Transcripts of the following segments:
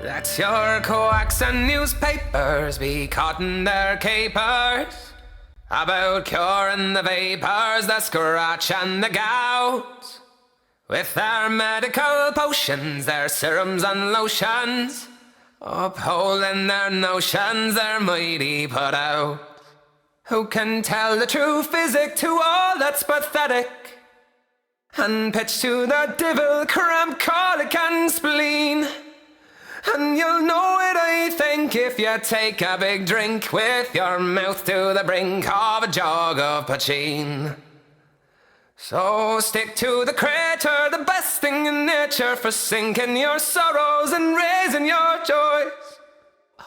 Let your coax and newspapers be caught in their capers about curing the vapors, the scratch and the gout. With their medical potions, their serums and lotions, upholding their notions, they're mighty put out. Who can tell the true physic to all that's pathetic, and pitch to the devil cramp, colic and spleen? And you'll know it, I think, if you take a big drink with your mouth to the brink of a jug of poteen. So stick to the crater, the best thing in nature, for sinking your sorrows and raising your joys.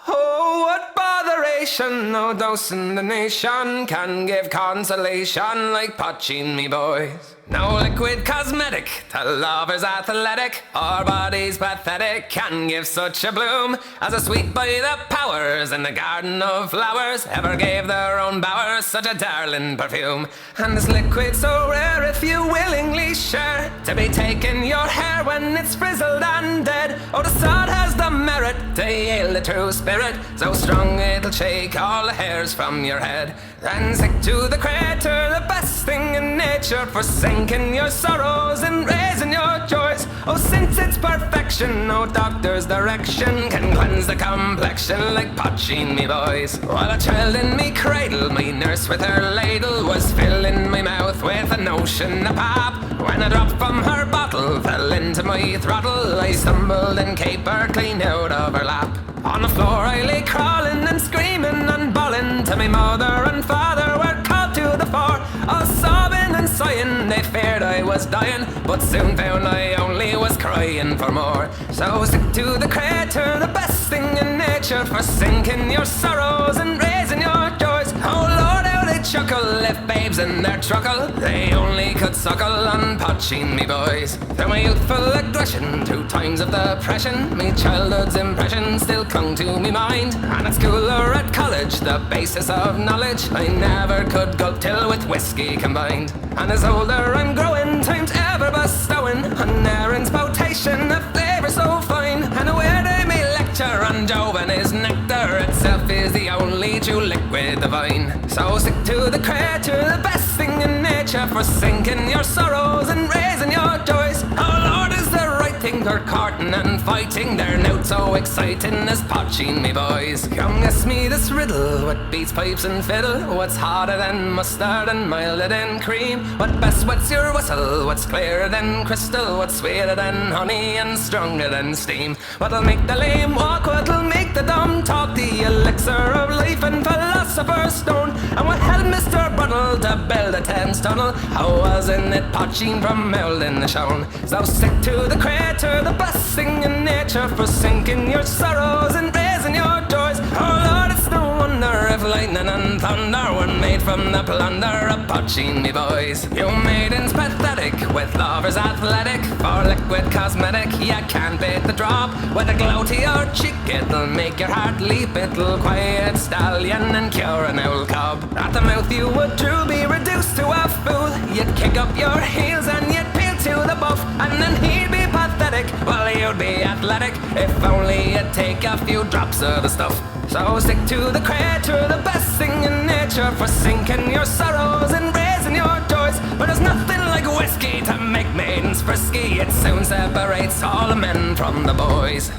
Oh, what botheration, no dose in the nation can give consolation like poaching, me boys. No liquid cosmetic to lovers athletic or bodies pathetic can give such a bloom as a sweet by the powers in the garden of flowers ever gave their own bowers such a darling perfume. And this liquid so rare, if you willingly share, to be taking your hair when it's frizzled and dead. Oh, the sod has the merit to yield the true spirit, so strong it'll shake all the hairs from your head. Then stick to the crater, the best thing in nature, for sinking your sorrows and raising your joys. Oh, since its perfection, no doctor's direction can cleanse the complexion like poaching, me boys. While a child in me cradle, my nurse with her ladle was filling my mouth with a notion of pop. When a drop from her bottle fell into my throttle, I stumbled and capered clean out of her lap. On the floor I lay crawling and screaming and bawling till my mother and father were called to the fore. All sobbing and sighing, they feared I was dying, but soon found I only was crying for more. So stick to the crater, the best thing in nature, for sinking your sorrows and raising your joys. Oh Lord, how they chuckle if babes in their truckle they only could suckle on poaching, me boys. Through my youthful aggression, through times of depression, me childhood's impression still clung to me mind. And at school or at college, the basis of knowledge I never could gulp till with whiskey combined. And as older I'm growing, time's ever bestowing on Aaron's potation, a flavour so fine. And where they may lecture on Jove and his nectar, itself is the only true liquid divine. So stick to the crater, the best thing in nature, for sinking your sorrows and raising your joys. Oh Lord, is the right thing for courting and fighting, they're not so exciting as poaching, me boys. Come guess me this riddle, what beats pipes and fiddle, what's hotter than mustard and milder than cream? What best wets your whistle, what's clearer than crystal, what's sweeter than honey and stronger than steam? What'll make the lame walk, what'll make the dumb talk, the elixir of life and philosopher's stone? And what helped Mr. Bruttle to build a 10's tunnel? How wasn't it poaching from Meldon the Shone? So stick to the crater, the best thing in nature, for sinking your sorrows and raising your joys. Oh Lord, it's no wonder if lightning and thunder were made from the plunder of poaching, me boys. You maidens pathetic, with lovers athletic, for liquid cosmetic, you can't beat the drop. With a glow to your cheek, it'll make your heart leap, it'll quiet stallion and cure an old cob. At the mouth you would true be reduced to a fool, you'd kick up your heels and you'd peel to the buff, and then he'd be pathetic, well you'd be athletic, if only you'd take a few drops of the stuff. So stick to the crater, the best thing in nature, for sinking your sorrows and raising your joys. But there's nothing like whiskey to make maidens frisky, it soon separates all the men from the boys.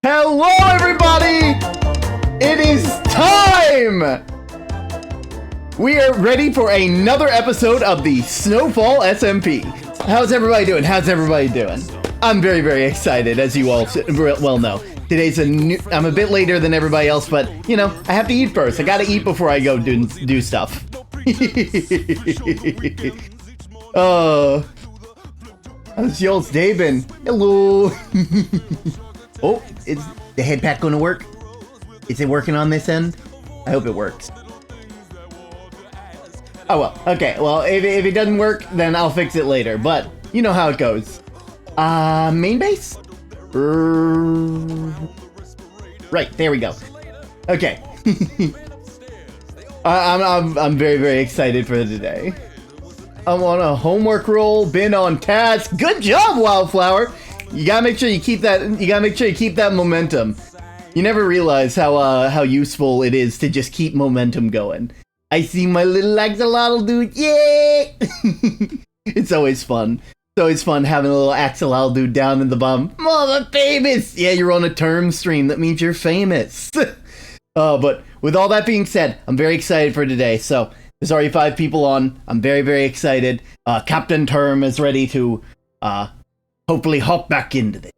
Hello everybody! It is time! We are ready for another episode of the Snowfall SMP. How's everybody doing? I'm very, very excited, as you all well know. Today's I'm a bit later than everybody else, but, you know, I have to eat first. I gotta eat before I go do stuff. How's y'all's day been? Hello. Oh, is the head pack gonna work? Is it working on this end? I hope it works. Oh well, okay, well, if it doesn't work, then I'll fix it later, but you know how it goes. Main base? Right, there we go. Okay. I'm very, very excited for today. I'm on a homework roll, been on task. Good job, Wildflower. You gotta make sure you keep that. You gotta make sure you keep that momentum. You never realize how useful it is to just keep momentum going. I see my little axolotl dude. Yay! It's always fun. It's always fun having a little axolotl dude down in the bottom. Mother famous! Yeah, you're on a term stream. That means you're famous. But with all that being said, I'm very excited for today. So there's already 5 people on. I'm very, very excited. Captain Term is ready to hopefully hop back into this.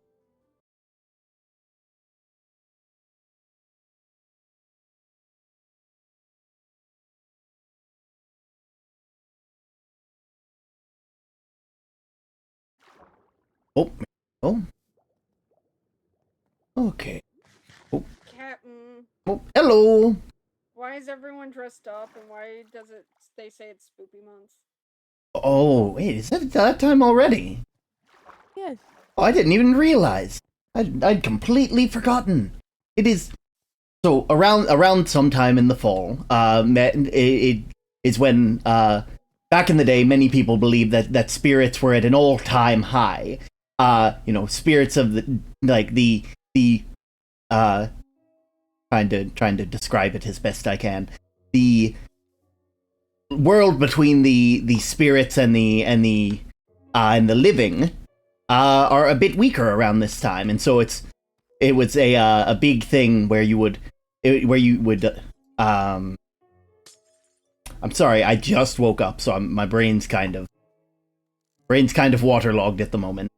Oh. Okay. Captain, Oh, hello. why is everyone dressed up and why does it they say it's spoopy month? Oh, wait, is it that time already? Yes. Oh, I didn't even realize. I'd completely forgotten. It is so around sometime in the fall. It is when back in the day, many people believed that spirits were at an all-time high. Spirits of the trying to describe it as best I can. The world between the spirits and the living are a bit weaker around this time, and so it was a big thing where you would I'm sorry, I just woke up, so my brain's kind of waterlogged at the moment.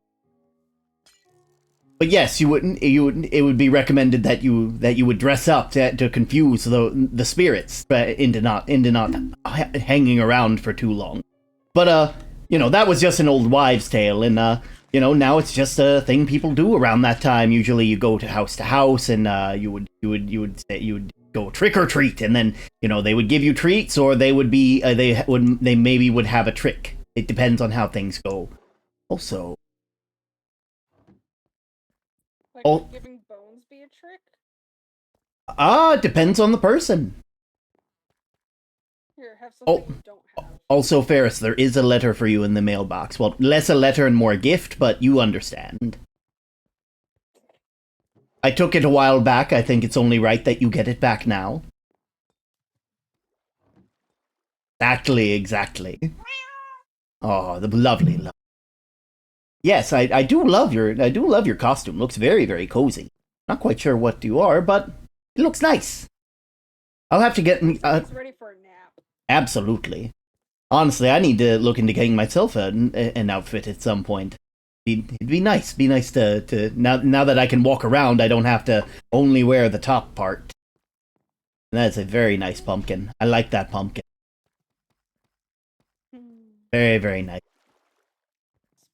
But yes, it would be recommended that you would dress up to confuse the spirits into not hanging around for too long. But that was just an old wives' tale, and now it's just a thing people do around that time. Usually, you go to house, and you would go trick or treat, and then they would give you treats, or they maybe would have a trick. It depends on how things go. Also. Would giving bones be a trick? Depends on the person. Here, have something you don't have. Also, Ferris, there is a letter for you in the mailbox. Well, less a letter and more a gift, but you understand. I took it a while back. I think it's only right that you get it back now. Exactly. Oh, the lovely. Yes, I do love your costume. Looks very, very cozy. Not quite sure what you are, but it looks nice. I'll have to get. It's ready for a nap. Absolutely. Honestly, I need to look into getting myself an outfit at some point. It'd be nice. Be nice to now that I can walk around. I don't have to only wear the top part. That's a very nice pumpkin. I like that pumpkin. Very, very nice.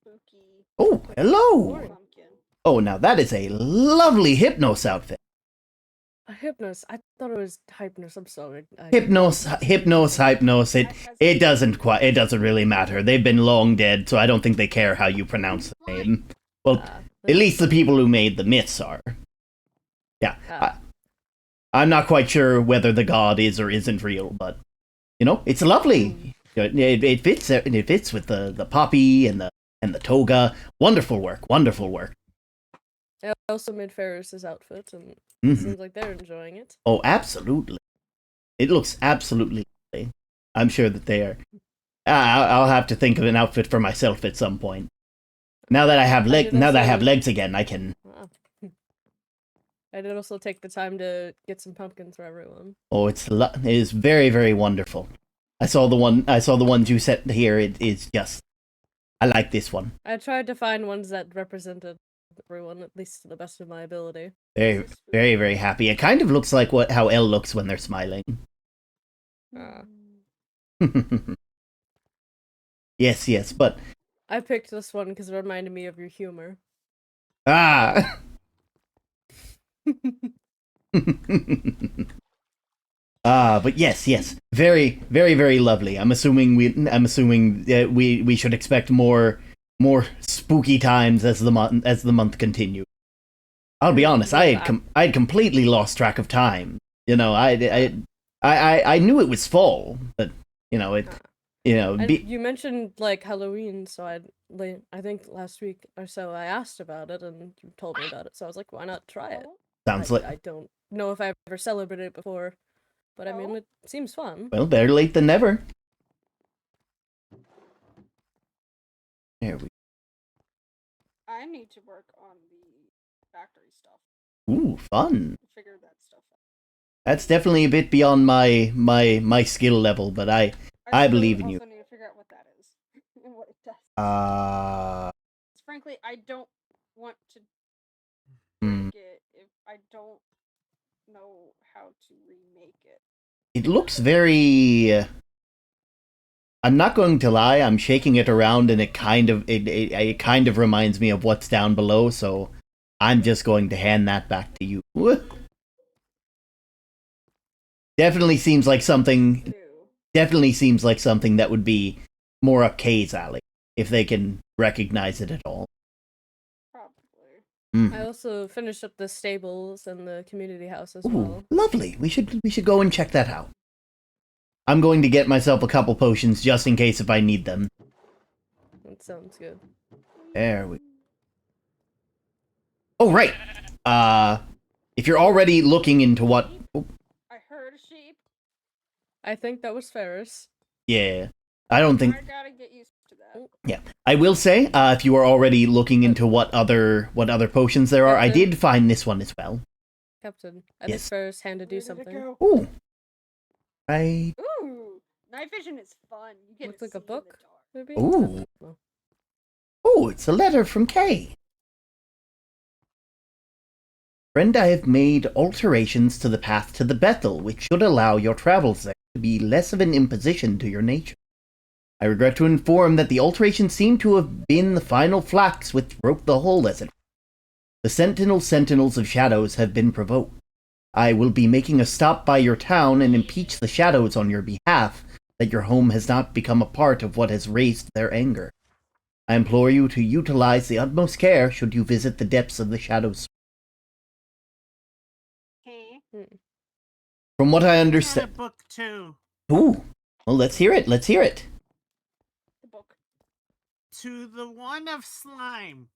Spooky. Oh, hello! Pumpkin. Oh, now that is a lovely Hypnos outfit. A Hypnos? I thought it was Hypnos. I'm sorry. Hypnos. It doesn't really matter. They've been long dead, so I don't think they care how you pronounce the name. Well, at least the people who made the myths are. Yeah. I'm not quite sure whether the god is or isn't real, but it's lovely. It fits with the poppy and the toga. Wonderful work. I also made Ferris's outfit, and it seems like they're enjoying it. Oh, absolutely. It looks absolutely lovely. I'm sure that they are. I'll have to think of an outfit for myself at some point. Now that I have legs again, I can. Wow. I did also take the time to get some pumpkins for everyone. Oh, it is very, very wonderful. I saw the ones you set here. It is just. I like this one. I tried to find ones that represented everyone, at least to the best of my ability. Very, very, very happy. It kind of looks like how Elle looks when they're smiling. Yes, but I picked this one because it reminded me of your humor. But yes, very, very, very lovely. I'm assuming we should expect more spooky times as the month continues. I'll be honest, I had completely lost track of time. I knew it was fall, but And you mentioned like Halloween, so I think last week or so I asked about it, and you told me about it. So I was like, why not try it? Sounds like. I don't know if I've ever celebrated it before, but I mean, it seems fun. Well, better late than never. There we. I need to work on the factory stuff. Ooh, fun. Figure that stuff out. That's definitely a bit beyond my skill level, but I believe in you. I also need to figure out what that is and what it does. Frankly, I don't want to break it if I don't know how to remake it. It looks very. I'm not going to lie. I'm shaking it around, and it kind of reminds me of what's down below. So I'm just going to hand that back to you. Definitely seems like something. Definitely seems like something that would be more up Kay's alley if they can recognize it at all. Probably. I also finished up the stables and the community house as Ooh, well. lovely. We should go and check that out. I'm going to get myself a couple potions just in case if I need them. That sounds good. There we. Oh right. If you're already looking into what. Oh, I heard a sheep. I think that was Ferris. yeah. I don't think. I gotta get used to that. Yeah, I will say, if you are already looking into what other potions there are, I did find this one as well. Captain, I think Ferris handed you something. Ooh. Right. Ooh, night vision is fun. You get Looks like a book, maybe. Ooh. Oh, it's a letter from Kay. Friend, I have made alterations to the path to the Bethel, which should allow your travels there to be less of an imposition to your nature. I regret to inform that the alterations seem to have been the final flax which broke the whole, as it were. The sentinels of shadows have been provoked. I will be making a stop by your town and impeach the shadows on your behalf that your home has not become a part of what has raised their anger. I implore you to utilize the utmost care should you visit the depths of the shadows. From what I understand... a book too. Ooh. Well, let's hear it. Let's hear it. The book. To the one of slime.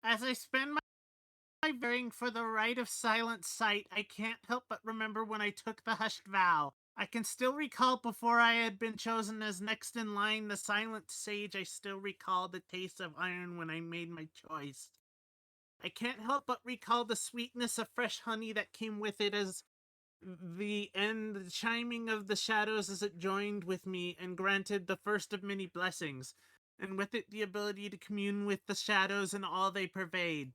As I spend my bearing for the rite of silent sight, I can't help but remember when I took the hushed vow. I can still recall before I had been chosen as next in line the silent sage. I still recall the taste of iron when I made my choice. I can't help but recall the sweetness of fresh honey that came with it as the chiming of the shadows as it joined with me and granted the first of many blessings, and with it the ability to commune with the shadows and all they pervade.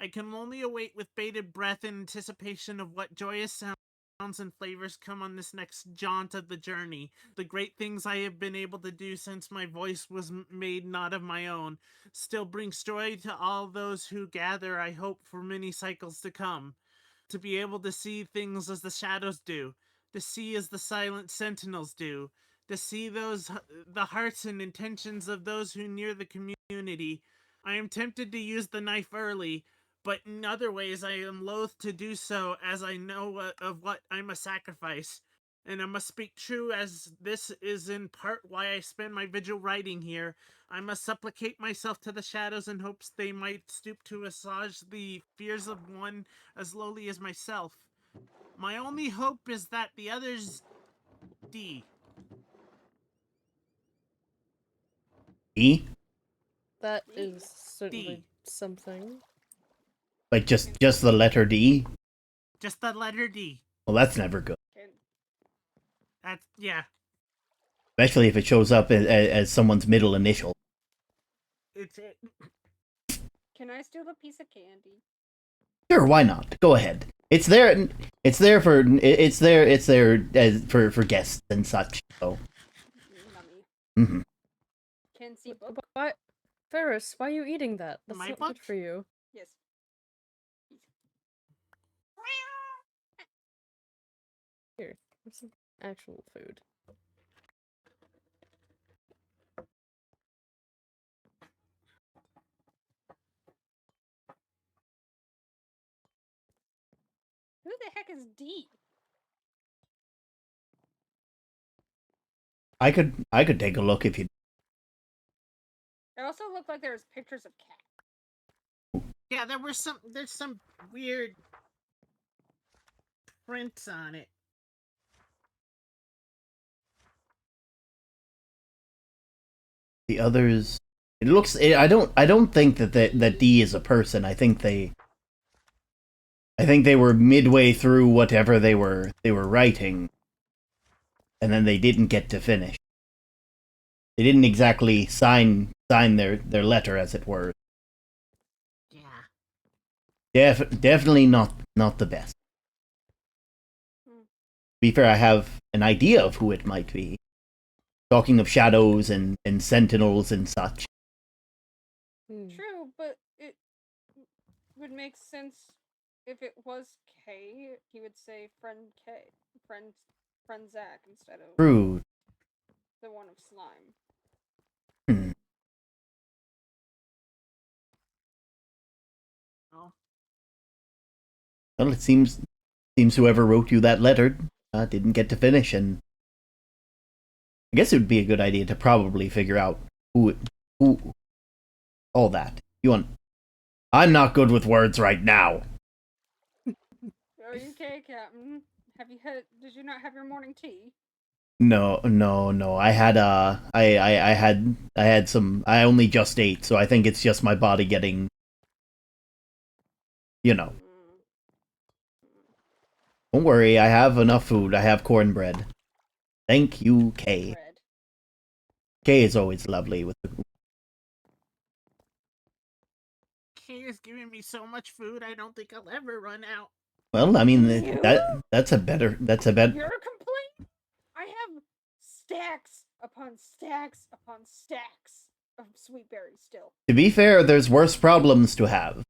I can only await with bated breath in anticipation of what joyous sounds and flavors come on this next jaunt of the journey. The great things I have been able to do since my voice was made not of my own still brings joy to all those who gather, I hope, for many cycles to come. To be able to see things as the shadows do, to see as the silent sentinels do, to see the hearts and intentions of those who near the community. I am tempted to use the knife early, but in other ways I am loath to do so, as I know of what I must sacrifice. And I must speak true, as this is in part why I spend my vigil writing here. I must supplicate myself to the shadows in hopes they might stoop to assuage the fears of one as lowly as myself. My only hope is that the others... D. E? That is certainly D. something. Like just the letter D? Just the letter D. Well, that's never good. That's, yeah. Especially if it shows up as someone's middle initial. It's it. Can I steal a piece of candy? Sure, why not? Go ahead. It's there. It's there for. It's there. It's there as for guests and such. So. Nummy. Can see book. Why, Ferris? Why are you eating that? That's My not book? good for you. Yes. Here, have some actual food. Who the heck is D? I could take a look if you. It also looked like there was pictures of cats. Yeah, there's some weird prints on it. The others. It looks. I don't think that D is a person. I think they were midway through whatever they were writing, and then they didn't get to finish. They didn't exactly sign their letter, as it were. Yeah. Definitely not the best. To be fair, I have an idea of who it might be. Talking of shadows and sentinels and such. True, but it would make sense if it was K. He would say friend K, friend Zach instead of True. the one of slime. Oh. Well, it seems whoever wrote you that letter didn't get to finish, and I guess it would be a good idea to probably figure out who all that. You want? I'm not good with words right now. Are you okay, Captain? Did you not have your morning tea? No. I had I had some. I only just ate, so I think it's just my body getting. You know. Don't worry, I have enough food. I have cornbread. Thank you, Kay. Bread. Kay is always lovely with the. Kay is giving me so much food, I don't think I'll ever run out. Well, I mean that's a better. Your complaint? I have stacks upon stacks upon stacks of sweet berries still. To be fair, there's worse problems to have.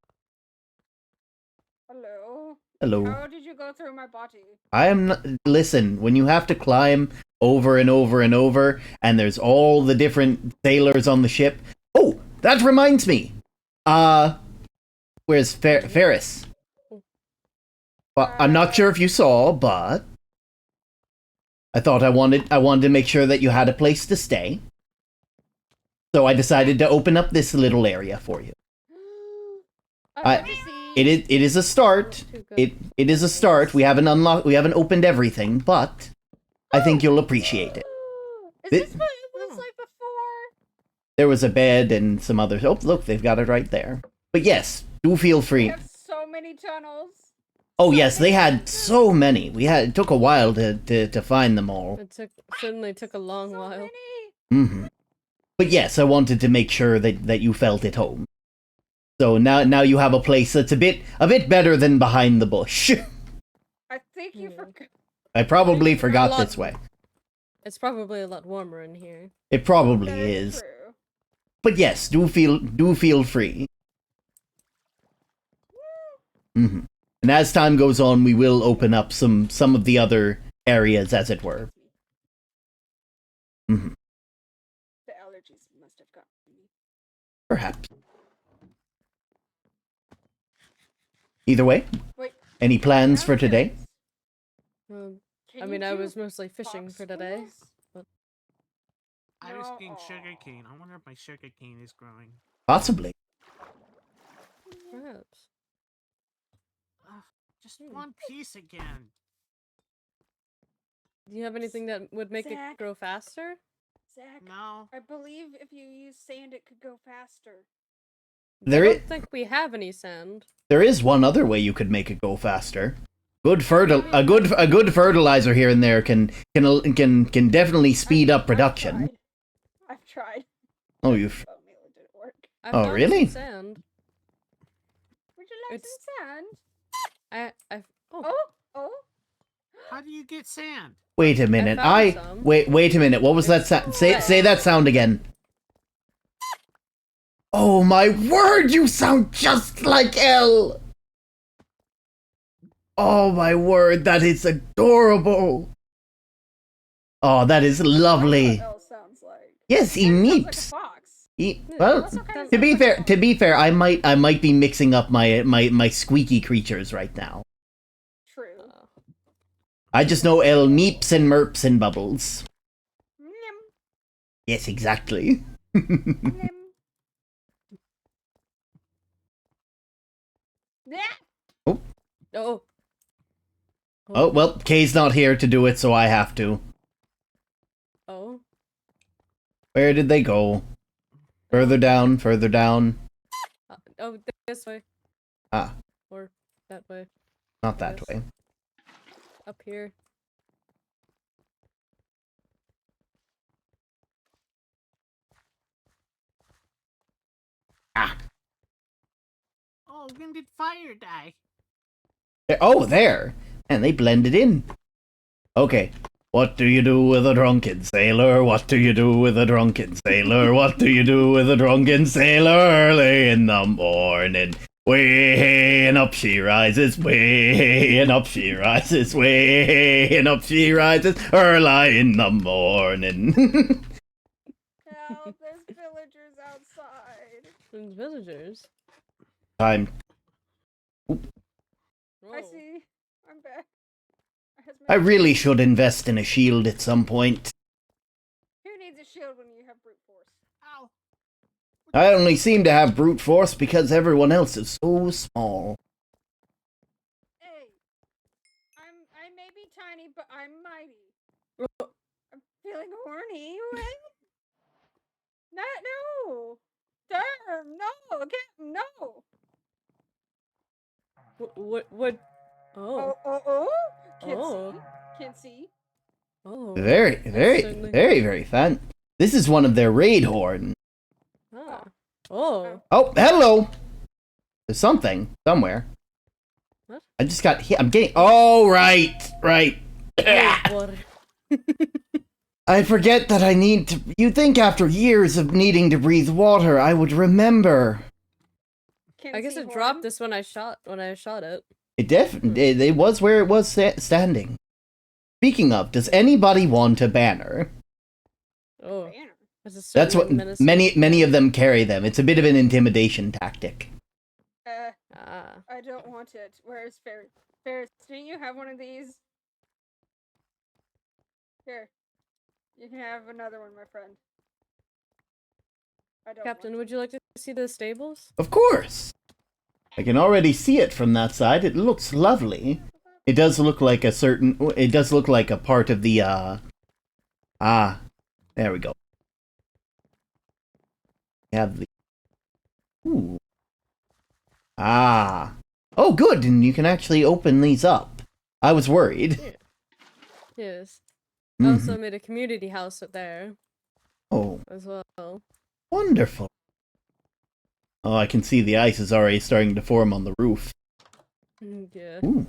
Hello. Hello. How did you go through my body? I am not. Listen, when you have to climb over and over and over, and there's all the different sailors on the ship. Oh, that reminds me. Where's Ferris? Well, I'm not sure if you saw, but I thought I wanted to make sure that you had a place to stay. So I decided to open up this little area for you. It is a start. It is a start. We haven't opened everything, but I think you'll appreciate it. Is this what it was like before? There was a bed and some others. Oh, look, they've got it right there. But yes, do feel free. We have so many tunnels. Oh yes, they had so many. It took a while to find them all. It certainly took a long while. Mm-hmm. But yes, I wanted to make sure that you felt at home. So now you have a place that's a bit better than behind the bush. I think you forgot. I probably forgot this way. It's probably a lot warmer in here. It probably Very is. true. But yes, do feel free. Mm-hmm. And as time goes on, we will open up some of the other areas, as it were. Mm-hmm. The allergies must have gotten me. Perhaps. Either way, Wait, any plans for today? Well, can I you mean, I do was mostly fishing for today. foxholes? I was getting No. sugarcane. I wonder if my sugarcane is growing. Possibly. Perhaps. Just one piece again. Do you have anything that would make Zach. it grow faster? Zach, No. I believe if you use sand, it could go faster. I don't think we have any sand. There is one other way you could make it go faster. A good fertilizer here and there can definitely speed up production. I've tried. Oh, you've. Oh, no, it didn't work. I Oh, found really? some sand. Would you like It's- some sand? Oh. How do you get sand? Wait a minute. found some. Wait a minute. What was that sound? Say that sound again. Oh my word! You sound just like Elle. Oh my word! That is adorable. Oh, that is lovely. That's what Elle sounds like. Yes, he Kinda sounds like a meeps. fox. Well, Also kinda to be sounds like a fair, fox. I might be mixing up my squeaky creatures right now. True. I just know Elle meeps and merps and bubbles. Nyam. Yes, exactly. Yeah. Oh. Oh, well, Kay's not here to do it, so I have to. Oh. Where did they go? Further down, further down. Oh, this way. Ah, Or that way. not I that guess. way. Up here. Ah. Oh, when did fire die? Oh, there! And they blended in. Okay. What do you do with a drunken sailor? What do you do with a drunken sailor? What do you do with a drunken sailor early in the morning? Way and up she rises, way and up she rises, way and up she rises early in the morning. Help, there's villagers outside. There's villagers. Time. I Whoa. see. I'm back. I really should invest in a shield at some point. Who needs a shield when you have brute force? Ow. I only seem to have brute force because everyone else is so small. Hey, I may be tiny, but I'm mighty. I'm feeling horny. No. Damn, no, again, no. What? Oh. Can't Oh. see. Can't see. Oh. Very, That's very, certainly- very fun. This is one of their raid horns. Ah. Oh. Oh, hello! There's something somewhere. What? I just got hit. I'm getting. Oh, right. Water. I forget that I need to. You'd think after years of needing to breathe water, I would remember. Can't I guess see it dropped horn. this when I shot it. It definitely. It was where it was standing. Speaking of, does anybody want a banner? Oh. Banner. That's what many of them carry them. It's a bit of an intimidation tactic. Ah. I don't want it. Where's Ferris? Ferris, didn't you have one of these? Here. You can have another one, my friend. I don't Captain, want would you like to see the stables? Of course. I can already see it from that side. It looks lovely. It does look like a certain. It does look like a part of the. There we go. We have the. Ooh. Ah. Oh, good. And you can actually open these up. I was worried. Yes. I also made a community house up there Oh, as well. wonderful. Oh, I can see the ice is already starting to form on the roof. Yeah. Ooh.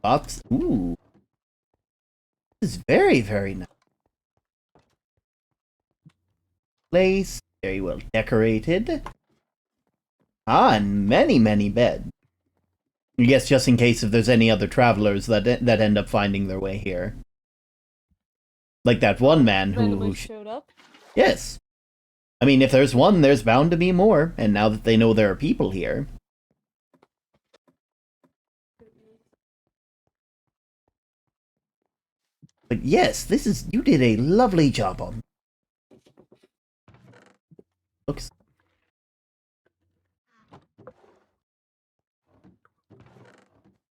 Lots. Ooh. This is very, very nice. Place. Very well decorated. Ah, and many beds. I guess just in case if there's any other travelers that end up finding their way here. Like that one man Randomly who showed up. Yes. I mean, if there's one, there's bound to be more, and now that they know there are people here. But yes, you did a lovely job on. Looks.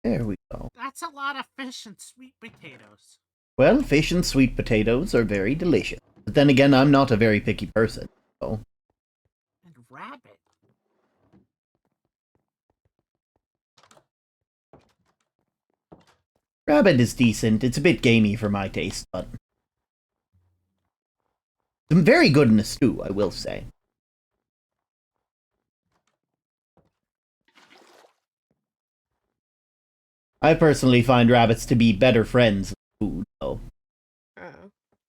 There we go. That's a lot of fish and sweet potatoes. Well, fish and sweet potatoes are very delicious. But then again, I'm not a very picky person, so. And rabbit. Rabbit is decent. It's a bit gamey for my taste, but. It's very good in a stew, I will say. I personally find rabbits to be better friends than food, though.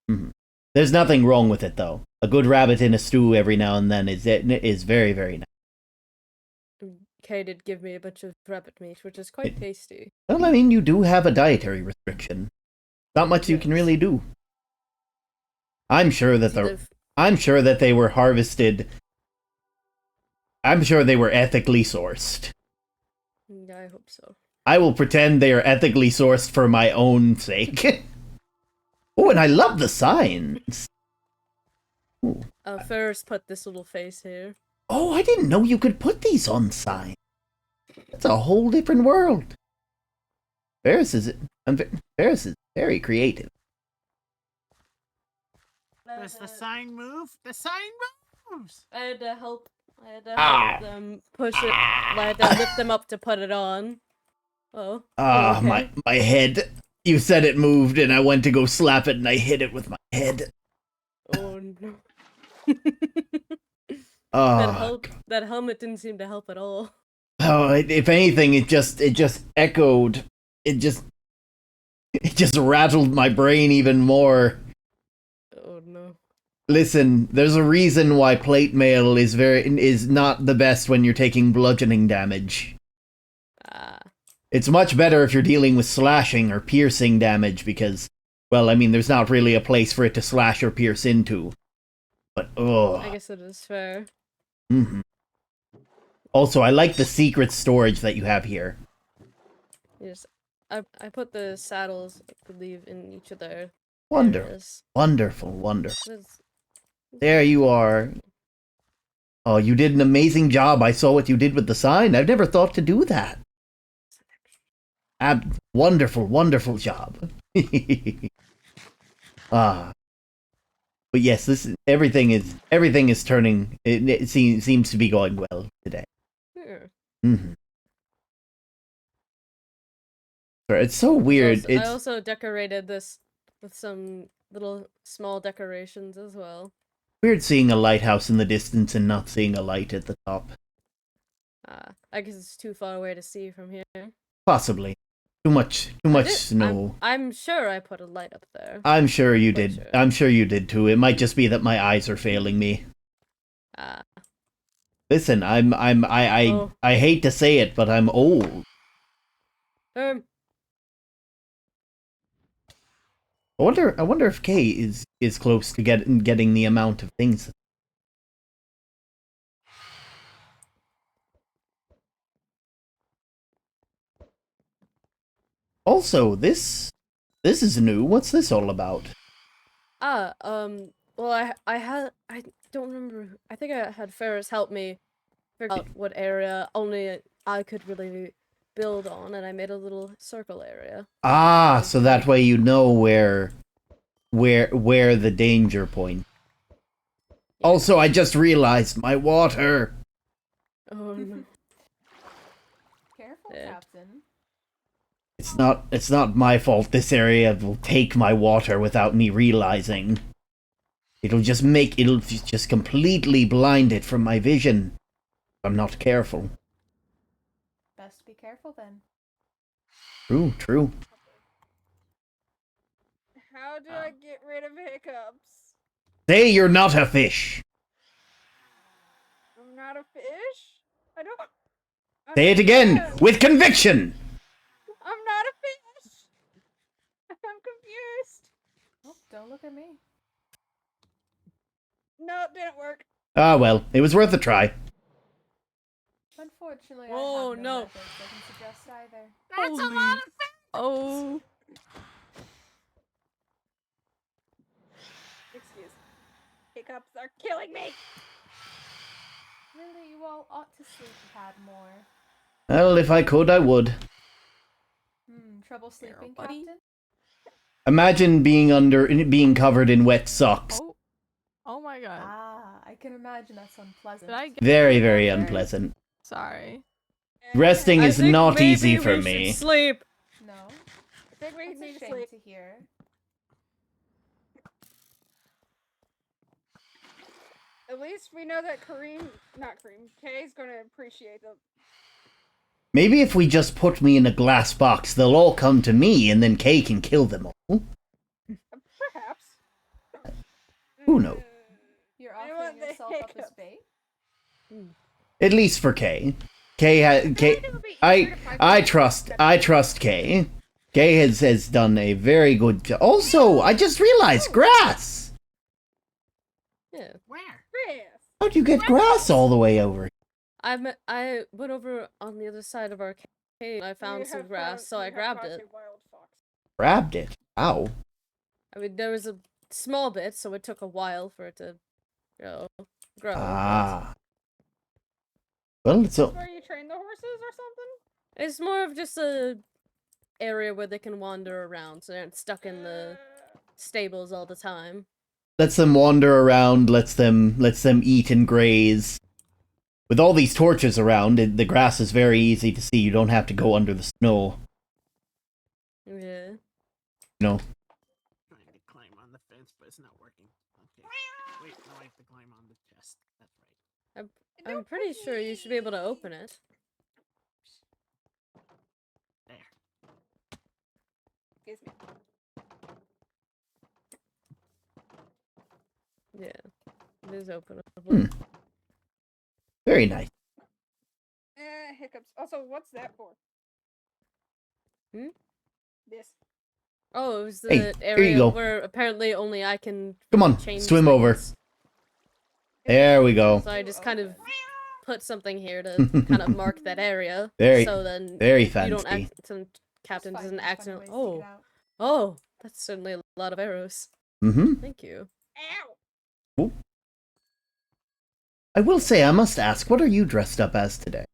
Oh. There's nothing wrong with it, though. A good rabbit in a stew every now and then is very, very nice. Kay did give me a bunch of rabbit meat, which is quite tasty. Well, I mean, you do have a dietary restriction. Not much you can really do. I'm sure that they were harvested. I'm sure they were ethically sourced. Yeah, I hope so. I will pretend they are ethically sourced for my own sake. Oh, and I love the signs. Ferris put this little face here. Oh, I didn't know you could put these on signs. It's a whole different world. Ferris is very creative. Does the sign move? The sign moves! I had to help them push it. I had to lift them up to put it on. Oh. Ah, okay. my head. You said it moved, and I went to go slap it, and I hit it with my head. Oh no. Oh, that helmet didn't seem to help at all. oh, if anything, it just echoed. It just rattled my brain even more. Oh no. Listen, there's a reason why plate mail is not the best when you're taking bludgeoning damage. Ah. It's much better if you're dealing with slashing or piercing damage because, well, I mean, there's not really a place for it to slash or pierce into. But, I guess it is fair. Mm-hmm. Also, I like the secret storage that you have here. Yes. I put the saddles, I believe, in each of their areas. Wonderful. There's- There you are. Oh, you did an amazing job. I saw what you did with the sign. I've never thought to do that. Wonderful job. Ah. But yes, everything is turning. It seems to be going well today. Here. Mm-hmm. It's so weird. I also decorated this with some little small decorations as well. Weird seeing a lighthouse in the distance and not seeing a light at the top. I guess it's too far away to see from here. Possibly. Too much snow. I'm sure I put a light up there. I'm sure you Quite did. sure. I'm sure you did too. It might just be that my eyes are failing me. Listen, I hate to say it, but I'm old. I wonder if Kay is close to getting the amount of things. Also, this is new. What's this all about? Well, I don't remember. I think I had Ferris help me figure out what area only I could really build on, and I made a little circle area. Ah, so that way you know where the danger point. Also, I just realized my water. Oh no. Careful, Yeah. Captain. It's not my fault this area will take my water without me realizing. It'll just completely blind it from my vision. If I'm not careful. Best be careful then. True. How do I get rid of hiccups? Say you're not a fish. I'm not a fish? I don't... Say it again, understand. with conviction! I'm not a fish! I'm confused. Oh, don't look at me. No, it didn't work. Ah well, it was worth a try. Unfortunately, Oh, I have no. methods I can suggest either. That's a lot of Oh. Excuse. Hiccups are killing me! Really, you all ought to sleep a tad more. Well, if I could, I would. Trouble sleeping, buddy. Captain? Imagine being covered in wet socks. Oh my god. Ah, I can imagine that's unpleasant. Did I get Very, very unpleasant. Sorry. Resting I is think not maybe easy we for should me. Sleep. No? I think we That's need a to shame sleep. to hear. At least we know that Kay's gonna appreciate the... Maybe if we just put me in a glass box, they'll all come to me, and then Kay can kill them all. Perhaps. Who knows? You're I offering want the yourself up as hiccup. bait? At least for Kay. I trust Kay. Kay has done a very good job. Also, I just realized grass. Yeah. Where? Chris! How'd you get grass all the way over? I went over on the other side of our cave. I found You some have grass, found- so you I have grabbed caught it. a wild fox. Grabbed it. Ow. I mean, there was a small bit, so it took a while for it to grow. Grow. Ah. Well, Is this where you train the horses or something? It's more of just a area where they can wander around, so they aren't stuck in the stables all the time. lets them wander around, lets them eat and graze. With all these torches around, the grass is very easy to see. You don't have to go under the snow. Yeah. No. Trying to climb on the fence, but it's not working. Okay. Wait, no, I have to climb on the chest. That's right. I'm pretty sure you should be able to open it. There. Excuse me. Yeah. It is openable. Hmm. Very nice. Hiccups. Also, what's that for? Hmm? This. Oh, it was the Hey, here you area go. where apparently only I can Come on, change swim over. things. There we go. So I just kind of put something here to kind of mark that area. Very- so then very you don't fancy. Captain Just doesn't finding funny accidentally. ways to get out. Oh, that's certainly a lot of arrows. Mm-hmm. Thank you. Ow! I will say, I must ask, what are you dressed up as today?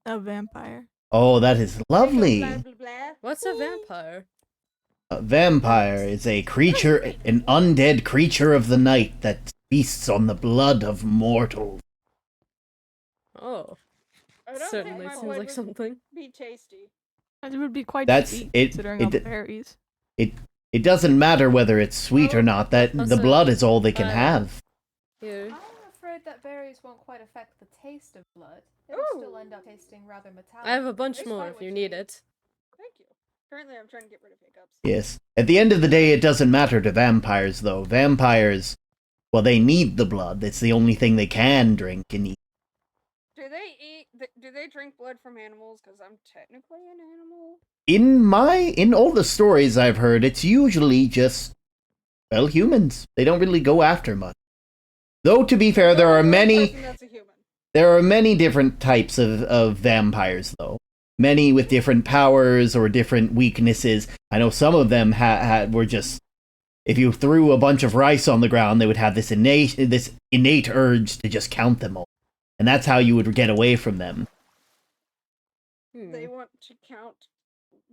A vampire. Oh, that is lovely. Blah, blah, blah. What's a vampire? A vampire is a creature, an undead creature of the night that feasts on the blood of mortals. Oh, I don't certainly think my seems blood like would something. be tasty. It would be quite That's- sweet it- considering it all the d- berries. It doesn't matter whether it's sweet or not, that the Also, blood is all they can have. Here. I'm afraid that berries won't quite affect the taste of blood. It'll still end up tasting rather metallic. I have a bunch Despite more what if you need it. Thank you. Currently, I'm trying to get rid of hiccups. Yes. At the end of the day, it doesn't matter to vampires, though. Vampires, well, they need the blood. It's the only thing they can drink and eat. Do they eat? Do they drink blood from animals? Because I'm technically an animal. In all the stories I've heard, it's usually just, well, humans. They don't really go after much. Though, to be fair, there are Only one many... person that's a human. There are many different types of vampires, though. Many with different powers or different weaknesses. I know some of them were just... If you threw a bunch of rice on the ground, they would have this innate urge to just count them all. And that's how you would get away from them. They want to count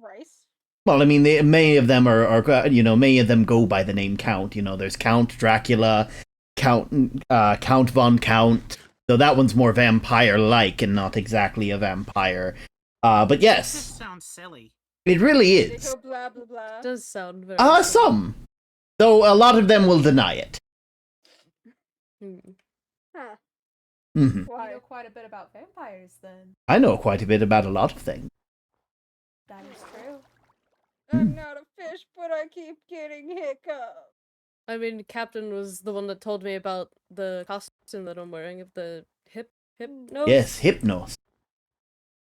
rice. Well, I mean, many of them many of them go by the name Count. You know, there's Count Dracula, Count Von Count. So that one's more vampire-like and not exactly a vampire. But yes, This sounds silly. it really They is. go blah blah blah. Does sound very. Some. Though a lot of them will deny it. Hmm. Huh? Hmm. You Why? know quite a bit about vampires, then. I know quite a bit about a lot of things. That is true. I'm not a fish, but I keep getting hiccups. I mean, Captain was the one that told me about the costume that I'm wearing of the hypnos. Yes, Hypnos.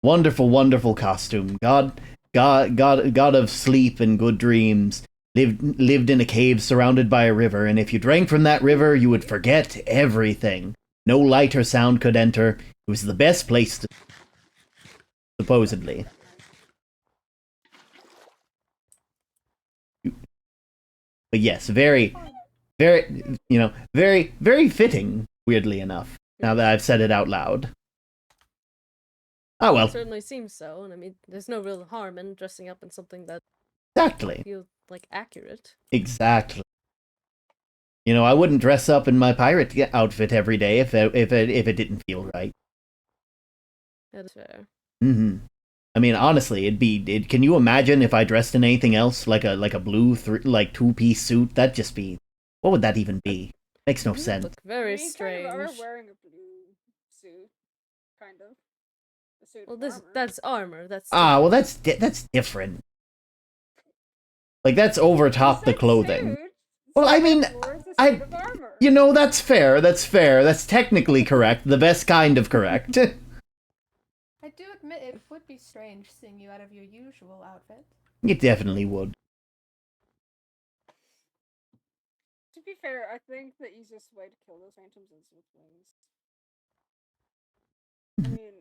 Wonderful, wonderful costume. God of sleep and good dreams. Lived in a cave surrounded by a river, and if you drank from that river, you would forget everything. No light or sound could enter. It was the best place to... supposedly. But yes, very, very fitting, weirdly enough, now that I've said it out loud. Oh well, It certainly seems so, and I mean, there's no real harm in dressing up in something that exactly. feels like accurate. Exactly. You know, I wouldn't dress up in my pirate outfit every day if it didn't feel right. That is fair. Mm-hmm. I mean, honestly, can you imagine if I dressed in anything else, like a blue two-piece suit? That'd just be... What would that even be? Makes no You sense. look very We strange. kind of are wearing a blue suit, kind of. A suit Well, of armor. that's armor. That's Ah, well, that's different. Like, that's over top the said clothing. suit, Well, so I mean, therefore it's a suit of armor. You know, that's fair, that's technically correct, the best kind of correct. I do admit it would be strange seeing you out of your usual outfit. It definitely would. To be fair, I think the easiest way to kill those phantoms is with wings. I mean,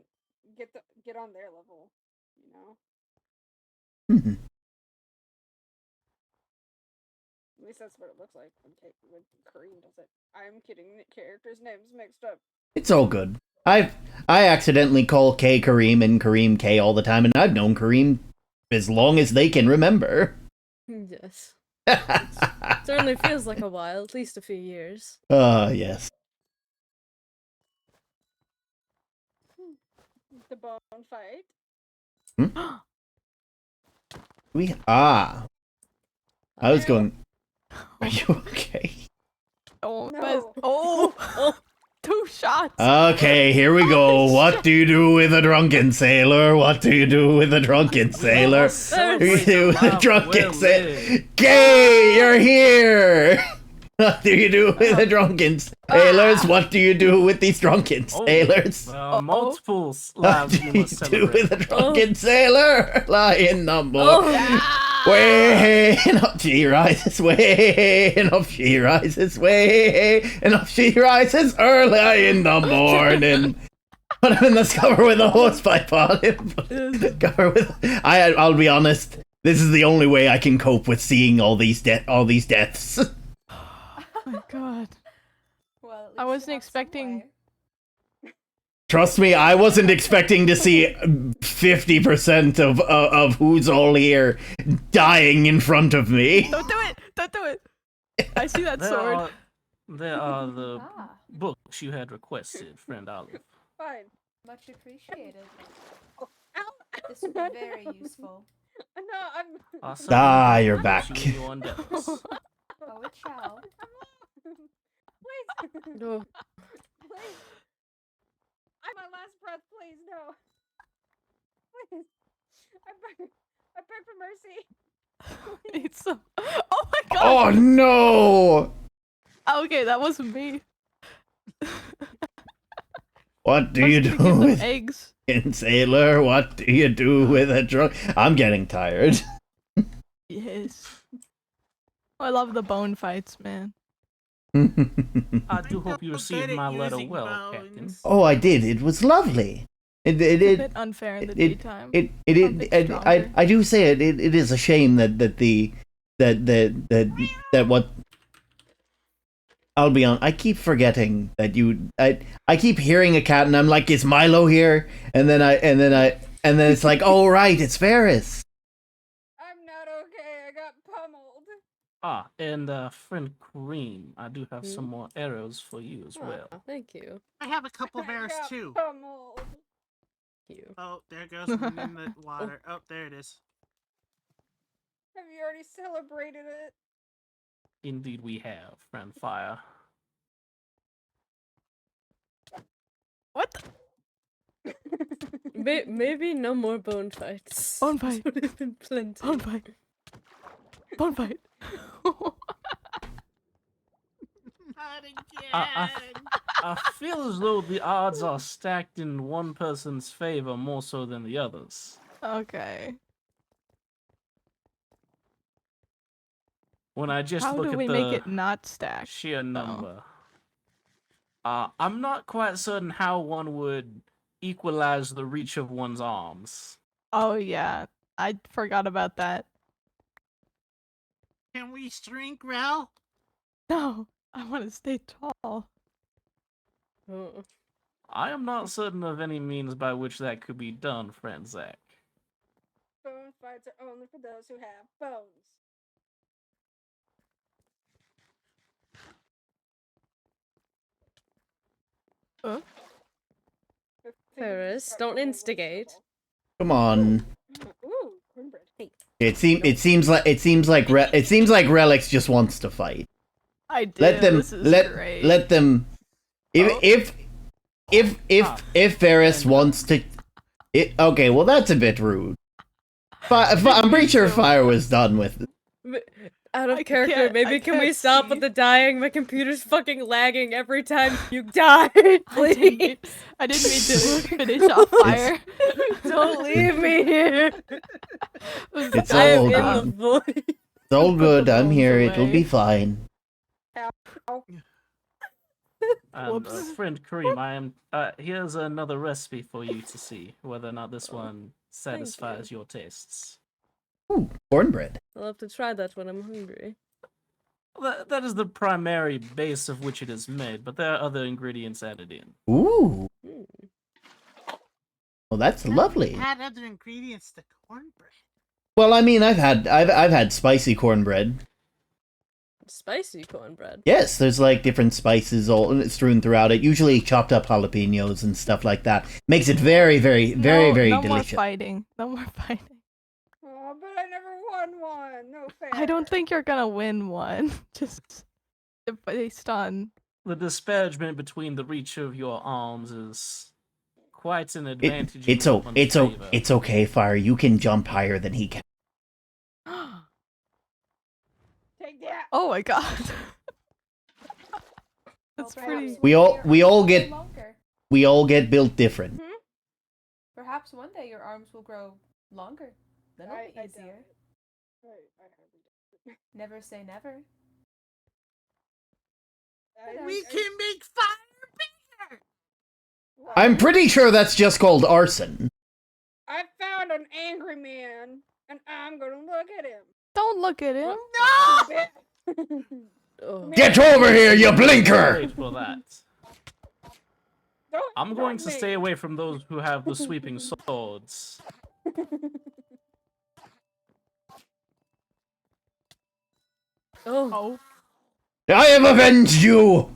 get on their level, you know? Mhm. least that's what it looks like when Kareem does it. I'm getting characters' names mixed up. It's all good. I accidentally call K Kareem and Kareem K all the time, and I've known Kareem as long as they can remember. Yes. Certainly feels like a while, at least a few years. Yes. The bone fight. I was going. Are you okay? Oh, No. oh, 2 shots. Okay, here we go. What do you do with a drunken sailor? What do you do with a drunken sailor? What do you do with a drunken sailor? Gay, you're here! What do you do with the drunken sailors? What do you do with these drunken sailors? Multiple What lives do you you must do with a celebrate. drunken sailor? Lying no more. Way up she rises, way up she rises, way up she rises early in the morning. Put him in the cover with a hose pipe on him. Cover with. I'll be honest. This is the only way I can cope with seeing all these deaths. Oh my god. Well, at I least wasn't you have expecting- somewhere. Trust me, I wasn't expecting to see 50% of who's all here dying in front of me. Don't do it! Don't do it! I see that sword. There are the Ah, books you had requested, friend Olive. Fine. much appreciated. Oh, ow! This would be very useful. No, I'm. Also, You're you back. and your endeavors. Oh, it shall. Please. No. Please. I'm my last breath, please, no. Please. I beg for mercy. It's so. Oh my god! Oh no! Okay, that wasn't me. What do I was you gonna do give them with eggs? a sailor? What do you do with a drunk? I'm getting tired. Yes. I love the bone fights, man. I do hope you I'm received good at my letter using well, bones. Captain. Oh, I did. It was lovely. It's a bit unfair in the daytime. It A bit stronger. I do say it. It is a shame that what. I'll be on. I keep forgetting that you. I keep hearing a cat, and I'm like, is Milo here? And then it's like, oh right, it's Ferris. I'm not okay. I got pummeled. And friend Kareem, I do have some more arrows for you as well. Aw, thank you. I have a couple I bears got too. pummeled. Thank you. Oh, there goes one in the water. Oh, there it is. Have you already celebrated it? Indeed, we have, friend Fire. What? Maybe no more bone fights. Bone fight. Would have been plenty. Bone fight. Bone fight. Not again. I feel as though the odds are stacked in one person's favor more so than the others. Okay. When I just How look do at we the make it not stacked? sheer number. I'm not quite certain how one would equalize the reach of one's arms. Oh yeah, I forgot about that. Can we shrink, Rel? No, I want to stay tall. Oh. I am not certain of any means by which that could be done, friend Zach. Bone fights are only for those who have bones. Huh? The thing Ferris, is, don't oh, instigate. Come on. Ooh, cornbread. Hey. It seems like Relics just wants to fight. I do. Let them This is great. let them. If Ferris wants to, okay, well that's a bit rude. I'm pretty sure Fire was done with it. Out of I character, can't- maybe I can we can't stop see. with the dying? My computer's fucking lagging every time you die, I didn't please. mean to finish off Fire. Don't leave me here. It's I am all in good. the void. It's all Put good. the I'm bones here. It'll away. be fine. And Whoops. friend Kareem, I am. Here's another recipe for you to see whether or not this one satisfies your tastes. Ooh, cornbread. I'll have to try that when I'm hungry. That is the primary base of which it is made, but there are other ingredients added in. Ooh. Hmm. Well, that's Never lovely. Add other ingredients to cornbread. Well, I mean, I've had spicy cornbread. Spicy cornbread. Yes, there's like different spices all strewn throughout it. Usually chopped up jalapenos and stuff like that. Makes it very, very, very, very no delicious. more fighting. No more fighting. Oh, but I never won one. No fair. I don't think you're gonna win one. Just based on. The disparagement between the reach of your arms is quite an It, advantage. it's in o- one's it's o- favor. it's okay, Fire. You can jump higher than he can. Take that. Oh my god. That's Well, pretty. perhaps We one all- day your we arms all will get- grow longer. We all get built different. Perhaps one day your arms will grow longer. Then it'll be doubt easier. it. I hardly doubt it. Never say never. We can make fire bigger! I'm pretty sure that's just called arson. I found an angry man, and I'm gonna look at him. Don't look at him. No! Oh. Get over here, you blinker! Wait for that. Don't I'm going to hurt me. stay away from those who have the sweeping swords. Oh. Oh. I have avenged you!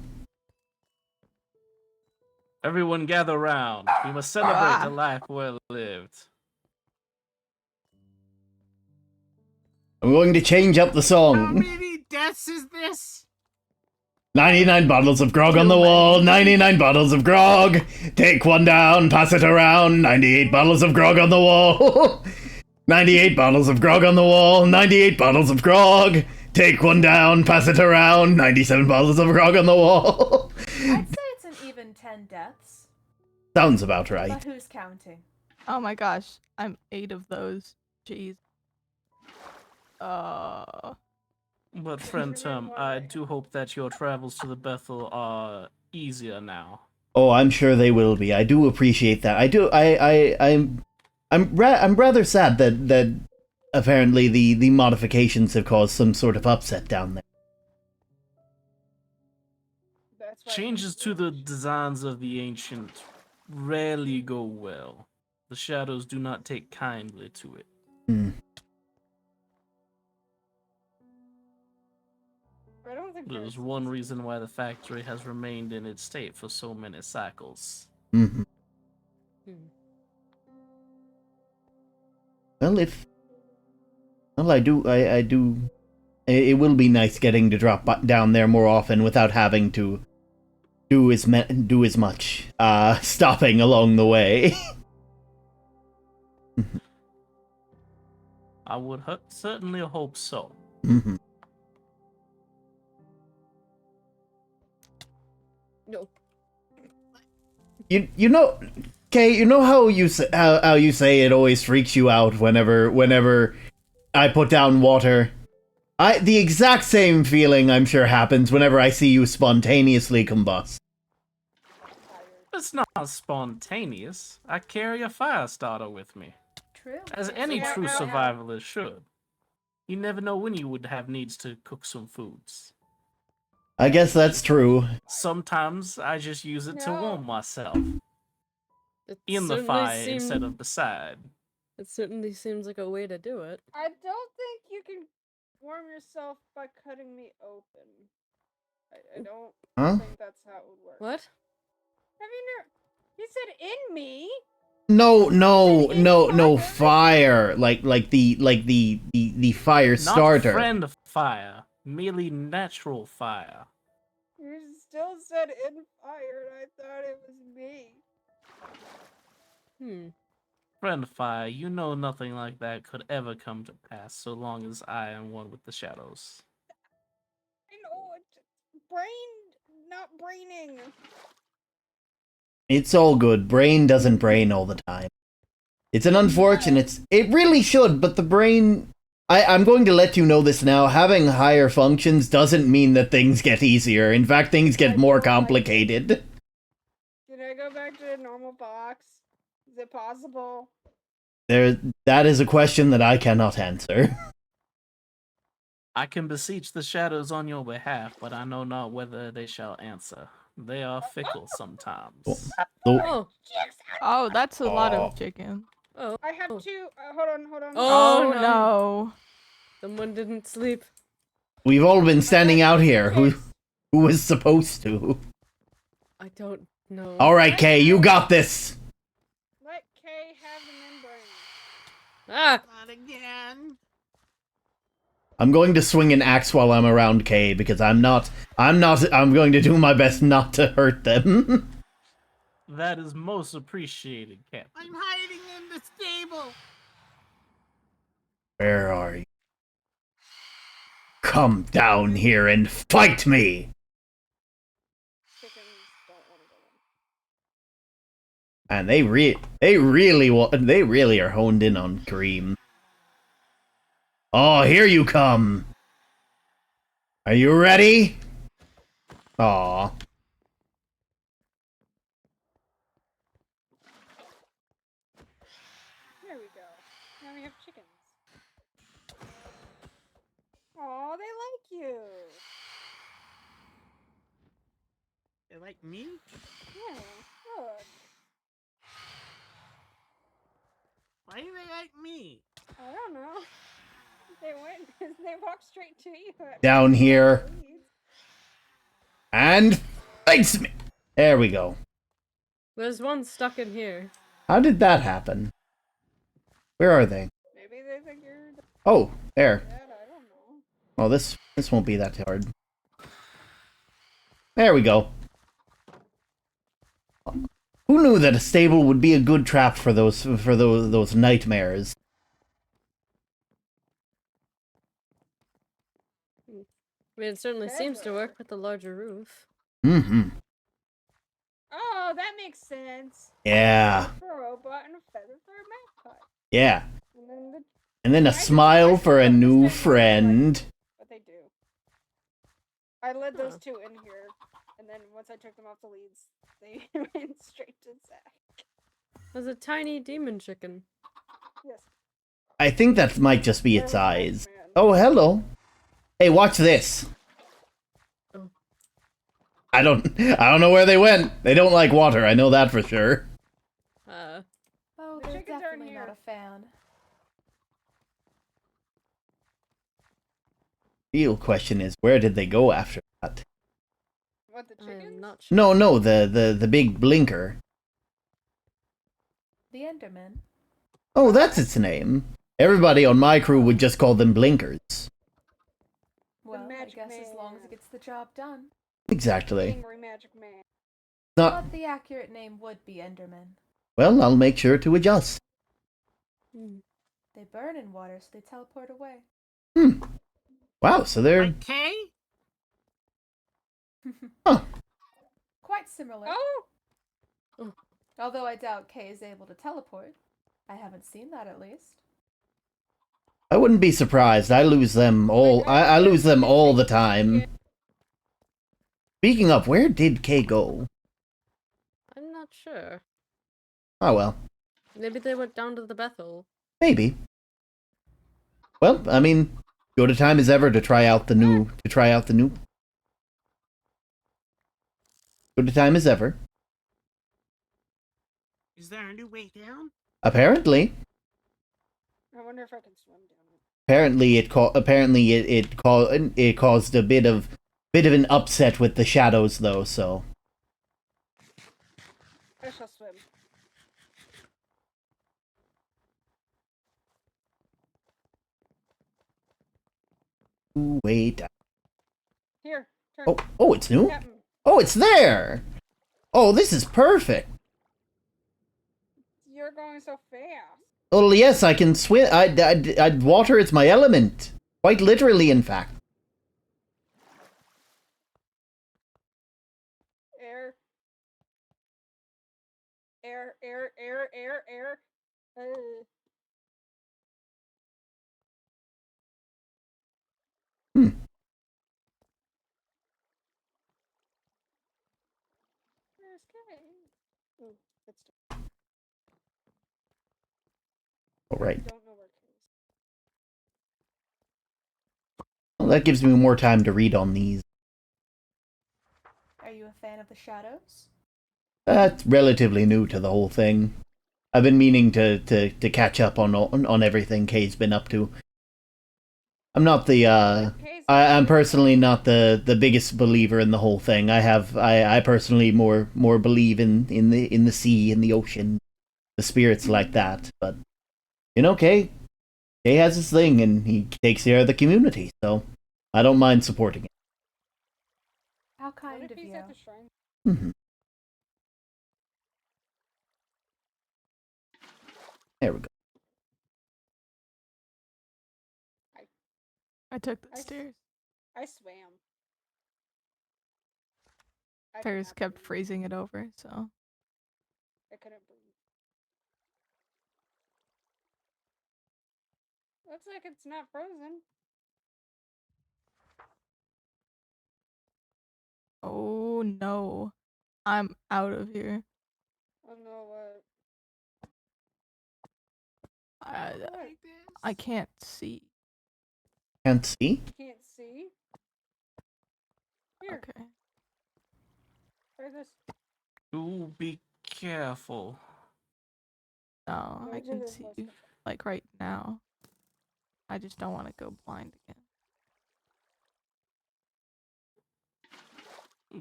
Everyone gather round. We must celebrate a life well lived. I'm going to change up the How song. many deaths is this? 99 bottles of grog on the wall, 99 bottles of grog. Take one down, pass it around. 98 bottles of grog on the wall. 98 bottles of grog on the wall, 98 bottles of grog. Take one down, pass it around. 97 bottles of grog on the wall. I'd say it's an even 10 deaths. Sounds about But right. who's counting? Oh my gosh. I'm 8 of those. Jeez. But friend Tom, I do hope that your travels to the Bethel are easier now. Oh, I'm sure they will be. I do appreciate that. I'm rather sad that apparently the modifications have caused some sort of upset down there. That's why Changes to the designs of the ancient rarely go well. The shadows do not take kindly to it. Hmm. I don't think There's one reason why the factory has remained in its state for so many cycles. Mhm. Hmm. Well, I do. It will be nice getting to drop down there more often without having to do as much stopping along the way. I would certainly hope so. Mhm. No. You know, Kay, you know how you how you say it always freaks you out whenever I put down water. The exact same feeling I'm sure happens whenever I see you spontaneously combust. It's not spontaneous. I carry a fire starter with me, True. as any Yeah, true yeah. survivalist should. You never know when you would have needs to cook some foods. I guess that's true. Sometimes I just use it to No. warm myself It in the certainly fire seem- instead of beside. It certainly seems like a way to do it. I don't think you can warm yourself by cutting me open. I don't Huh? think that's how it would work. What? Have you never? He said in me. No, fire. Like the fire starter. Not friend fire, merely natural fire. You still said in fire, and I thought it was me. Hmm. Friend fire, you know nothing like that could ever come to pass so long as I am one with the shadows. I know it's brain, not braining. It's all good. Brain doesn't brain all the time. It's an unfortunate. It really should, but the brain. I'm going to let you know this now. Having higher functions doesn't mean that things get easier. In fact, things get more complicated. Can I go back to the normal box? Is it possible? That is a question that I cannot answer. I can beseech the shadows on your behalf, but I know not whether they shall answer. They are fickle sometimes. Oh, Oh, that's a lot Oh. of chicken. oh, I have oh. two. Hold on, hold on. Oh, no. no. Someone didn't sleep. We've all been standing got out two here. Who chicks. was supposed to? I don't know. All right, Kay, you got this. Let Kay have the membrane. Ah! Not again. I'm going to swing an axe while I'm around Kay because I'm going to do my best not to hurt them. That is most appreciated, Captain. I'm hiding in the stable. Where are you? Come down here and fight me. Chickens don't want to go in. And they really are honed in on Cream. Oh, here you come. Are you ready? Aw. There we go. Now we have chickens. Oh, they like you. They like me? Yeah, good. Why do they like me? I don't know. They went. They walked straight to you. Down here. And face me. There we go. There's one stuck in here. How did that happen? Where are they? Maybe they think you're Oh, there. dead. I don't know. Oh, this won't be that hard. There we go. Who knew that a stable would be a good trap for those nightmares? I mean, it certainly seems to work with the larger roof. Mm-hmm. Oh, that makes sense. Yeah. For a robot and a feather for a magpie. Yeah. And then the And then a smile for a new friend. what they do. I led those two in here, and then once I took them off the leads, they went straight to Zach. There's a tiny demon chicken. Yes. I think that might just be its They're eyes. man. Oh, hello. Hey, watch this. Oh. I don't know where they went. They don't like water, I know that for sure. Oh, The they're chickens are in definitely not here. a fan. Real question is, where did they go after that? What, the I chickens? am not sure. No, the big blinker. The Enderman. Oh, that's its name. Everybody on my crew would just call them blinkers. Well, I magic guess as long as man. it gets the job done. Exactly. Angry magic man. Not But the accurate name would be Enderman. well, I'll make sure to adjust. Hmm. They burn in water, so they teleport away. Wow, so they're Like Kay? huh. Quite similar. Oh! Although I doubt Kay is able to teleport. I haven't seen that at least. I wouldn't be surprised. I lose them all. I lose them all the time. Speaking of, where did Kay go? I'm not sure. Oh well, Maybe they went down to the Bethel. maybe. Well, I mean, good a time as ever to try out the new. Good a time as ever. Is there a new way down? Apparently, I wonder if I can swim down it. it caused a bit of an upset with the shadows though. So I shall swim. wait. Here, turn. Oh, it's new. Captain. Oh, it's there. Oh, this is perfect. You're going so fast. Oh yes, I can swim. Water is my element. Quite literally, in fact. Air. Air, air, air, air, air. Hmm. Where's Kay? Ooh, it's All right. I don't know where Kay is. Well, that gives me more time to read on these. Are you a fan of the shadows? That's relatively new to the whole thing. I've been meaning to catch up on everything Kay's been up to. I'm not the I'm personally not the biggest believer in the whole thing. I personally more believe in the sea, in the ocean, the spirits like that. But Kay has his thing and he takes care of the community, so I don't mind supporting it. How kind of you. Mm-hmm. There we go. I took the stairs. I swam. I Ferris cannot kept breathe. phrasing it over, so. I couldn't breathe. Looks like it's not frozen. Oh no. I'm out of here. Oh no, what? I can't see. Can't see? Can't see? Here, Okay. try this. Ooh, be careful. No, Let I me do can this see voice you, control. like right now. I just don't want to go blind again.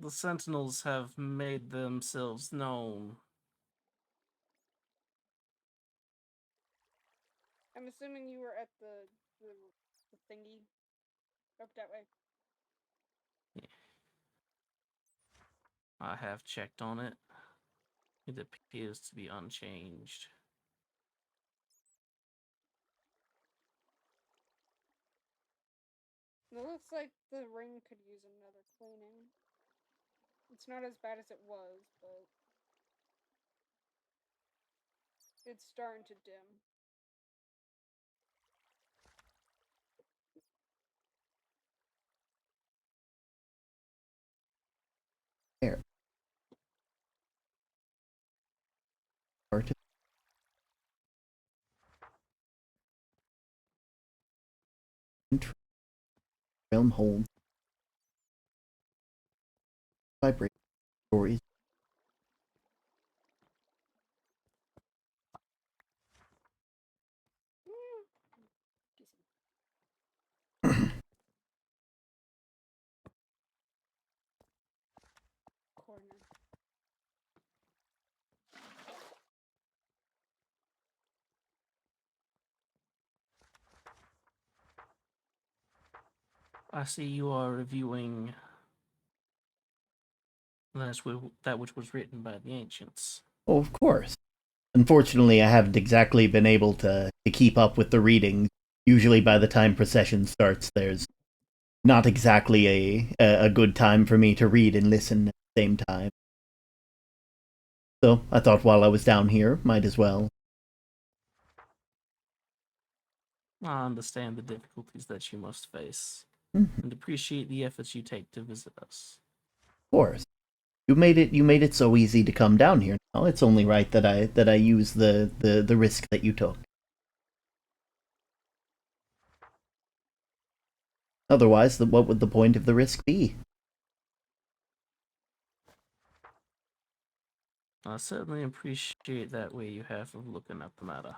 The Sentinels have made themselves known. I'm assuming you were at the thingy up that way. I have checked on it. It appears to be unchanged. It looks like the ring could use another cleaning. It's not as bad as it was, but it's starting to dim. There. Realm holds vibrate stories. Corner. I see you are reviewing that which was written by the ancients. Oh, of course. Unfortunately, I haven't exactly been able to keep up with the readings. Usually by the time procession starts, there's not exactly a good time for me to read and listen at the same time. So I thought while I was down here, might as well. I understand the difficulties that you must face, Mm-hmm. and appreciate the efforts you take to visit us. Of course. You made it so easy to come down here now. It's only right that I use the risk that you took. Otherwise, what would the point of the risk be? I certainly appreciate that way you have of looking at the matter.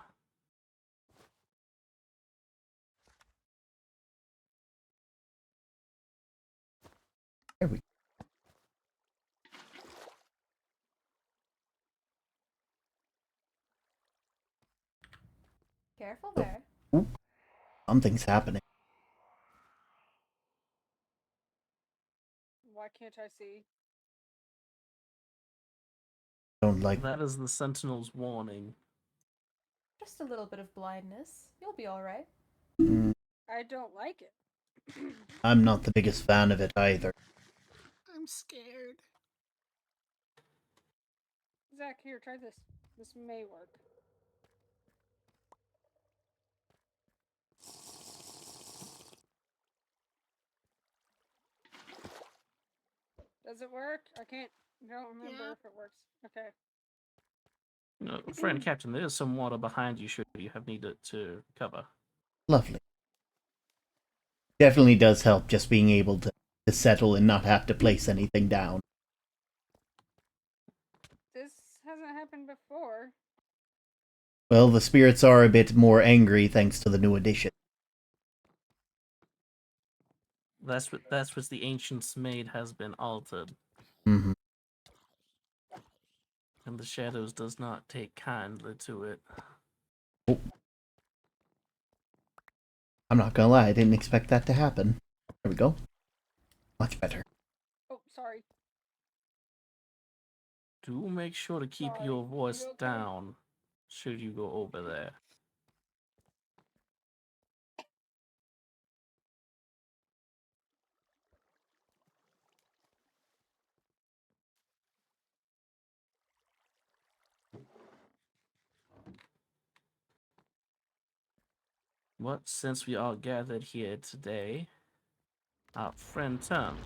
There we go. Careful there. Oop. Something's happening. Why can't I see? Don't like That is the Sentinel's warning. Just a little bit of blindness. You'll be alright. I don't like it. I'm not the biggest fan of it either. I'm scared. Zach, here, try this. This may work. Does it work? I don't remember if it works. Okay. Friend Captain, there is some water behind you should you have needed to cover. Lovely. Definitely does help just being able to settle and not have to place anything down. This hasn't happened before. Well, the spirits are a bit more angry thanks to the new addition. That's what the ancient's made has been altered, Mm-hmm. and the shadows does not take kindly to it. Oh. I'm not gonna lie, I didn't expect that to happen. There we go. Much better. Oh, sorry. Do make sure to keep Sorry. your voice You okay? down should you go over there. But since we are gathered here today, our friend Tom,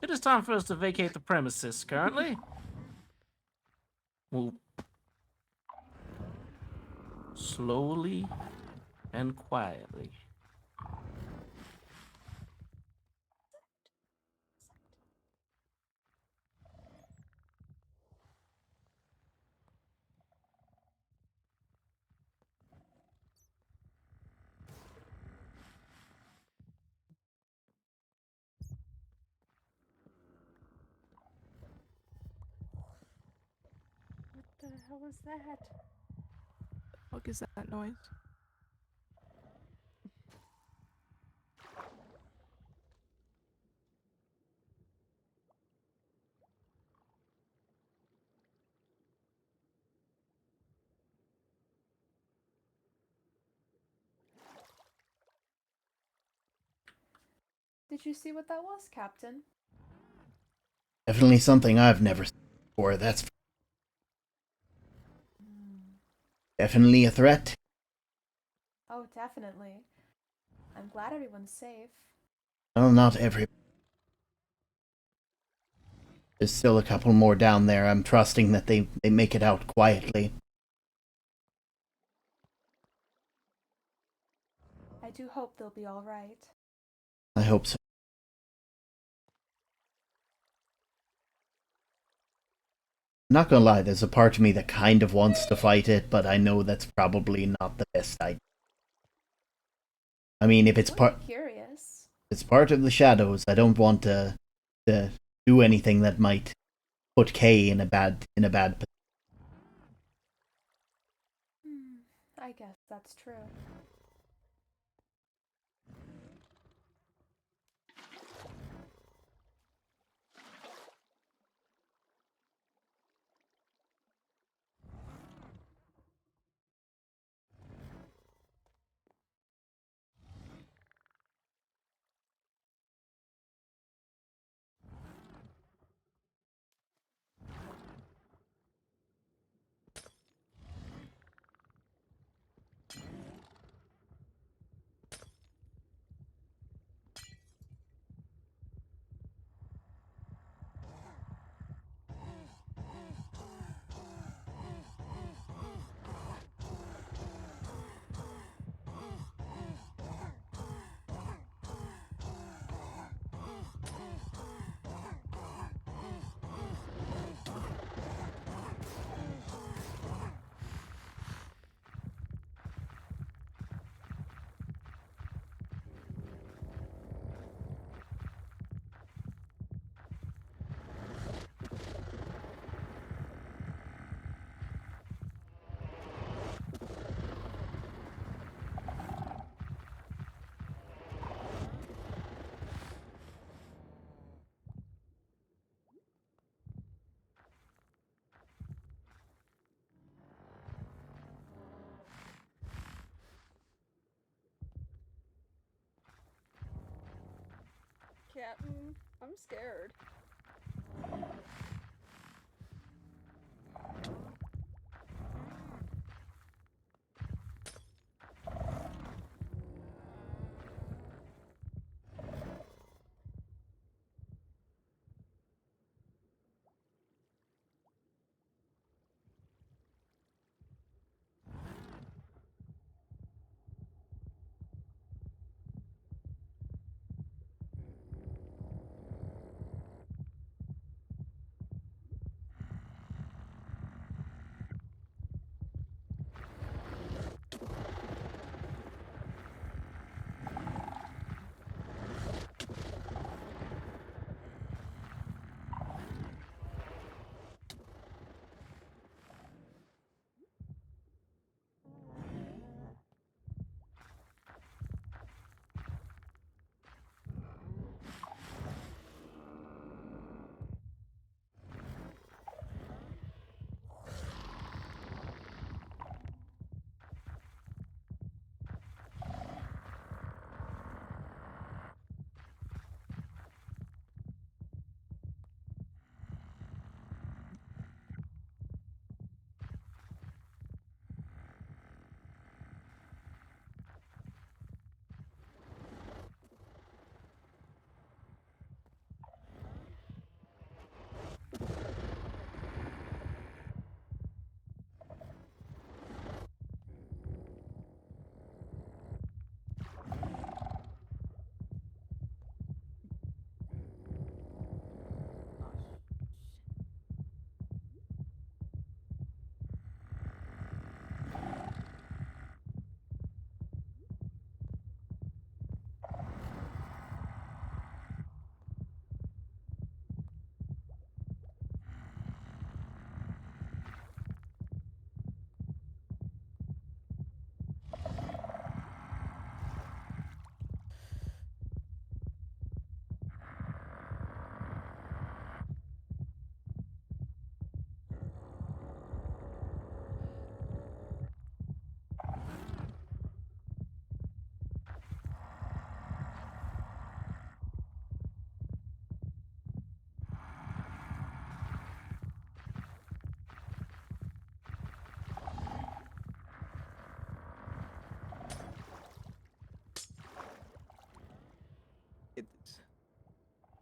it is time for us to vacate the premises currently. Move slowly and quietly. What the hell was that? What is that noise? Did you see what that was, Captain? Definitely something I've never seen before, that's definitely a threat. Oh, definitely. I'm glad everyone's safe. Well, not every. There's still a couple more down there. I'm trusting that they make it out quietly. I do hope they'll be all right. I hope so. I'm not gonna lie, there's a part of me that kind of wants to fight it, but I know that's probably not the best idea. I mean, if it's part Curious. it's part of the shadows, I don't want to do anything that might put Kay in a bad position. I guess that's true. Captain, I'm scared.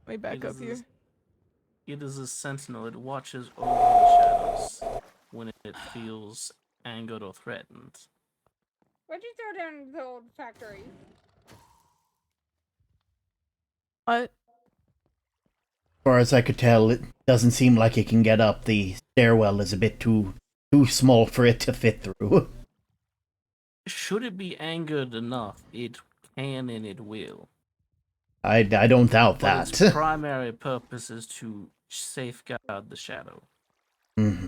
Let me back up here. It is a sentinel. It watches over the shadows when it feels angered or threatened. Why'd you throw down the old factory? What? As far as I could tell, it doesn't seem like it can get up. The stairwell is a bit too small for it to fit through. Should it be angered enough, it can and it will. I don't doubt But that. its primary purpose is to safeguard the shadow. Mhm.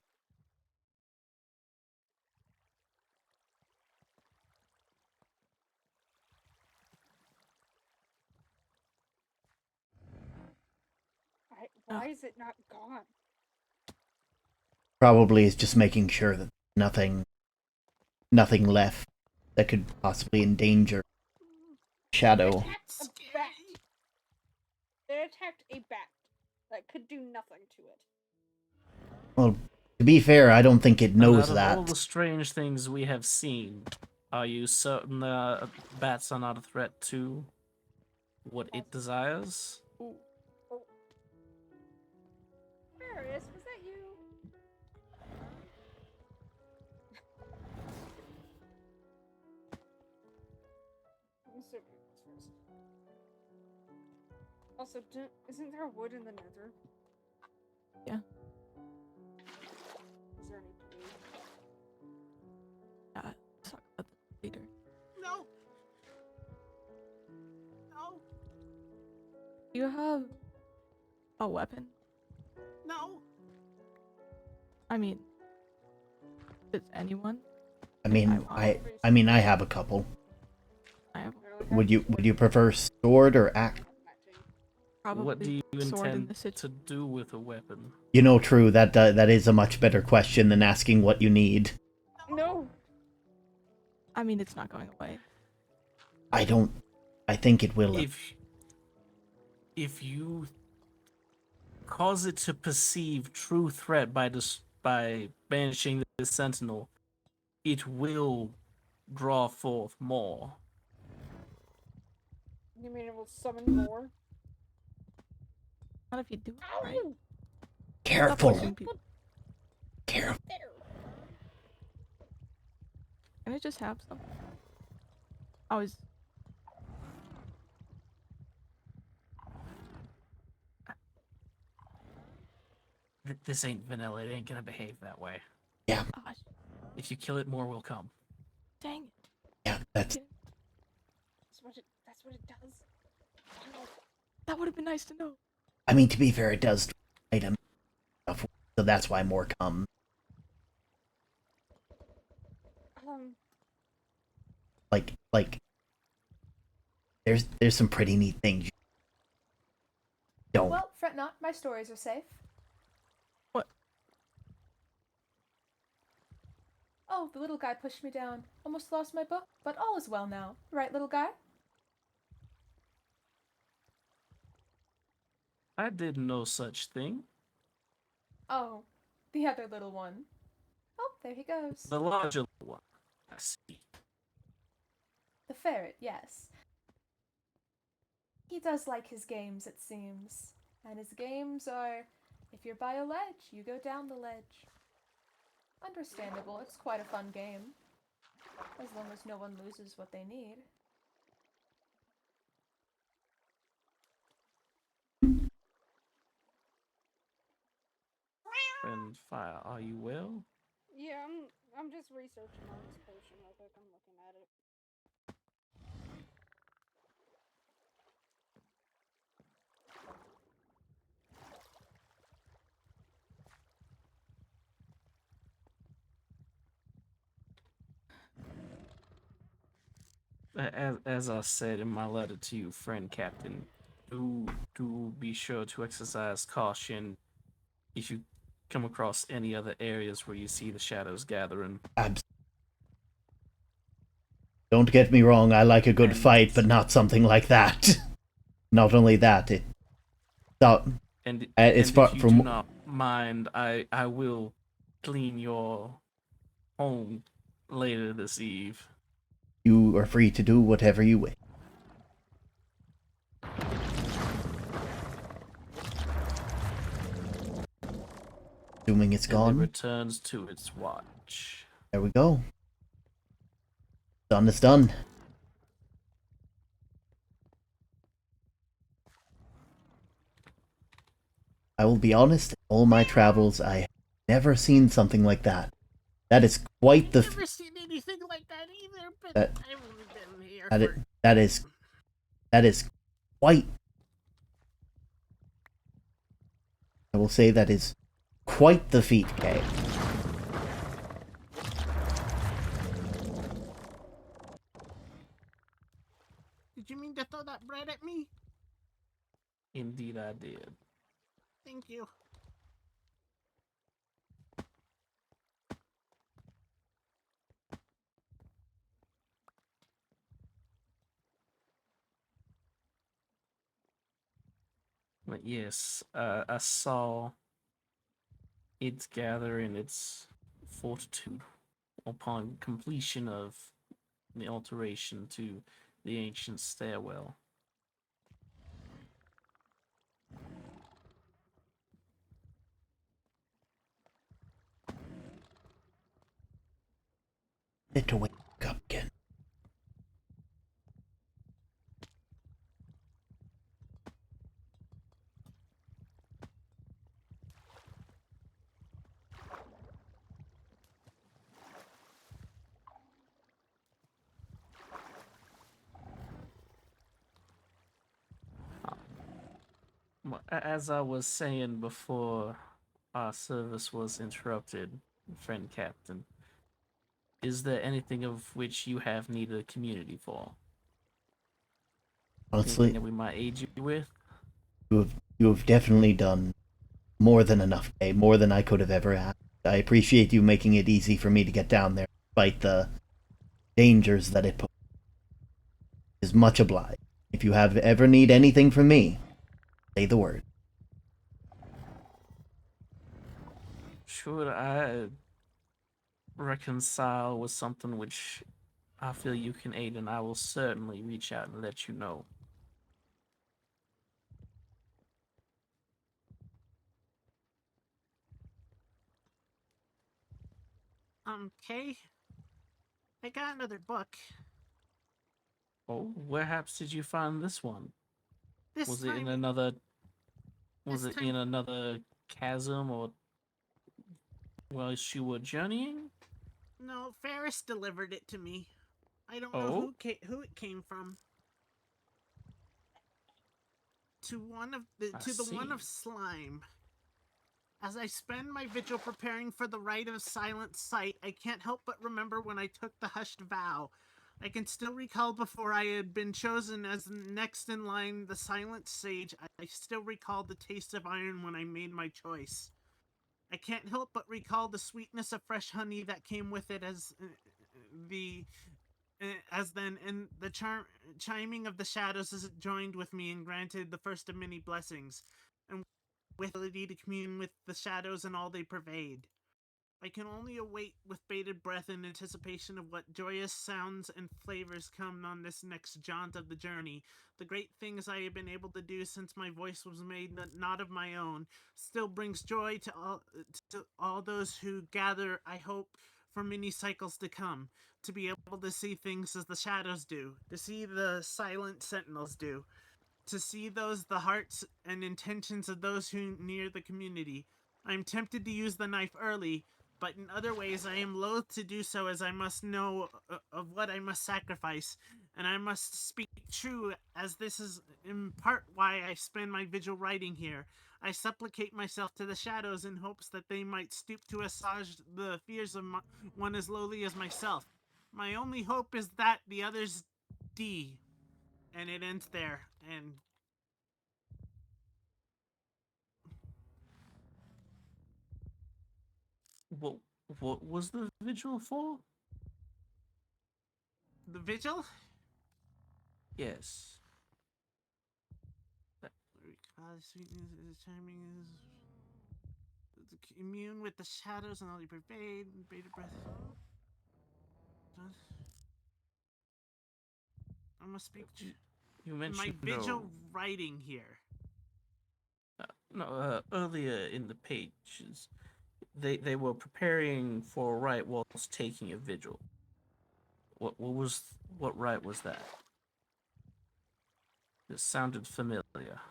Why is it not gone? Probably is just making sure that nothing left that could possibly endanger Shadow. A bat. It attacked a bat that could do nothing to it. Well, to be fair, I don't think it knows And out of all that. the strange things we have seen, are you certain the bats are not a threat to what it desires? Paris, was that you? I'm assuming it was first. Also, isn't there wood in the nether? Yeah. Is there any to be? Let's talk about the leader. No. No. Do you have a weapon? No. I mean, does anyone? I mean, I have a couple. I have Would you prefer sword or axe? probably What do you sword in intend the to do with a weapon? You know, true. That is a much better question than asking what you need. No. I mean, it's not going away. I think it will. If you cause it to perceive true threat by banishing this sentinel, it will draw forth more. You mean it will summon more? Not if you do it right. Ow! Stop Careful. pushing people. Careful. There. Can I just have some? I was. This ain't vanilla. It ain't gonna behave that way. Yeah, Ah, If you kill it, more will come. dang it. yeah. That's That's what it does. That would have been nice to know. I mean, to be fair, it does item stuff, so that's why more come. Like, there's some pretty neat things. You don't. Well, fret not, my stories are safe. What? Oh, the little guy pushed me down. Almost lost my book, but all is well now. Right, little guy? I did no such thing. Oh, the other little one. Oh, there he goes. The larger one. I see. The ferret, yes. He does like his games, it seems. And his games are, if you're by a ledge, you go down the ledge. Understandable, it's quite a fun game. As long as no one loses what they need. Friend Fire, are you well? Yeah, I'm just researching on this potion real quick. I'm looking at it. As I said in my letter to you, friend Captain, do be sure to exercise caution if you come across any other areas where you see the shadows gathering. Don't get me wrong. I like a good And- fight, but not something like that. Not only that, And it's if far you from. do not mind, I will clean your home later this eve. You are free to do whatever you wish. Assuming it's and it gone. returns to its watch. There we go. Done is done. I will be honest, in all my travels, I have never seen something like that. That is quite the... I've never seen anything like that either, but That- I've only been here That, for... that is quite... I will say that is quite the feat, Kay. Did you mean to throw that bread at me? Indeed, I did. Thank you. But yes, I saw it gather in its fortitude upon completion of the alteration to the ancient stairwell. It to wake up again. As I was saying before our service was interrupted, friend Captain, is there anything of which you have need a community for? Anything Honestly, that we might aid you with? you have definitely done more than enough, Kay. More than I could have ever asked. I appreciate you making it easy for me to get down there, despite the dangers that it poses. Is much obliged. If you have ever need anything from me, say the word. Should I reconcile with something which I feel you can aid in, I will certainly reach out and let you know. Kay? I got another book. Oh, perhaps did you find this one? This Was time... it in another... Was this it time- in another chasm or... while you were journeying? No, Ferris delivered it to me. I don't know Oh? who it came from. To the one of see. slime. As I spend my vigil preparing for the rite of silent sight, I can't help but remember when I took the hushed vow. I can still recall before I had been chosen as next in line the silent sage. I still recall the taste of iron when I made my choice. I can't help but recall the sweetness of fresh honey that came with it as then, and the chiming of the shadows as it joined with me and granted the first of many blessings, and with the ability to commune with the shadows and all they pervade. I can only await with bated breath in anticipation of what joyous sounds and flavors come on this next jaunt of the journey. The great things I have been able to do since my voice was made not of my own still brings joy to all those who gather, I hope, for many cycles to come, to be able to see things as the shadows do, to see the silent sentinels do, to see the hearts and intentions of those who near the community. I am tempted to use the knife early, but in other ways I am loath to do so, as I must know of what I must sacrifice, and I must speak true, as this is in part why I spend my vigil writing here. I supplicate myself to the shadows in hopes that they might stoop to assuage the fears of one as lowly as myself. My only hope is that the others D. And it ends there, and What, what was the vigil for? the vigil? Yes. Because sweetness is chiming is immune with the shadows and all they pervade, bated breath. I must speak You my mentioned vigil no. writing here. No, earlier in the pages, They were preparing for a rite whilst taking a vigil. What rite was that? It sounded familiar.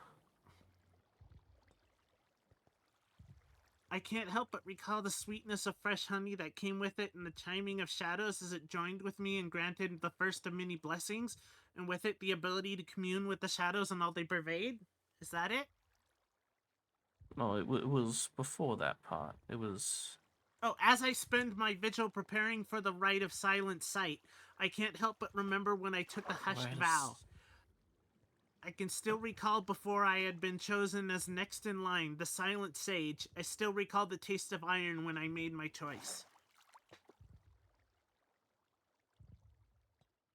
I can't help but recall the sweetness of fresh honey that came with it and the chiming of shadows as it joined with me and granted the first of many blessings, and with it the ability to commune with the shadows and all they pervade. Is that it? No, it was before that part. It was. Oh, as I spend my vigil preparing for the rite of silent sight, I can't help but remember when I took the hushed vow. I can still recall before I had been chosen as next in line, the silent sage. I still recall the taste of iron when I made my choice.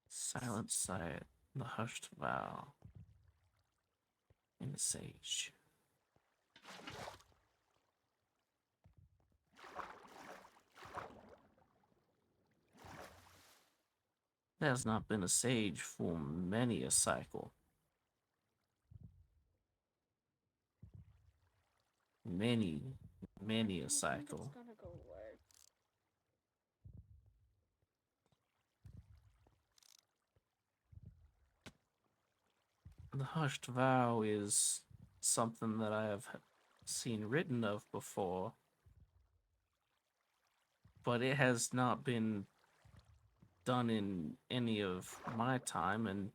Silent sight, the hushed vow, and the sage. There has not been a sage for many a cycle. Many, many a I don't think cycle. it's gonna go away. The hushed vow is something that I have seen written of before, but it has not been done in any of my time, and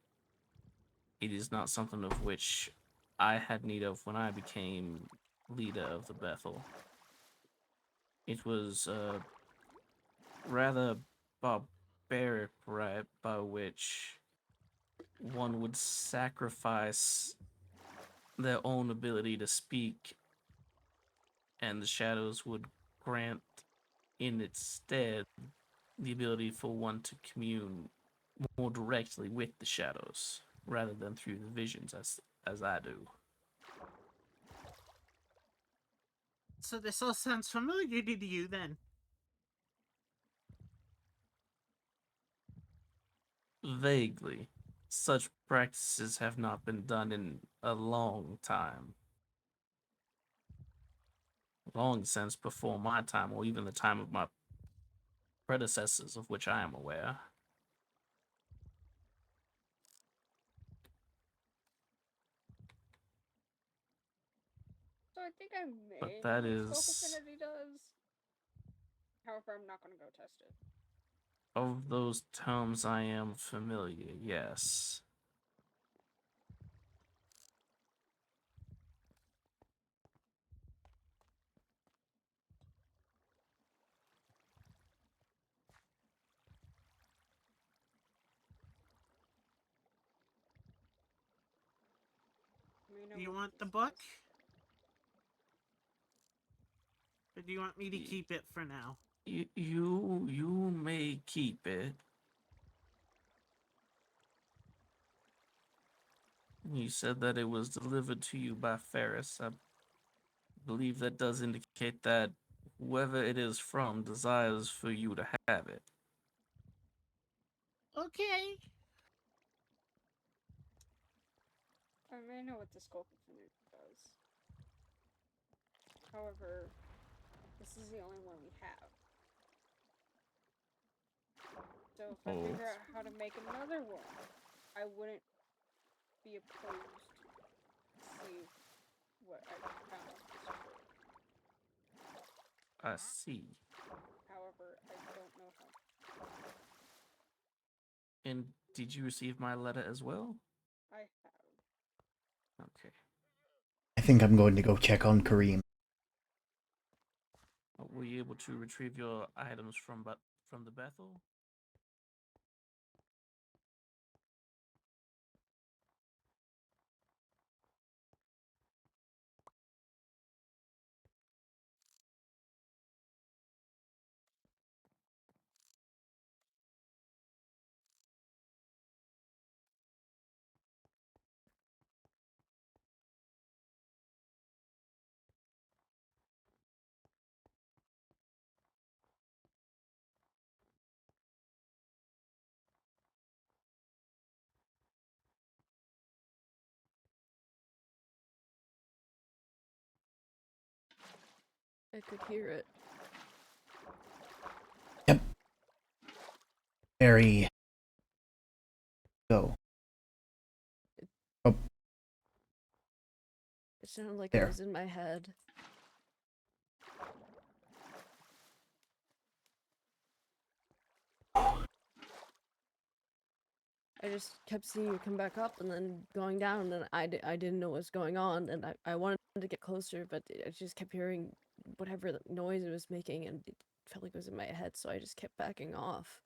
it is not something of which I had need of when I became leader of the Bethel. It was a rather barbaric rite by which one would sacrifice their own ability to speak, and the shadows would grant in its stead the ability for one to commune more directly with the shadows rather than through the visions as I do. So this all sounds familiar to you then? Vaguely. Such practices have not been done in a long time. Long since before my time, or even the time of my predecessors, of which I am aware. So I think I But may know that what scope is, affinity does. However, I'm not gonna go test it. of those terms I am familiar, yes. May know Do you what want the this book? does. Or do you want me to Y- keep it for now? You may keep it. You said that it was delivered to you by Ferris. I believe that does indicate that whoever it is from desires for you to have it. Okay. I may know what the scope affinity does. However, this is the only one we have. So if I Oh, figure out how to make another one, I wouldn't be opposed to see what I found this for. I see. However, I don't know how. And did you receive my letter as well? I have. Okay. I think I'm going to go check on Kareem. Were you able to retrieve your items from the Bethel? I could hear it. Yep. Very. Go. Oh, It sounded like There. it was in my head. I just kept seeing you come back up and then going down, and I didn't know what was going on, and I wanted to get closer, but I just kept hearing whatever the noise it was making, and it felt like it was in my head, so I just kept backing off.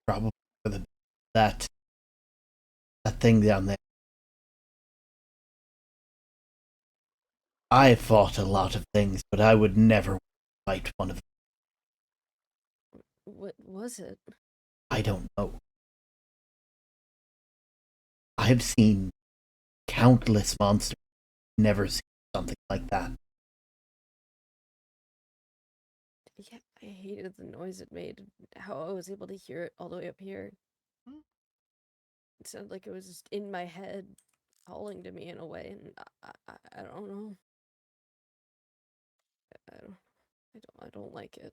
probably for that thing down there. I fought a lot of things, but I would never fight one of them. What was it? I don't know. I've seen countless monsters, never seen something like that. Yeah, I hated the noise it made, how I was able to hear it all the way up here. It sounded like it was just in my head, calling to me in a way, and I don't know. I don't like it.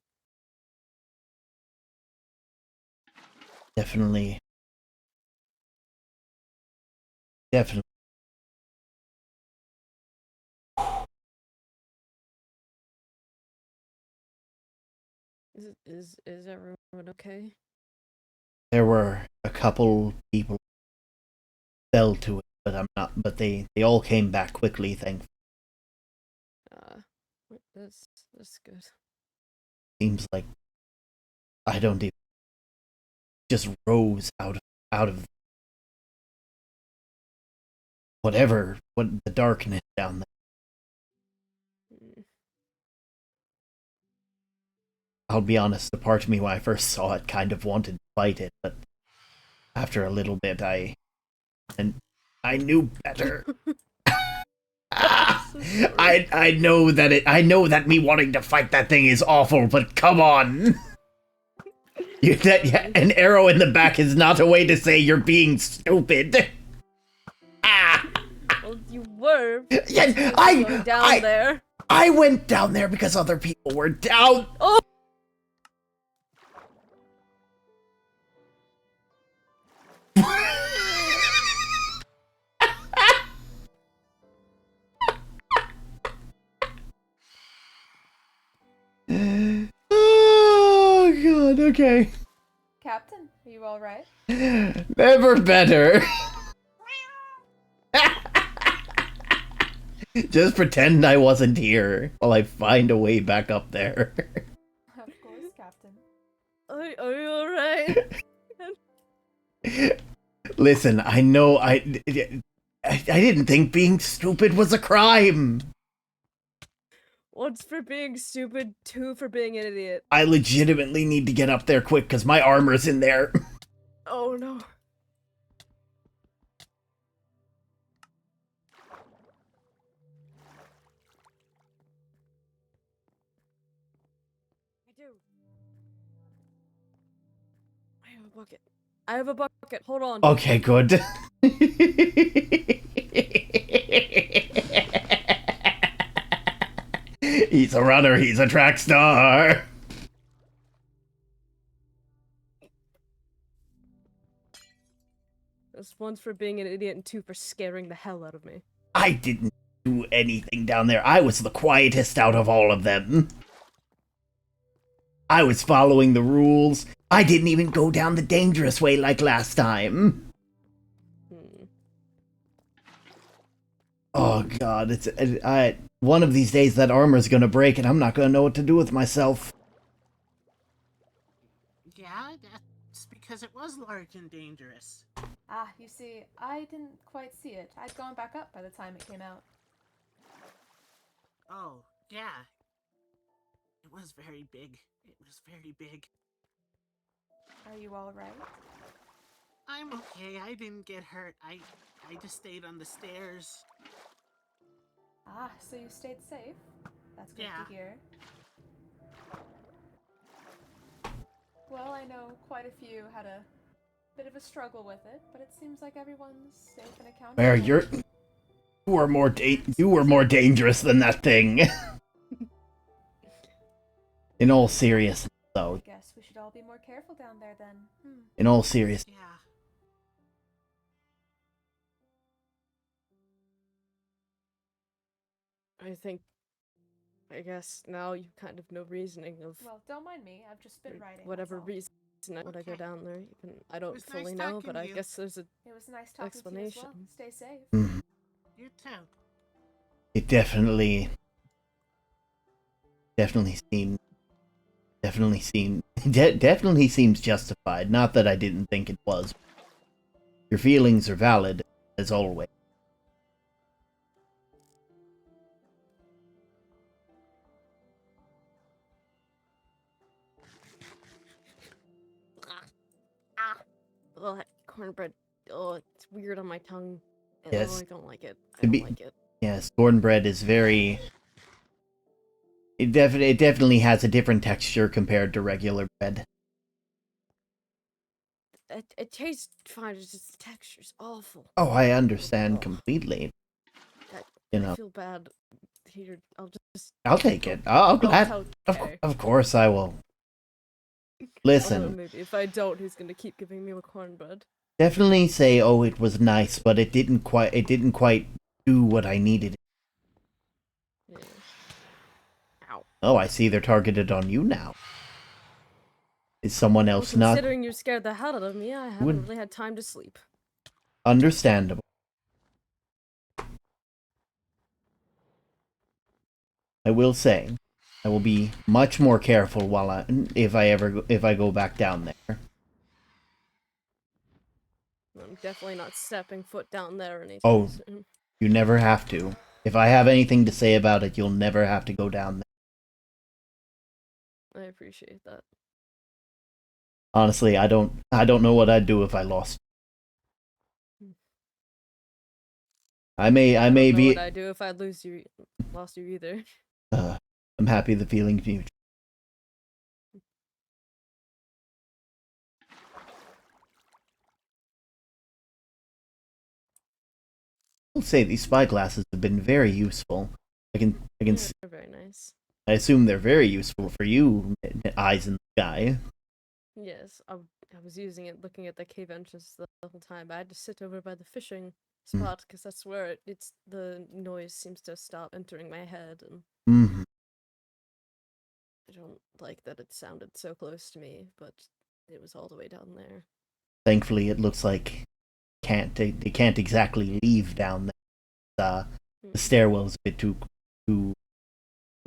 Definitely. Is everyone okay? There were a couple people fell to it, but I'm not. But they all came back quickly. Thankfully, That's good. seems like I don't even just rose out of what the darkness down there. I'll be honest, the part of me when I first saw it kind of wanted to fight it, but after a little bit I knew better. I know that me wanting to fight that thing is awful, but come on. An arrow in the back is not a way to say you're being stupid. Well, you were. Yes, Going down there. I went down there because other people were down. Oh. Oh god, okay. Captain, are you alright? Never better. Just pretend I wasn't here while I find a way back up there. Of course, Captain. Are you alright? Listen, I know I didn't think being stupid was a crime. Once for being stupid, two for being an idiot. I legitimately need to get up there quick because my armor's in there. Oh no. I have a bucket. Hold on. Okay, good. He's a runner, he's a track star. That's once for being an idiot and two for scaring the hell out of me. I didn't do anything down there. I was the quietest out of all of them. I was following the rules. I didn't even go down the dangerous way like last time. Oh god, one of these days that armor's gonna break and I'm not gonna know what to do with myself. Yeah, that's because it was large and dangerous. Ah, you see, I didn't quite see it. I'd gone back up by the time it came out. Oh, yeah. It was very big. It was very big. Are you alright? I'm okay. I didn't get hurt. I just stayed on the stairs. Ah, so you stayed safe? That's good Yeah. to hear. Well, I know quite a few had a bit of a struggle with it, but it seems like everyone's safe and accounted Where for. you were more dangerous than that thing. In all seriousness, though. I guess we should all be more careful down there then. In all seriousness. Yeah. I guess now you kind of know reasoning of Well, don't mind me. I've just been writing. whatever that's all. reason I would I go Okay. down there. Even I don't was fully nice know, talking but to I you. guess there's a It was nice talking to you as well. explanation. Stay safe. Mhm. You too. It definitely seemed definitely seems justified. Not that I didn't think it was. Your feelings are valid, as always. Oh, that cornbread. Oh, it's weird on my tongue. Yes. Oh, I don't like it. I To don't be- like it. Yes, cornbread is very. It definitely has a different texture compared to regular bread. It tastes fine. It's just the texture's awful. Oh, I understand Ugh. completely. I, You I know, feel bad. Here, I'll just. I'll take it. I'll Don't glad. tell Of, Kay. of course, I will. Although Listen, maybe if I don't, he's gonna keep giving me a cornbread. definitely say, "Oh, it was nice," but it didn't quite do what I needed. Yeah. Ow. Oh, I see they're targeted on you now. Is someone Well, else not considering you scared the hell out of me, I haven't really had time to sleep. understandable? I will say, I will be much more careful if I go back down there. I'm definitely not stepping foot down there anytime Oh, soon. you never have to. If I have anything to say about it, you'll never have to go down there. I appreciate that. Honestly, I don't know what I'd do if I lost. I may I don't know be. what I'd do if I lost you either. I'm happy the feeling's mutual. I'll say these spyglasses have been very useful. I can Yeah, they're very nice. I assume they're very useful for you, eyes in the sky. Yes, I was using it, looking at the cave entrance the whole time. I had to sit over by the fishing spot because that's where the noise seems to stop entering my head, and Mm-hmm. I don't like that it sounded so close to me, but it was all the way down there. Thankfully, it looks like they can't exactly leave down there. The stairwell's a bit too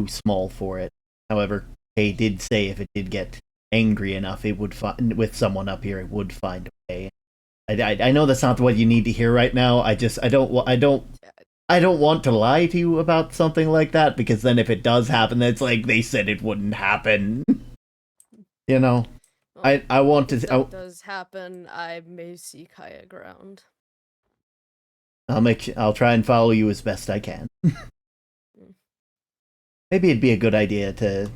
small for it. However, Kay did say if it did get angry enough, it would with someone up here, it would find a way. I know that's not what you need to hear right now. I don't want to lie to you about something like that, because then if it does happen, it's like they said it wouldn't happen. You know, Well, I want if to. that does happen, I may see Kaya ground. I'll try and follow you as best I can. Maybe it'd be a good idea to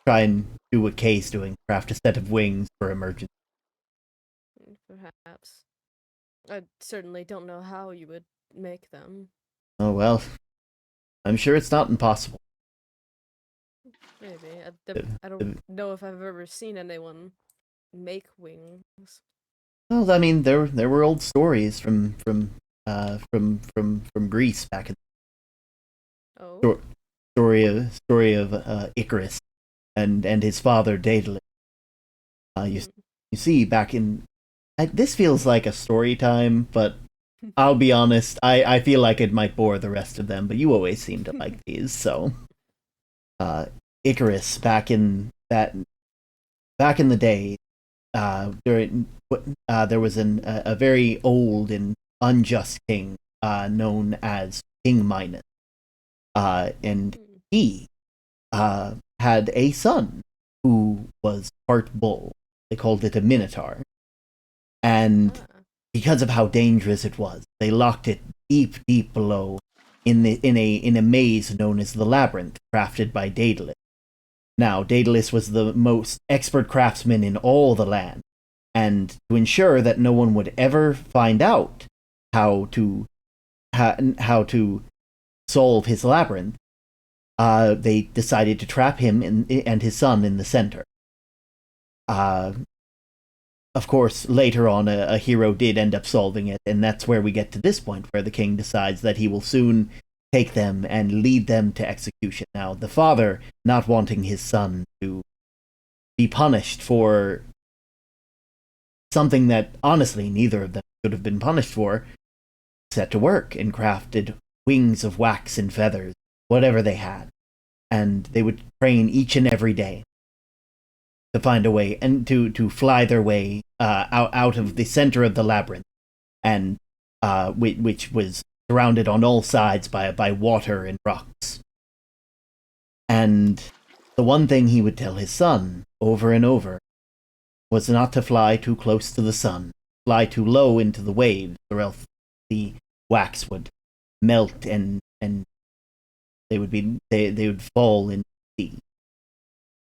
try and do what Kay's doing, craft a set of wings for emergency. Perhaps. I certainly don't know how you would make them. Oh well, I'm sure it's not impossible. Maybe. I don't know if I've ever seen anyone make wings. Well, I mean, there were old stories from Greece back in Oh. story of Icarus and his father Daedalus. You see, back in this feels like a story time, but I'll be honest, I feel like it might bore the rest of them, but you always seem to like these, so Icarus back in the day, there was a very old and unjust king known as King Minos, and he had a son who was part bull. They called it a minotaur, and because of how dangerous it was, they locked it deep below in a maze known as the Labyrinth, crafted by Daedalus. Now, Daedalus was the most expert craftsman in all the land, and to ensure that no one would ever find out how to solve his labyrinth, they decided to trap him and his son in the center. Of course, later on, a hero did end up solving it, and that's where we get to this point, where the king decides that he will soon take them and lead them to execution. Now, the father, not wanting his son to be punished for something that, honestly, neither of them should have been punished for, set to work and crafted wings of wax and feathers, whatever they had. And they would train each and every day to find a way and to fly their way out of the center of the labyrinth, and which was surrounded on all sides by water and rocks. And the one thing he would tell his son over and over was not to fly too close to the sun, fly too low into the waves, or else the wax would melt and they would fall into the sea.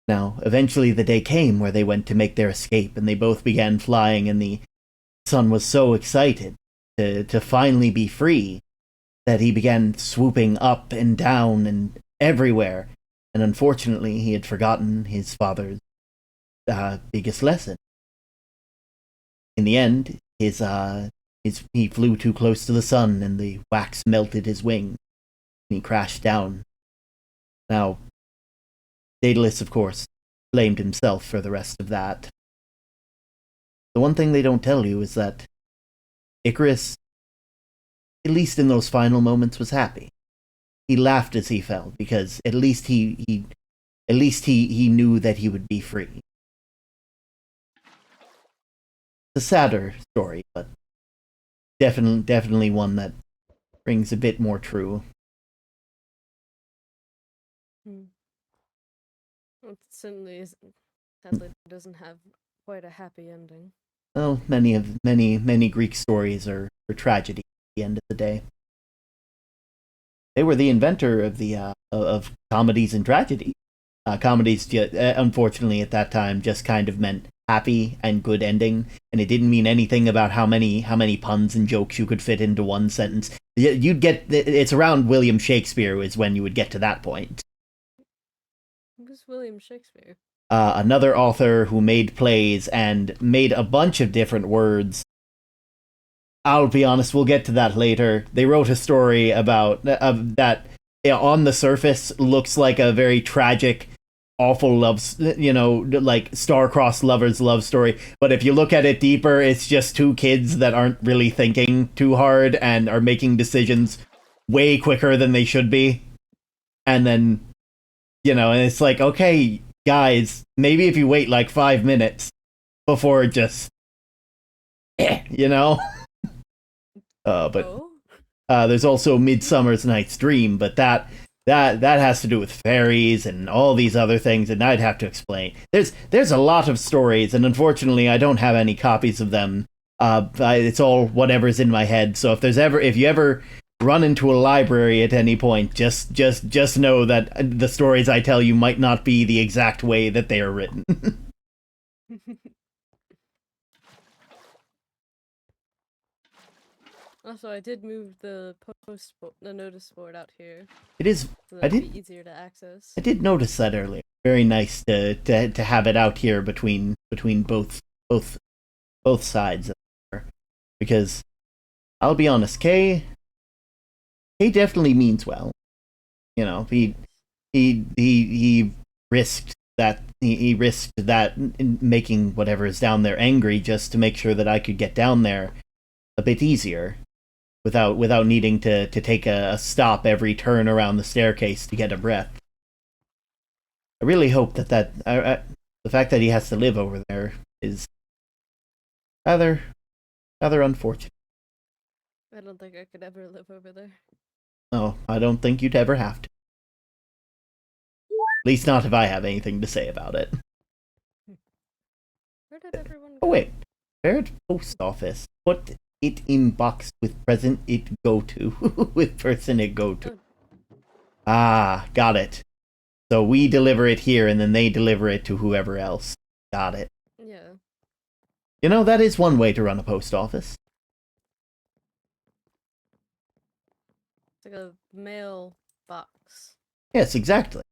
Now, eventually the day came where they went to make their escape, and they both began flying, and the son was so excited to finally be free that he began swooping up and down and everywhere, and unfortunately he had forgotten his father's biggest lesson. In the end, he flew too close to the sun, and the wax melted his wing, and he crashed down. Now, Daedalus, of course, blamed himself for the rest of that. The one thing they don't tell you is that Icarus, at least in those final moments, was happy. He laughed as he fell, because at least he knew that he would be free. It's a sadder story, but definitely one that rings a bit more true. It certainly sadly doesn't have quite a happy ending. Well, many Greek stories are tragedy at the end of the day. They were the inventor of the of comedies and tragedies. Comedies, unfortunately, at that time, just kind of meant happy and good ending, and it didn't mean anything about how many puns and jokes you could fit into one sentence. You'd get it's around William Shakespeare is when you would get to that point. Who's William Shakespeare? Another author who made plays and made a bunch of different words. I'll be honest, we'll get to that later. They wrote a story about that on the surface looks like a very tragic, awful love, like star-crossed lovers love story. But if you look at it deeper, it's just two kids that aren't really thinking too hard and are making decisions way quicker than they should be. And then, and it's like, okay, guys, maybe if you wait like 5 minutes before just, but there's also Midsummer's Night's Dream, but that has to do with fairies and all these other things, and I'd have to explain. There's a lot of stories, and unfortunately, I don't have any copies of them. It's all whatever's in my head. So if you ever run into a library at any point, just know that the stories I tell you might not be the exact way that they are written. Also, I did move the notice board out here. It is. So that'd be easier to access. I did notice that earlier. Very nice to have it out here between both sides, because I'll be honest, Kay definitely means well. He risked that. He risked that in making whatever is down there angry just to make sure that I could get down there a bit easier, without needing to take a stop every turn around the staircase to get a breath. I really hope that the fact that he has to live over there is rather unfortunate. I don't think I could ever live over there. No, I don't think you'd ever have to. At least not if I have anything to say about it. Where did everyone go? Oh wait, Barrett Post Office. Put it in box with present it go to. With person it go to. Ah, got it. So we deliver it here and then they deliver it to whoever else. Got it. Yeah. That is one way to run a post office. It's like a mail box. Yes, exactly.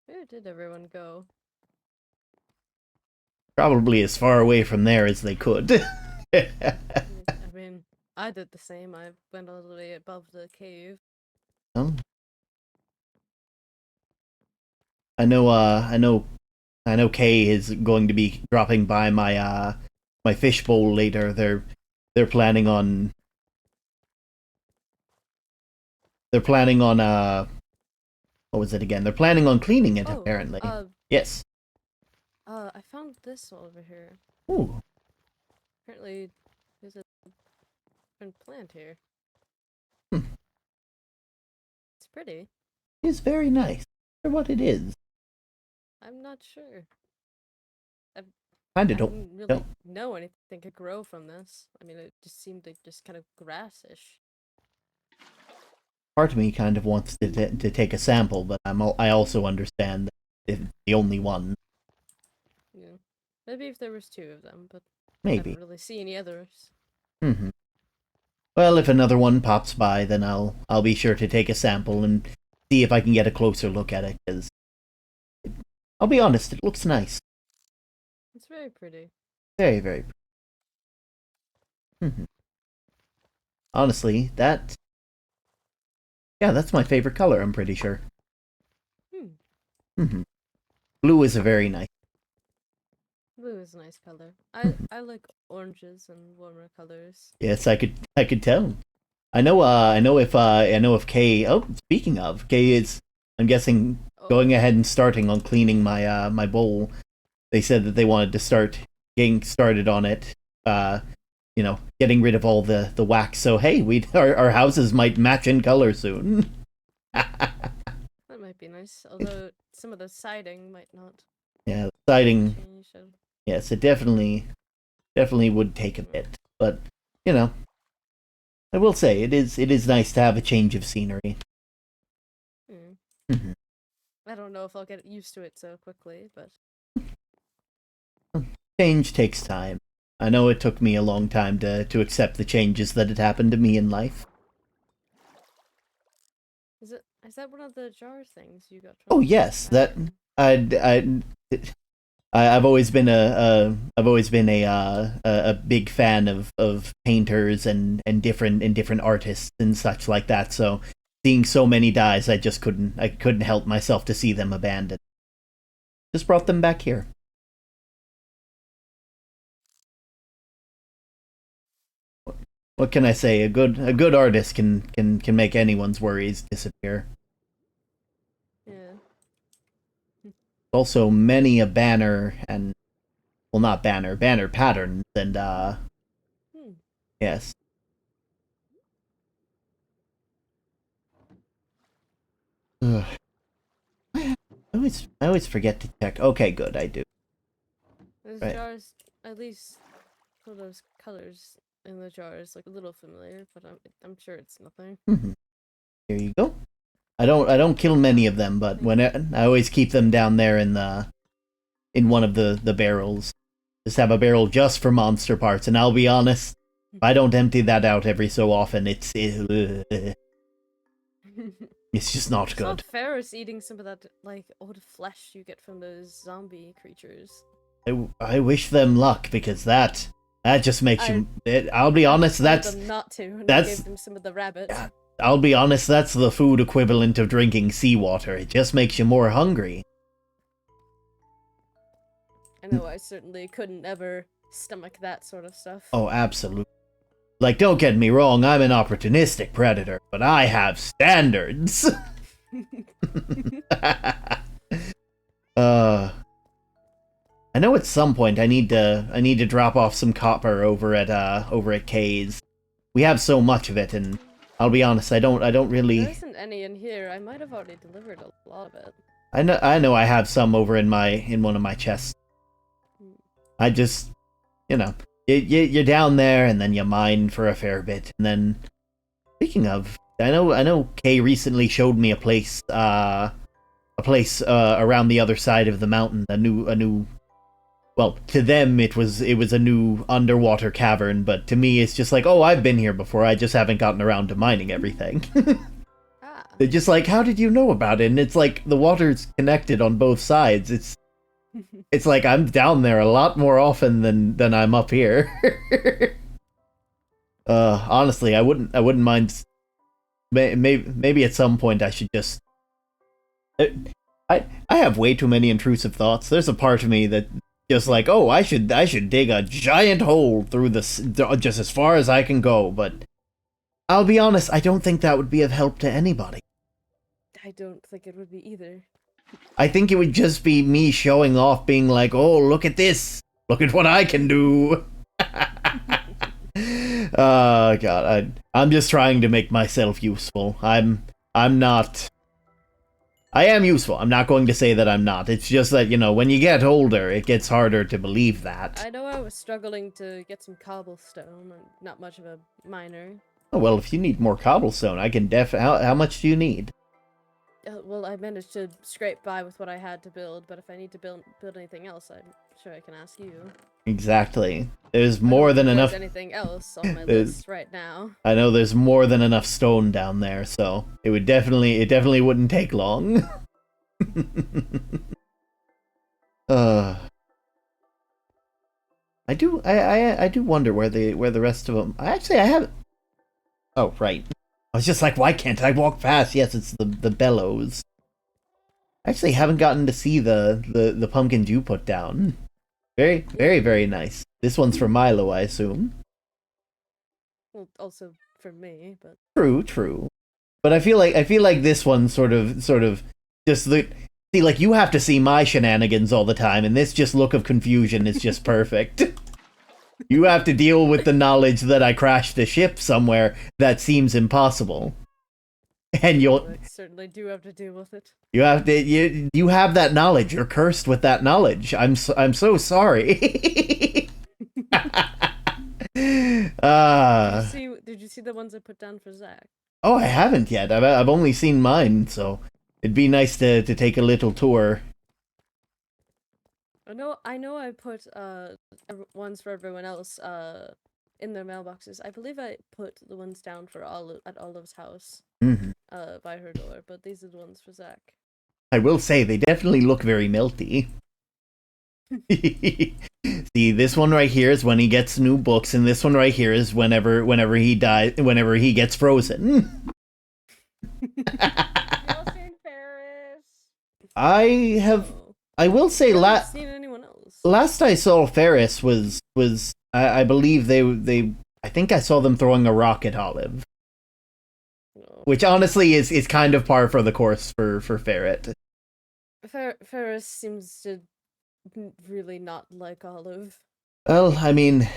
Where did everyone go? Probably as far away from there as they could. I mean, I did the same. I went all the way above the cave. Oh. I know Kay is going to be dropping by my fishbowl later. They're planning on what was it again? They're planning on cleaning it, Oh, apparently. Yes. I found this over here. Ooh. Apparently, there's a different plant here. Hmm. It's pretty. It's very nice for what it is. I'm not sure. Kinda I don't didn't really know anything could grow from this. I mean, it just seemed like just kind of grassish. part of me kind of wants to take a sample, but I also understand that it's the only one. Yeah. Maybe if there was two of them, but I Maybe. don't really see any others. Mm-hmm. Well, if another one pops by, then I'll be sure to take a sample and see if I can get a closer look at it, because I'll be honest, it looks nice. It's very pretty. Very, very pretty. Mm-hmm. Honestly, that's my favorite color, I'm pretty sure. Mm-hmm. Blue is a very nice. Blue is a nice color. I like oranges and warmer colors. Yes, I could tell. I know if Kay. Oh, speaking of, Kay is, I'm guessing, going ahead and starting on cleaning my my bowl. They said that they wanted to start getting started on it. Getting rid of all the wax. So hey, our houses might match in color soon. That might be nice. Although some of the siding might not. Yeah, the siding. Change. Yes, it definitely would take a bit, but I will say it is nice to have a change of scenery. Mm-hmm. I don't know if I'll get used to it so quickly, but change takes time. I know it took me a long time to accept the changes that had happened to me in life. Is that one of the jar things you got? Oh yes, that I've always been a big fan of painters and different artists and such like that. So seeing so many dies, I couldn't help myself to see them abandoned. Just brought them back here. What can I say? A good artist can make anyone's worries disappear. Yeah. Also, many a banner and not banner patterns and yes. Ugh. I always forget to check. Okay, good, I do. Those right. jars, at least for those colors in the jars, like a little familiar, but I'm sure it's nothing. Mm-hmm. Here you go. I don't kill many of them, but I always keep them down there in one of the barrels. Just have a barrel just for monster parts, and I'll be honest, if I don't empty that out every so often, it's just not good. It's not fair as eating some of that like old flesh you get from those zombie creatures. I wish them luck, because that just makes you. I'll be honest, that's them not to. And that's I gave them some of the rabbits. I'll be honest, that's the food equivalent of drinking seawater. It just makes you more hungry. I know I certainly couldn't ever stomach that sort of stuff. Oh, absolutely. Like, don't get me wrong, I'm an opportunistic predator, but I have standards. I know at some point I need to drop off some copper over at Kay's. We have so much of it, and I'll be honest, I don't really. There isn't any in here. I might have already delivered a lot of it. I know I have some over in one of my chests. I just, you're down there, and then you mine for a fair bit, and then, speaking of, I know Kay recently showed me a place around the other side of the mountain, a new well, to them it was a new underwater cavern, but to me it's just like, oh, I've been here before, I just haven't gotten around to mining everything. Ah. They're just like, how did you know about it? And it's like, the water's connected on both sides. It's like, I'm down there a lot more often than I'm up here. Honestly, I wouldn't mind. Maybe at some point I should just... I have way too many intrusive thoughts. There's a part of me that just like, oh, I should dig a giant hole through this just as far as I can go, but I'll be honest, I don't think that would be of help to anybody. I don't think it would be either. I think it would just be me showing off, being like, oh, look at this. Look at what I can do. Oh, God. I'm just trying to make myself useful. I'm not... I am useful. I'm not going to say that I'm not. It's just that, you know, when you get older, it gets harder to believe that. I know I was struggling to get some cobblestone. I'm not much of a miner. Oh, well, if you need more cobblestone, I can how much do you need? Well, I managed to scrape by with what I had to build, but if I need to build anything else, I'm sure I can ask you. Exactly. There's more than enough... There's anything else on my list right now. I know there's more than enough stone down there, so it definitely wouldn't take long. I do wonder where the rest of them... Actually, I haven't... Oh, right. I was just like, why can't I walk fast? Yes, it's the bellows. I actually haven't gotten to see the pumpkins you put down. Very, very, very nice. This one's for Milo, I assume. Well, also for me, but True. But I feel like this one sort of just see, like, you have to see my shenanigans all the time, and this just look of confusion is just perfect. You have to deal with the knowledge that I crashed a ship somewhere that seems impossible. And I certainly do have to deal with it. you have that knowledge. You're cursed with that knowledge. I'm so sorry. Did you see the ones I put down for Zach? Oh, I haven't yet. I've only seen mine, so it'd be nice to take a little tour. I know I put ones for everyone else in their mailboxes. I believe I put the ones down for at Olive's house. Mm-hmm. By her door, but these are the ones for Zach. I will say they definitely look very melty. See, this one right here is when he gets new books, and this one right here is whenever he gets frozen. Y'all seen Ferris? I will say Haven't seen anyone else. last I saw Ferris was I believe I think I saw them throwing a rock at Olive. Which honestly is kind of par for the course for Ferret. Ferris seems to really not like Olive. Well, I mean,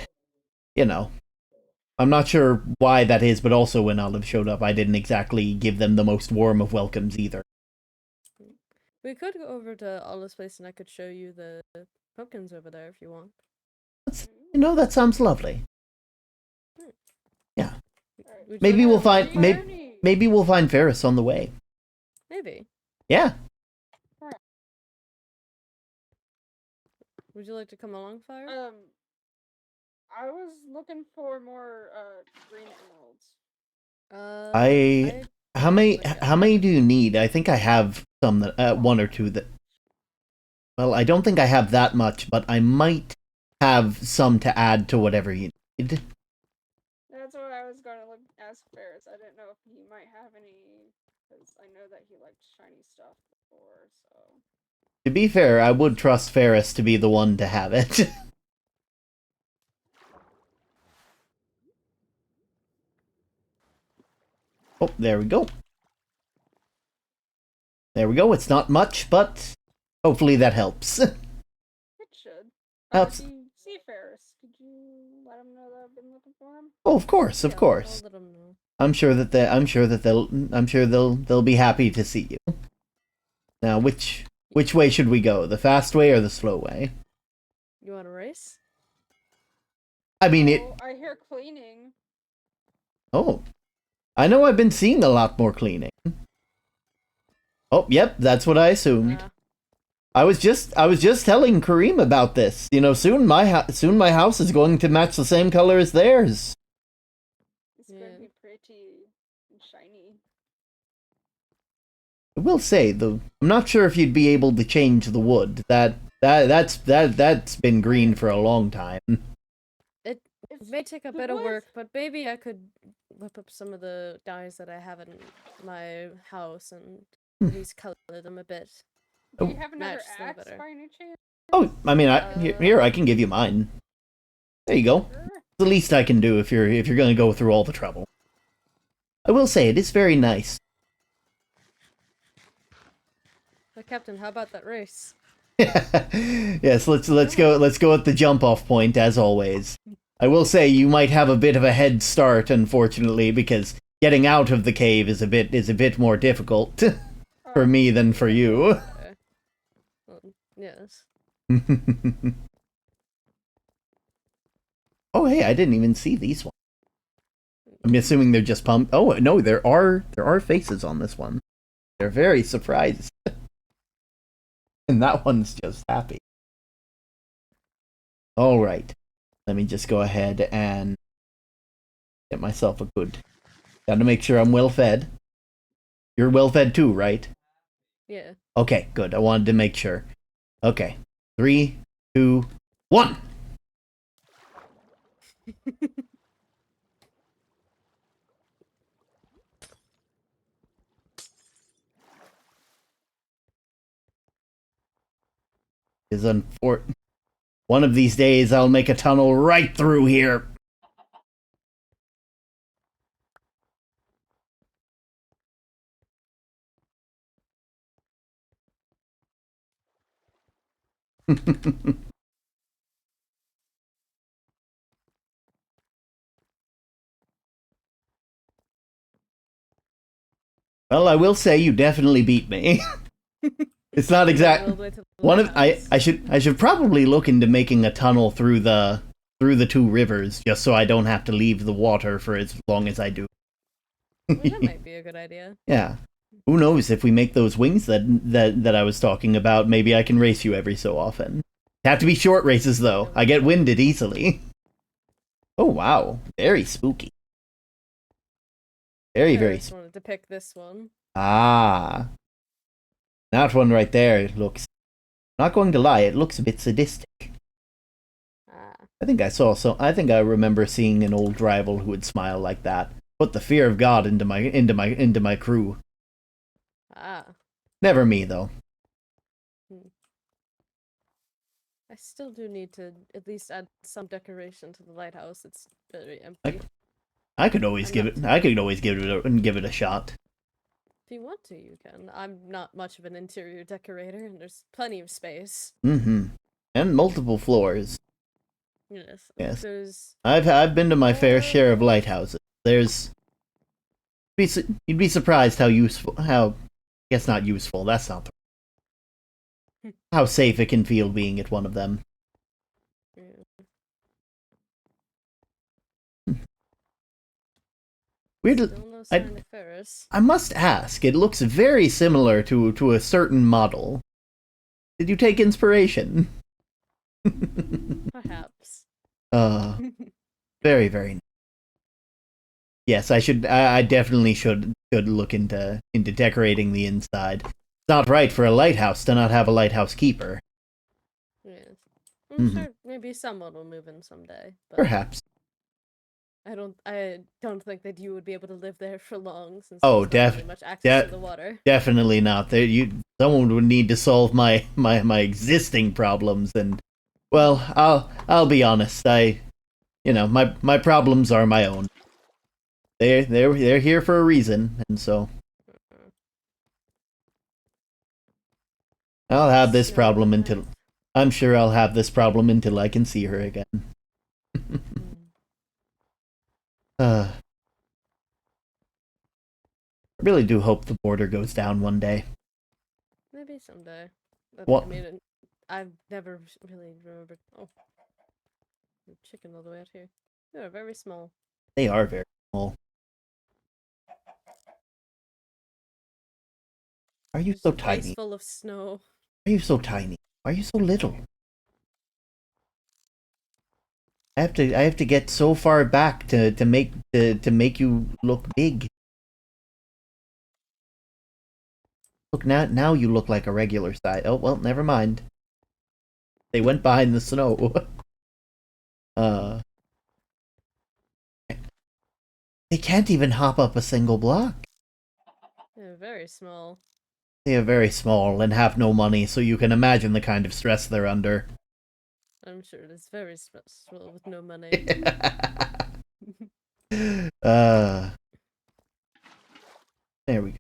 you know, I'm not sure why that is, but also when Olive showed up, I didn't exactly give them the most warm of welcomes either. We could go over to Olive's place and I could show you the pumpkins over there if you want. That sounds lovely. Yeah. Would Maybe you we'll like find maybe we'll find Ferris on the way. Maybe. Yeah. Would you like to come along, Fire? I was looking for more green emeralds. How many do you need? I think I have some one or two that. Well, I don't think I have that much, but I might have some to add to whatever you need. That's what I was going to ask Ferris. I didn't know if he might have any, because I know that he liked shiny stuff before, so... To be fair, I would trust Ferris to be the one to have it. Oh, there we go. There we go. It's not much, but hopefully that helps. It should. Helps. If you see Ferris, could you let him know that I've been looking for him? Oh, of course, of course. I'll let 'em know. I'm sure they'll be happy to see you. Now, which way should we go? The fast way or the slow way? You want to race? I mean it. Oh, I hear cleaning. Oh, I know. I've been seeing a lot more cleaning. Oh, yep, that's what I assumed. I was just telling Kareem about this. You know, soon my house is going to match the same color as theirs. It's going to be pretty and shiny. I will say though, I'm not sure if you'd be able to change the wood. That's been green for a long time. It may take a the bit of wood- work, but maybe I could whip up some of the dyes that I have in my house and at least color them a bit. Do you have another match them axe better. by any chance? Oh, I mean, here I can give you mine. There you go. Sure. It's the least I can do if you're going to go through all the trouble. I will say it is very nice. So, Captain, how about that race? Yes, let's go at the jump off point as always. I will say you might have a bit of a head start, unfortunately, because getting out of the cave is a bit more difficult for me than for you. Okay. Well, yes. Oh, hey, I didn't even see these ones. I'm assuming they're just pumped. Oh no, there are faces on this one. They're very surprised, and that one's just happy. All right, let me just go ahead and get myself a good. Got to make sure I'm well fed. You're well fed too, right? Yeah. Okay, good. I wanted to make sure. Okay, 3, 2, 1. Is unfortunate. One of these days, I'll make a tunnel right through here. Well, I will say you definitely beat me. It's not exact. One of I should probably look into making a tunnel through the two rivers just so I don't have to leave the water for as long as I do. Well, that might be a good idea. Yeah. Who knows if we make those wings that I was talking about, maybe I can race you every so often. Have to be short races though. I get winded easily. Oh wow, very spooky. Very I very. just wanted to pick this one. Ah, that one right there looks. Not going to lie, it looks a bit sadistic. Ah. I think I remember seeing an old rival who would smile like that. Put the fear of God into my crew. Ah. Never me though. I still do need to at least add some decoration to the lighthouse. It's very empty. I could always give it a shot. If you want to, you can. I'm not much of an interior decorator, and there's plenty of space. Mm-hmm. And multiple floors. Yes. Yes. There's. I've been to my fair share of lighthouses. You'd be surprised how useful. I guess not useful. That's not the. How safe it can feel being at one of them. Yeah. Weird. Still no sign of Ferris. I must ask. It looks very similar to a certain model. Did you take inspiration? Perhaps. Very very. Nice. Yes, I should. I definitely should look into decorating the inside. It's not right for a lighthouse to not have a lighthouse keeper. Yes. I'm sure maybe someone will move in someday. But Perhaps. I don't think that you would be able to live there for long since there's not really much access to the water. Definitely not. Someone would need to solve my existing problems, and well, I'll be honest. My problems are my own. They're here for a reason, and so I'll have this problem until I'm sure I'll have this problem until I can see her again. I really do hope the border goes down one day. Maybe someday. But, What? I mean, I've never really remembered. Oh, chicken all the way out here. They're very small. They are very small. Are you so Ice tiny? full of snow. Why are you so tiny? Why are you so little? I have to get so far back to make you look big. Look, now you look like a regular size. Oh well, never mind. They went behind the snow. They can't even hop up a single block. They're very small. They are very small and have no money, so you can imagine the kind of stress they're under. I'm sure it's very stressful with no money. There we go.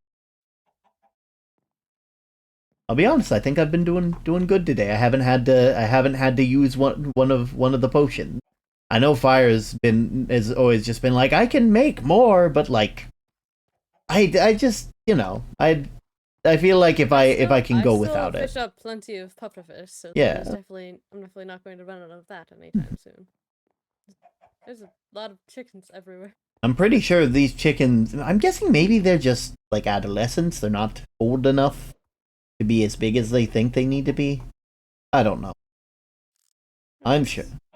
I'll be honest. I think I've been doing good today. I haven't had to use one of the potions. I know Fire's has always just been like, I can make more, but like, I just, I feel like if I can go without I it. fish up plenty of pufferfish, so Yeah. I'm definitely not going to run out of that anytime soon. There's a lot of chickens everywhere. I'm pretty sure these chickens, I'm guessing maybe they're just like adolescents. They're not old enough to be as big as they think they need to be. I don't know.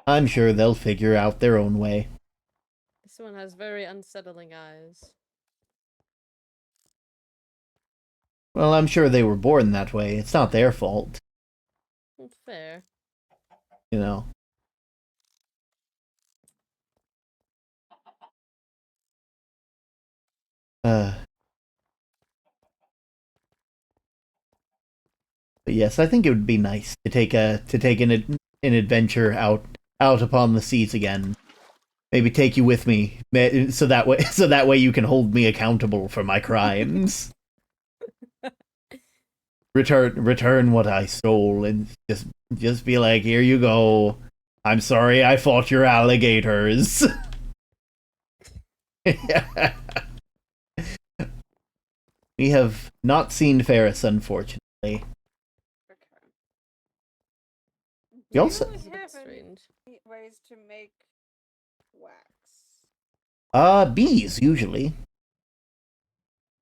I'm sure they'll figure out their own way. This one has very unsettling eyes. Well, I'm sure they were born that way. It's not their fault. Fair. You know. But yes, I think it would be nice to take an adventure out upon the seas again. Maybe take you with me, so that way you can hold me accountable for my crimes. Return what I stole, and just be like, here you go. I'm sorry I fought your alligators. We have not seen Ferris, unfortunately. Okay. We also- Do you It's a bit have strange. any ways to make wax? Bees, usually.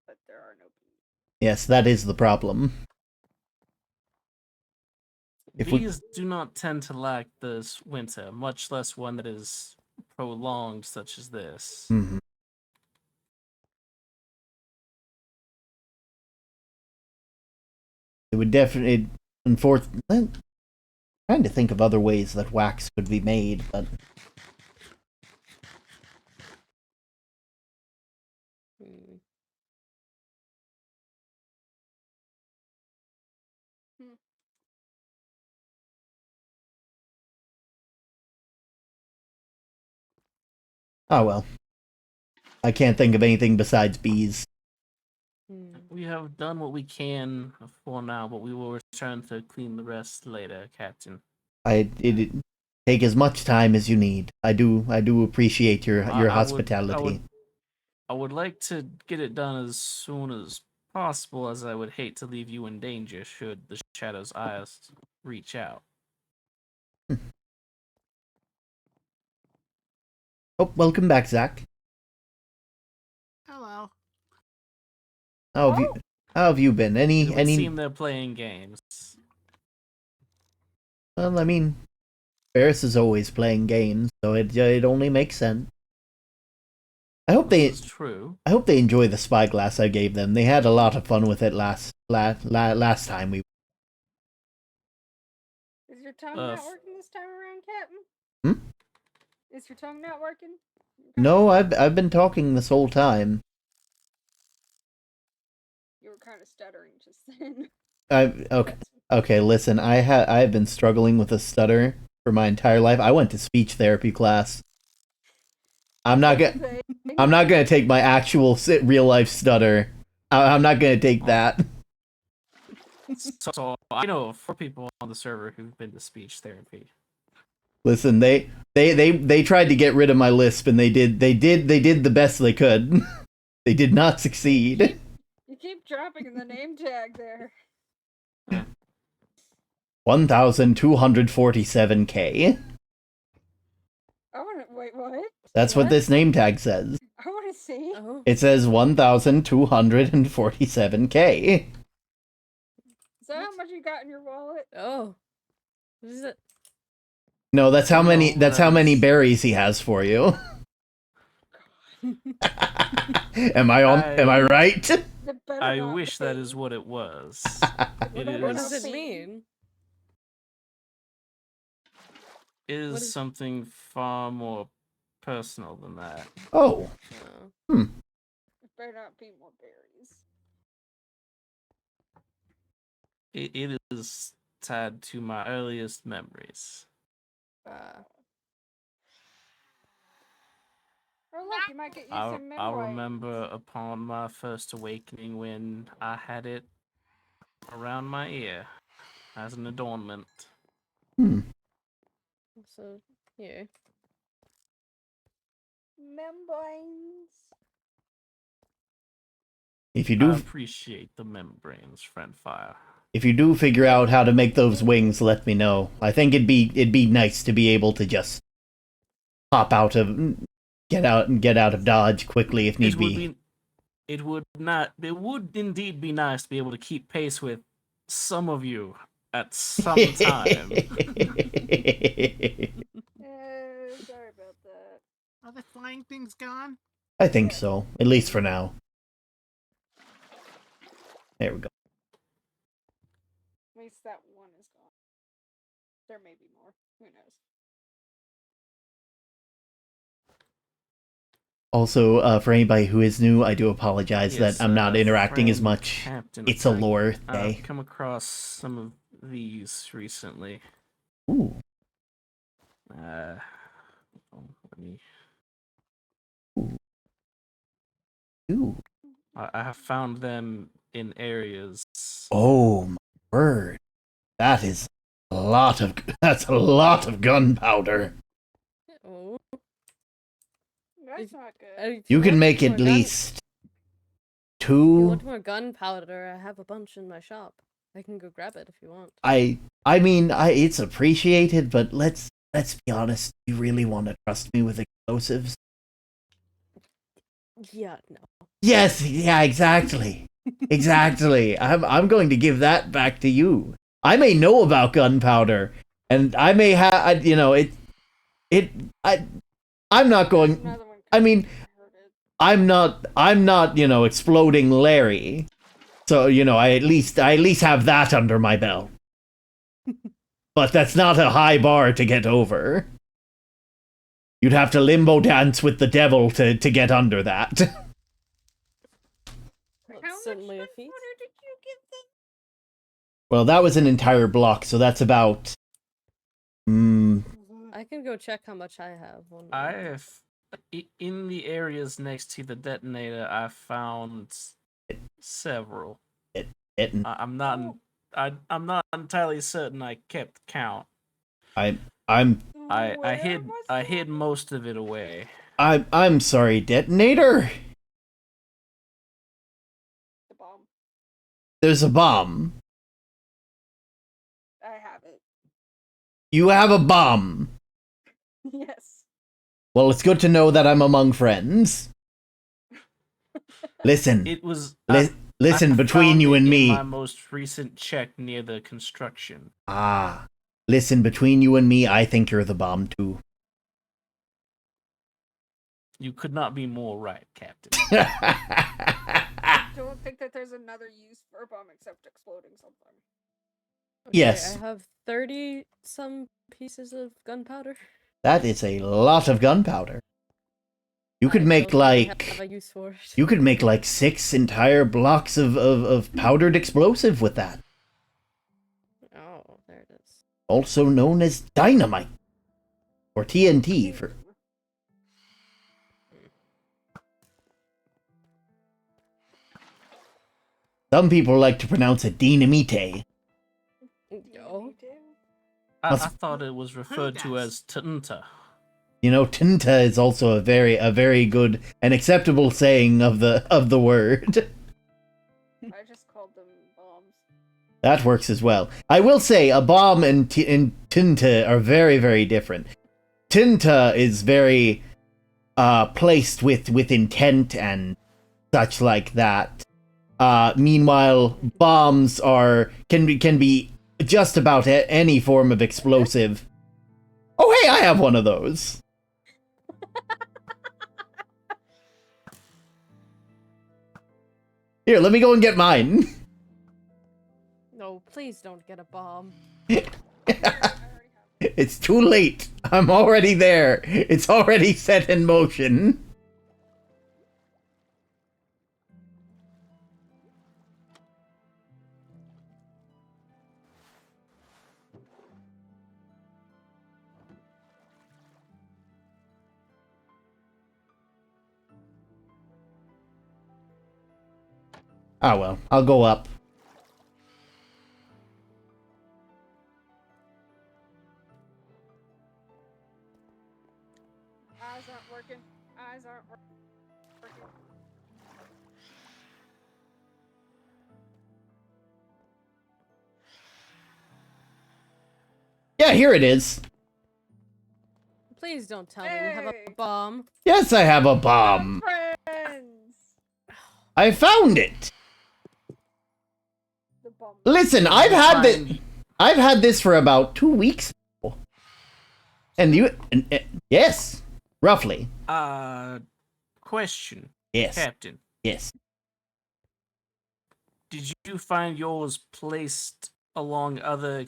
But there are no bees. Yes, that is the problem. If we- Bees do not tend to lack this winter, much less one that is prolonged such as this. Mhm. It would definitely, unfortunately, trying to think of other ways that wax could be made, but Hmm. oh well. I can't think of anything besides bees. Hmm. We have done what we can for now, but we will return to clean the rest later, Captain. It take as much time as you need. I do appreciate your I would- hospitality. I would like to get it done as soon as possible, as I would hate to leave you in danger should the Shadow's eyes reach out. Oh, welcome back, Zach. Hello. How have you been? It would seem they're playing games. Well, I mean, Ferris is always playing games, so it only makes sense. I hope This is true. I hope they enjoy the spyglass I gave them. They had a lot of fun with it last time we. Is your tongue not working this time around, Captain? Hmm? Is your tongue not working? No, I've been talking this whole time. You were kind of stuttering just then. Okay. Listen, I've been struggling with a stutter for my entire life. I went to speech therapy class. I'm not gonna take my actual real life stutter. I'm not gonna take that. So I know of 4 people on the server who've been to speech therapy. Listen, they tried to get rid of my lisp, and they did the best they could. They did not succeed. You keep dropping the name tag there. 1,247K. Wait, what? That's what this name tag says. I want to see. Oh. It says 1,247K. Is that how much you got in your wallet? Oh. What is it? No, that's how many. No, That's how many that's- berries he has for you. Am I on? Am I right? It better I not wish that be. is what it was. It What What is. does it Be. mean? Is What is- something far more personal than that. Oh, Oh. It better not be more berries. It is tied to my earliest memories. Or look, you might get you I some I memoirs. remember upon my first awakening when I had it around my ear as an adornment. So, here. Membranes. if you I do, appreciate the membranes, friend fire. if you do figure out how to make those wings, let me know. I think it'd be nice to be able to just pop out of, get out of Dodge quickly if need be. It would indeed be nice to be able to keep pace with some of you at some time. Sorry about that. Are the flying things gone? I think so, at least for now. There we go. At least that one is gone. There may be more. Who knows? Also, for anybody who is new, I do apologize Yes, that I'm not interacting as friend much. Captain, It's a lore I've day. come across some of these recently. Ooh. Let me. Ooh. I have found them in areas. Oh my word. That's a lot of gunpowder. Oh. That's not good. If You can want make more at gun- least If you 2. want more gunpowder, I have a bunch in my shop. I can go grab it if you want. I mean, it's appreciated, but let's be honest. You really want to trust me with explosives? Yeah, no. Yes, yeah, exactly. Exactly. I'm going to give that back to you. I may know about gunpowder, and I may have, I'm not going. Another one I mean, heard it. I'm not, exploding Larry. So, I at least have that under my belt. But that's not a high bar to get over. You'd have to limbo dance with the devil to get under that. Well, How it's certainly a much feat. gunpowder did you give them? Well, that was an entire block, so that's about I can go check how much I have. One I moment. have in the areas next to the detonator. I found several. hitting. I'm not entirely certain I kept count. I'm I hid most of it away. I'm sorry, detonator. The bomb. There's a bomb. I have it. You have a bomb. Yes. Well, it's good to know that I'm among friends. Listen. It was. Listen, I between found you it and in me. my most recent check near the construction. Ah. Listen, between you and me, I think you're the bomb too. You could not be more right, Captain. Don't think that there's another use for a bomb except exploding something. Okay, Yes. I have 30 some pieces of gunpowder. That is a lot of gunpowder. You could I make don't really like have a use for it. you could make like 6 entire blocks of powdered explosive with that. Oh, there it is. Also known as dynamite. Or TNT for some people like to pronounce it dynamite. Oh, I thought it was referred to as Tunta. Tinta is also a very good and acceptable saying of the word. I just called them bombs. That works as well. I will say a bomb and tinta are very, very different. Tinta is very placed with intent and such like that. Meanwhile, bombs can be just about any form of explosive. Oh, hey, I have one of those. Here, let me go and get mine. No, please don't get a bomb. It's too late. I'm already there. It's already set in motion. Ah, well, I'll go up. Eyes aren't working. Eyes aren't working. Yeah, here it is. Please don't tell me you have a bomb. Yes, I have a bomb. Friends. I found it. The bomb. Listen, I've had this for about 2 weeks now. And yes, roughly. Question. Yes. Captain, Yes. did you find yours placed along other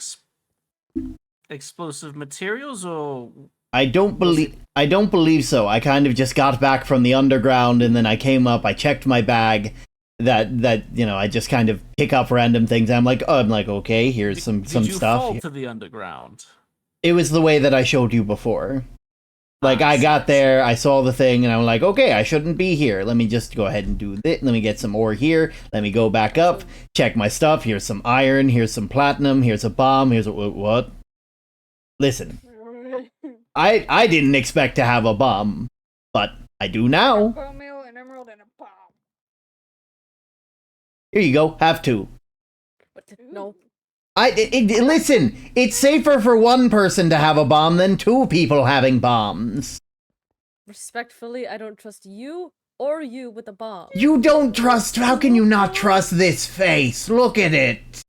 explosive materials, or I don't believe so. I kind of just got back from the underground and then I came up, I checked my bag. That you know, I just kind of pick up random things. I'm like, okay, here's some did you stuff. fall to the underground? It was the way that I showed you before. Like, I got there, I saw the thing, and I'm like, okay, I shouldn't be here. Let me just go ahead and do this. Let me get some ore here. Let me go back up, check my stuff. Here's some iron, here's some platinum, here's a bomb, here's a... What? Listen. I didn't expect to have a bomb, but I do now. Bone meal, an emerald, and a bomb. Here you go, have two. No. Listen, it's safer for one person to have a bomb than two people having bombs. Respectfully, I don't trust you or you with a bomb. You don't trust... How can you not trust this face? Look at it.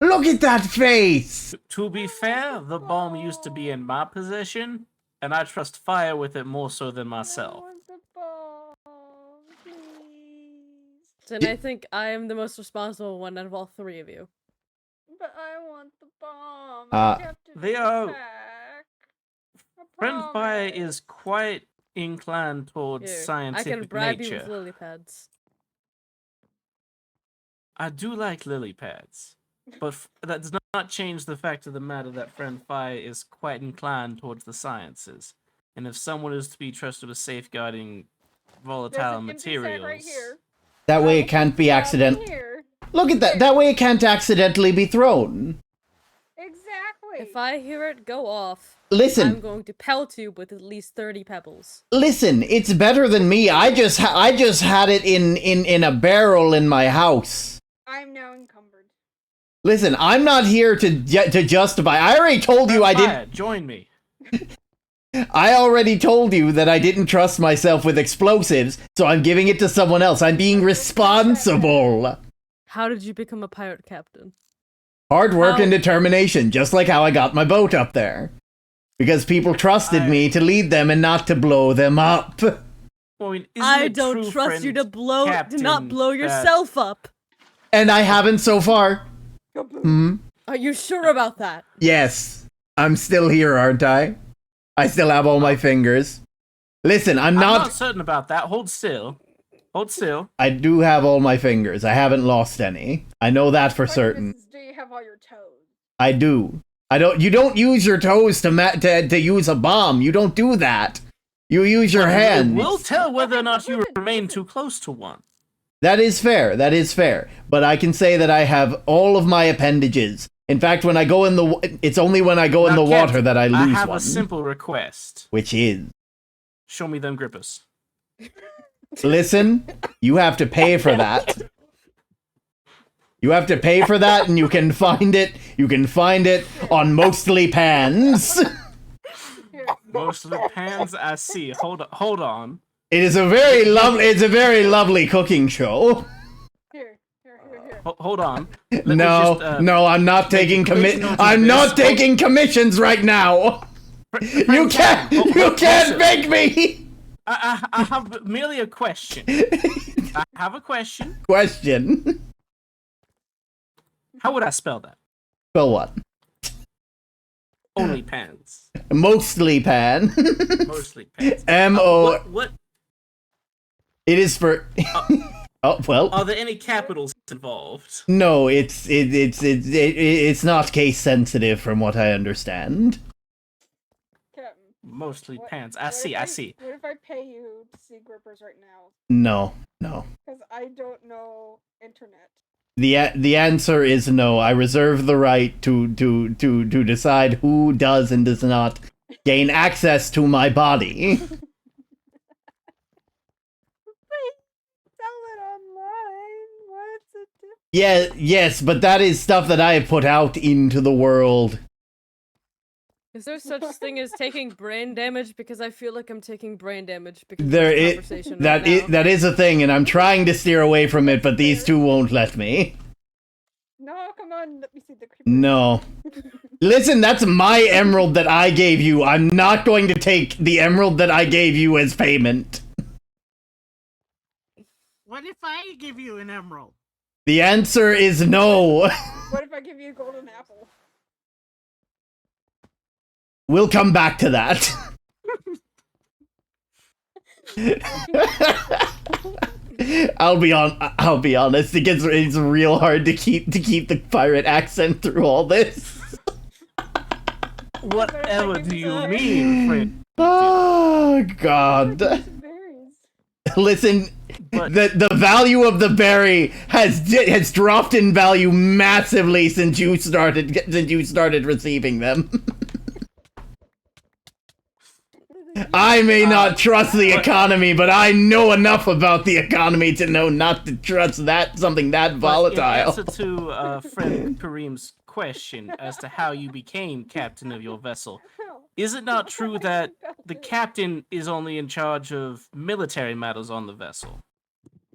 Look at that face. To be fair, the bomb used to be in my possession, and I trust fire with it more so than I myself. want the bomb, please. Then I think I am the most responsible one out of all three of you. But I want the bomb. I have to they take it are- back. I Friend Fire promise. is quite inclined towards Here, I scientific can bribe nature. you with lily pads. I do like lily pads, but that does not change the fact of the matter that Friend Fire is quite inclined towards the sciences. And if someone is to be trusted with safeguarding There's volatile an empty sack materials, right here. That way I it will can't put be that in accident. here. Look at that. That way it can't accidentally be thrown. Exactly. If I hear it go off, Listen. I'm going to pelt you with at least 30 pebbles. Listen, it's better than me. I just had it in a barrel in my house. I'm now encumbered. Listen, I'm not here to justify. I already told you I Friend didn't. Fire, join me. I already told you that I didn't trust myself with explosives, so I'm giving it to someone else. I'm being responsible. How did you become a pirate captain? Hard work How- and determination, just like how I got my boat up there. Because people trusted me to lead them and not to blow them up. Well, I mean, isn't I a don't true trust you friend to not captain blow that- yourself up. And I haven't so far. Are you sure about that? Yes. I'm still here, aren't I? I still have all my fingers. Listen, I'm I'm not... not certain about that. Hold still. Hold still. I do have all my fingers. I haven't lost any. I know that for certain. Do you have all your toes? I do. You don't use your toes to use a bomb. You don't do that. You use your hands. We'll tell whether or not you Listen, remain listen. too close to one. That is fair. That is fair. But I can say that I have all of my appendages. In fact, when I go in the... It's only when I go in Now, the water Captain, that I lose I have one. a simple request. Which is... Show me them grippers. Listen, you have to pay for that. You have to pay for that, and you can find it. You can find it on Mostly Pans. Most of the pans I see. Hold on. It is a very lovely. It's a very lovely cooking show. Here. Hold on. Let me No, just, no, I'm not taking quick note of I'm this. not taking commissions right now. You can't, you can't make me. I have merely a question. I have a question. Question. How would I spell that? Well, what? Only pants. Mostly pan. Mostly pants. M-O. What? It is for. Oh well. Are there any capitals involved? No, it's not case sensitive from what I understand. Captain, Mostly what- pants. what I see. if I see. What if I pay you to see Grippers right now? No, no. Because I don't know internet. The answer is no. I reserve the right to decide who does and does not gain access to my body. Sell it online. What's the difference? Yeah, yes, but that is stuff that I have put out into the world. Is there such thing as taking brain damage? Because I feel like I'm taking brain damage because There of this is conversation right now. that is a thing, and I'm trying to steer away from it, but these two won't let me. No, come on. Let me see the creeper. No. Listen, that's my emerald that I gave you. I'm not going to take the emerald that I gave you as payment. What if I give you an emerald? The answer is no. What if I give you a golden apple? We'll come back to that. I'll be honest. It's real hard to keep the pirate accent through all this. Whatever do you mean, friend? Oh God. Some berries. Listen, But- the value of the berry has dropped in value massively since you started receiving them. I may not trust the economy, but I know enough about the economy to know not to trust something that But in volatile. answer to friend Kareem's question as to how you became captain of your vessel, is it not true that the captain is only in charge of military matters on the vessel?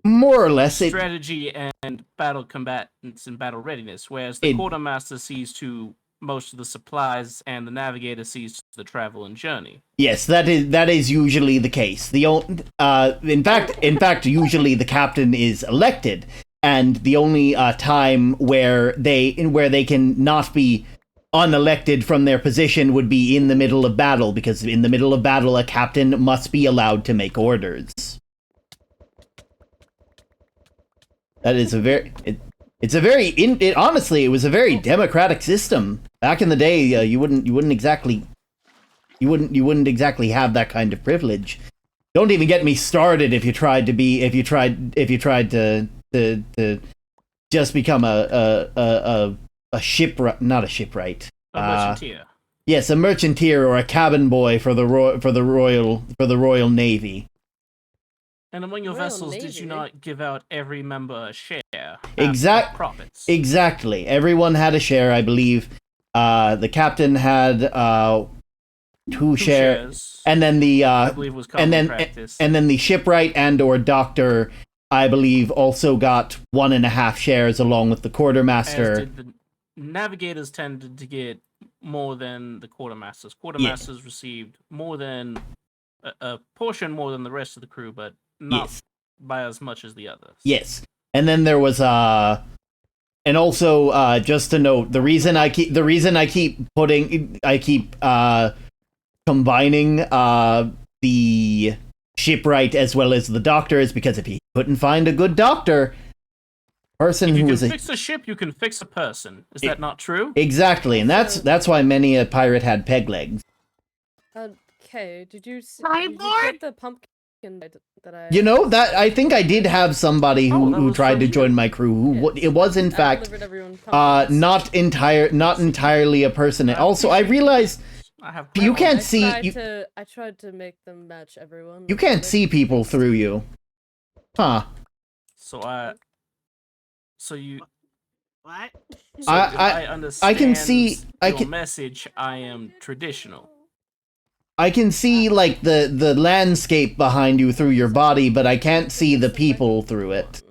More or less, Strategy and battle combatants and battle readiness, whereas the quartermaster sees to most of the supplies and the navigator sees to the travel and journey. yes, that is usually the case. In fact, usually the captain is elected, and the only time where they can not be unelected from their position would be in the middle of battle, because in the middle of battle, a captain must be allowed to make orders. That is honestly, it was a very democratic system. Back in the day, you wouldn't exactly have that kind of privilege. Don't even get me started if you tried to just become a shipwright, not a shipwright. A merchanteer. Yes, a merchanteer or a cabin boy for the Royal Navy. And among your Royal vessels, did you Navy. not give out every member a share? Exact- of profits. Exactly. Everyone had a share, I believe. The captain had 2 shares, and then I believe was common practice. and then the shipwright and/or doctor, I believe, also got 1.5 shares along with the As quartermaster. did the navigators tended to get more than the quartermasters. Quartermasters received more than a portion more than the rest of the crew, but not Yes. by as much as the others. Yes, and then there was and also just to note, the reason I keep combining the shipwright as well as the doctor is because if he couldn't find a good doctor, person If you who can was fix a ship, you can fix a person. Is that not true? exactly, and that's why many a pirate had peg legs. Okay, did you Lord! get the pumpkin that I... You know that I think I did have somebody who, that who was tried from to you. join my crew. It was in I fact delivered everyone pumpkins. not entirely a person. And also, I realized I have you can't I see I tried to make them match everyone. you can't see people through you, huh? So you. What? So I- if I- I understand I can see- I your can- message. I am traditional. I can see like the landscape behind you through your body, but I can't see the people through it.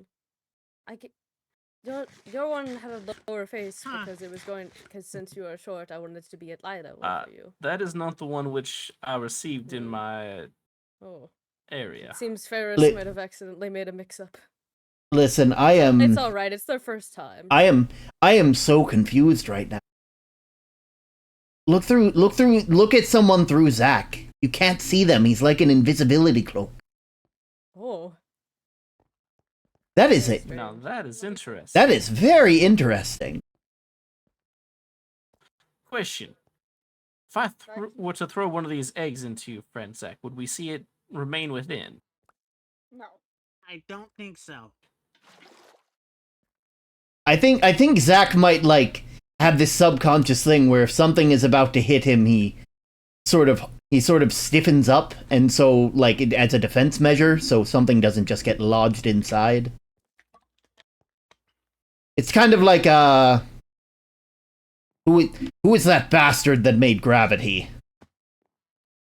Your one had a lower face Huh. because it was going. Because since you are short, I wanted it to be at eye level for you. That is not the one which I received in Hmm. my Oh, area. it seems Ferris Li- might have accidentally made a mix-up. Listen, I It's am. all right. It's their first time. I am so confused right now. Look at someone through Zach. You can't see them. He's like an invisibility cloak. Oh, That is it. Now that is interesting. That is very interesting. Question. If I were to throw one of these eggs into your friend Zach, would we see it remain within? No. I don't think so. I think Zach might like have this subconscious thing where if something is about to hit him, he sort of stiffens up, and so like as a defense measure, so something doesn't just get lodged inside. It's kind of like who is that bastard that made Gravity?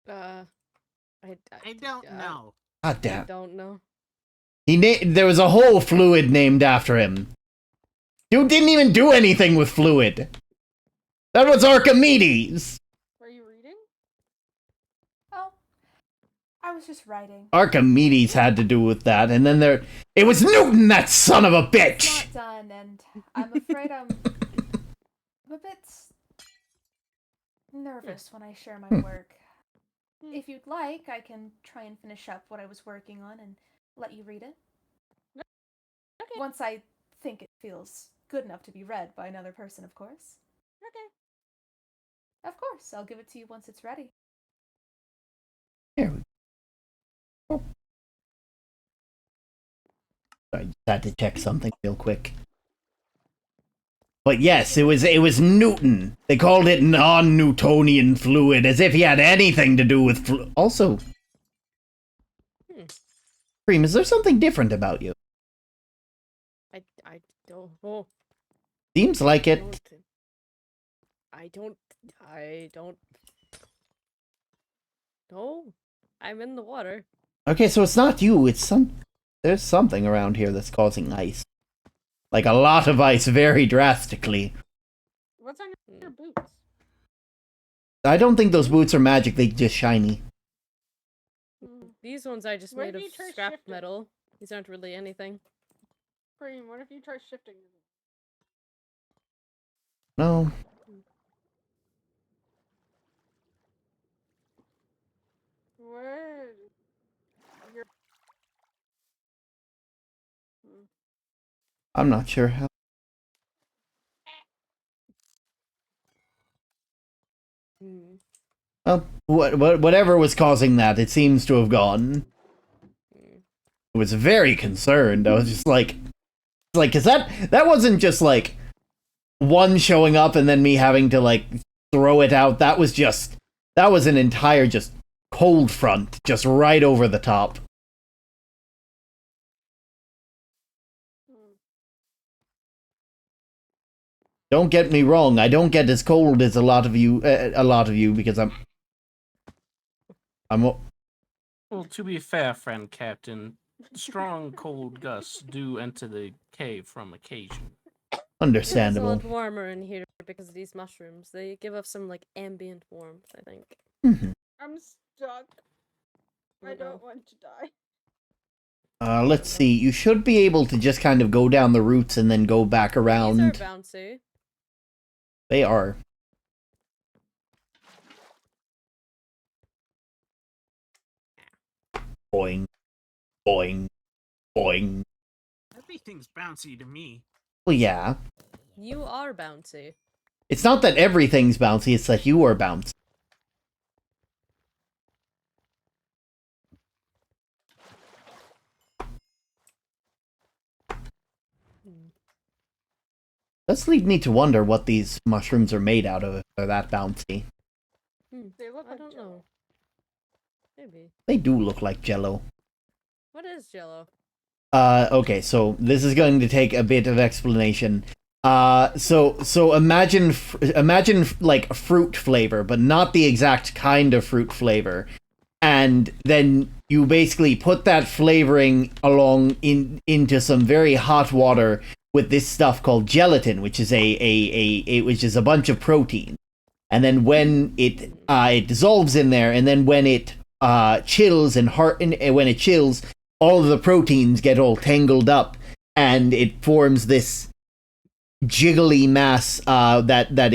I don't know. God I damn. don't know. There was a whole fluid named after him. Dude didn't even do anything with fluid. That was Archimedes. Were you reading? Oh, I was just writing. Archimedes had to do with that, and then it was Newton, that son of a bitch. It's not done, and I'm afraid I'm a bit nervous when I share my work. If you'd like, I can try and finish up what I was working on and let you read it. Okay. Once I think it feels good enough to be read by another person, of course. Okay. Of course, I'll give it to you once it's ready. Here we go. I just had to check something real quick. But yes, it was Newton. They called it non-Newtonian fluid, as if he had anything to do with Also, Cream, is there something different about you? I don't. Oh, Seems like it. I don't. No, I'm in the water. Okay, so it's not you. There's something around here that's causing ice. Like a lot of ice, very drastically. What's on your boots? I don't think those boots are magic. They're just shiny. These ones I just Where made do of you try scrap shifting? metal. These aren't really anything. Cream, what if you try shifting? No. Where? You're... I'm not sure how. Well, whatever was causing that, it seems to have gone. I was very concerned. I was just like, cause that wasn't just like one showing up and then me having to like throw it out. That was an entire just cold front, just right over the top. Don't get me wrong, I don't get as cold as a lot of you, because I'm. Well, to be fair, friend Captain, strong cold gusts do enter the cave from occasion. Understandable. It's a lot warmer in here because of these mushrooms. They give off some like ambient warmth, I think. I'm stuck. I don't want to die. Let's see. You should be able to just kind of go down the roots and then go back around. These are bouncy. They are. Boing. Boing. Boing. Everything's bouncy to me. Well, yeah. You are bouncy. It's not that everything's bouncy, it's that you are bouncy. Does lead me to wonder what these mushrooms are made out of if they're that bouncy. They look I like don't Jello. know. Maybe. They do look like Jello. What is Jello? Okay, so this is going to take a bit of explanation. So imagine like fruit flavor, but not the exact kind of fruit flavor. And then you basically put that flavoring into some very hot water with this stuff called gelatin, which is which is a bunch of protein. And then when it dissolves in there, and then when it chills when it chills, all of the proteins get all tangled up, and it forms this jiggly mass that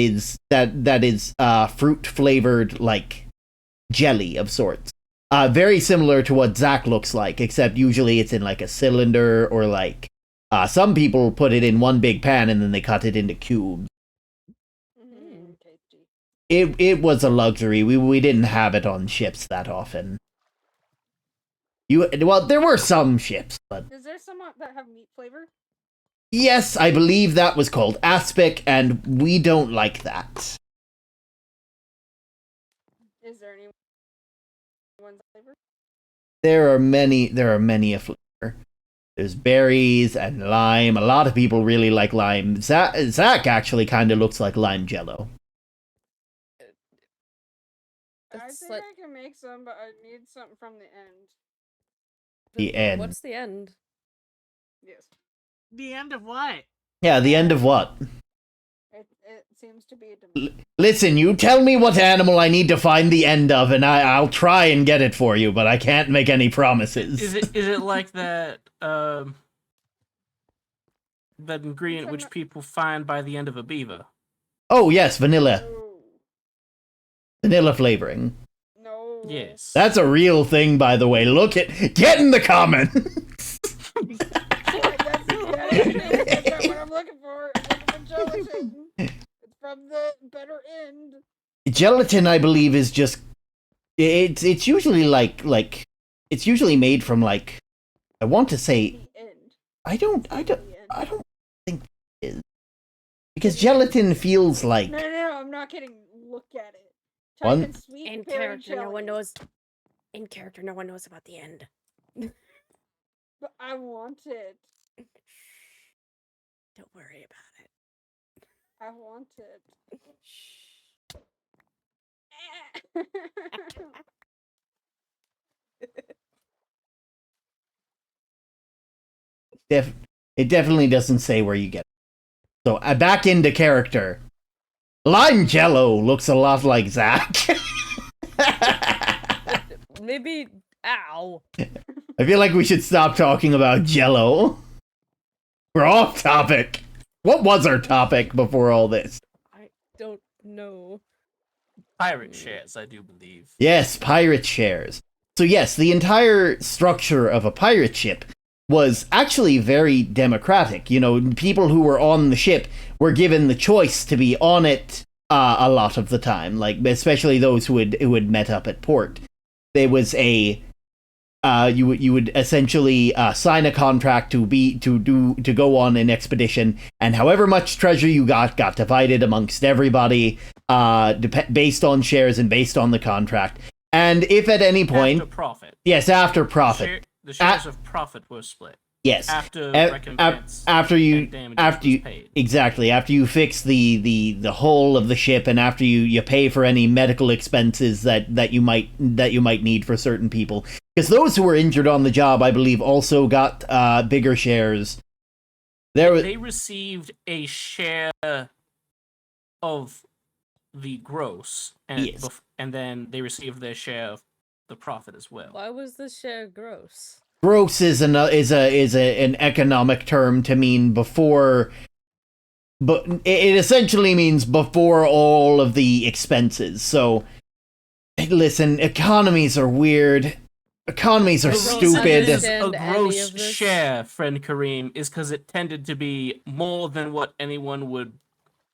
is fruit flavored, like jelly of sorts. Very similar to what Zach looks like, except usually it's in like a cylinder, or like some people put it in one big pan and then they cut it into cubes. Tasty. It was a luxury. We didn't have it on ships that often. Well, there were some ships, but Is there some that have meat flavor? yes, I believe that was called aspic, and we don't like that. Is there any ones flavor? There are many a flavor. There's berries and lime. A lot of people really like lime. Zach actually kind of looks like lime jello. I It's think like- I can make some, but I need something from the end. The end. What's the end? Yes. The end of what? Yeah, the end of what? It seems to be a Listen, you tell me what animal I need to find the end of, and I'll try and get it for you, but I can't make any promises. Is it like that that ingredient which people find by the end of a beaver? Oh, yes, vanilla. No. Vanilla flavoring. No. Yes. That's a real thing, by the way. Get in the comments! That's what I'm looking for. I'm looking for gelatin. It's from the better end. Gelatin, I believe, is just... It's usually like... It's usually made from, like... I want to say... The end. I don't The end. think it is. Because gelatin feels like... No, I'm not kidding. Look at it. Type One- in sweet In berry character, no one jelly. knows. In character, no one knows about the end. But I want it. Don't worry about it. I want it. It definitely doesn't say where you get it. So, back into character. Lime Jello looks a lot like Zach. Maybe. Ow. I feel like we should stop talking about Jello. We're off topic. What was our topic before all this? I don't know. Pirate shares, I do believe. Yes, pirate shares. So yes, the entire structure of a pirate ship was actually very democratic. You know, people who were on the ship were given the choice to be on it a lot of the time, like especially those who had met up at port. There was a you would essentially sign a contract to go on an expedition, and however much treasure you got divided amongst everybody, based on shares and based on the contract. And if at any point, After profit. yes, after profit, The shares of profit were split. yes, After A- recompense. after you and after you was paid. exactly after you fix the hull of the ship, and after you pay for any medical expenses that you might need for certain people, because those who were injured on the job, I believe, also got bigger shares. They received a share of the gross, and Yes. and then they received their share of the profit as well. Why was the share gross? Gross is an economic term to mean before, but it essentially means before all of the expenses. So, listen, economies are weird. Economies are The Gross reason stupid. it is a Understand any gross of this? share, friend Kareem, is because it tended to be more than what anyone would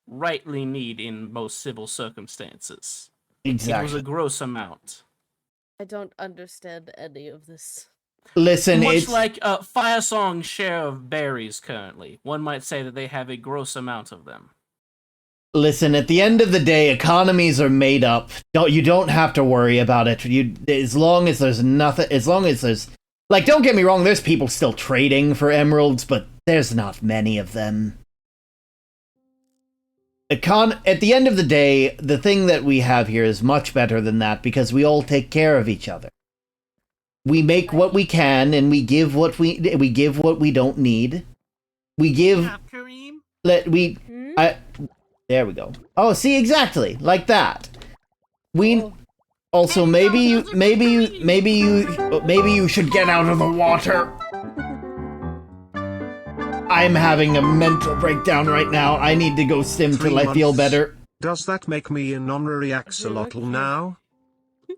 rightly need in most civil circumstances. It was Exactly. a gross amount. I don't understand any of this. Listen, Much it's like Fire Song's share of berries currently. One might say that they have a gross amount of them. listen. At the end of the day, economies are made up. You don't have to worry about it. As long as there's nothing. As long as there's like, don't get me wrong. There's people still trading for emeralds, but there's not many of them. At the end of the day, the thing that we have here is much better than that, because we all take care of each other. We make what we can, and we give what we don't need. We give Yeah, There we go. Oh, see, exactly like that. We Oh. also maybe you should get out of the water. I'm having a mental breakdown right now. I need to go sim till I feel better. Does that make me an honorary axolotl now?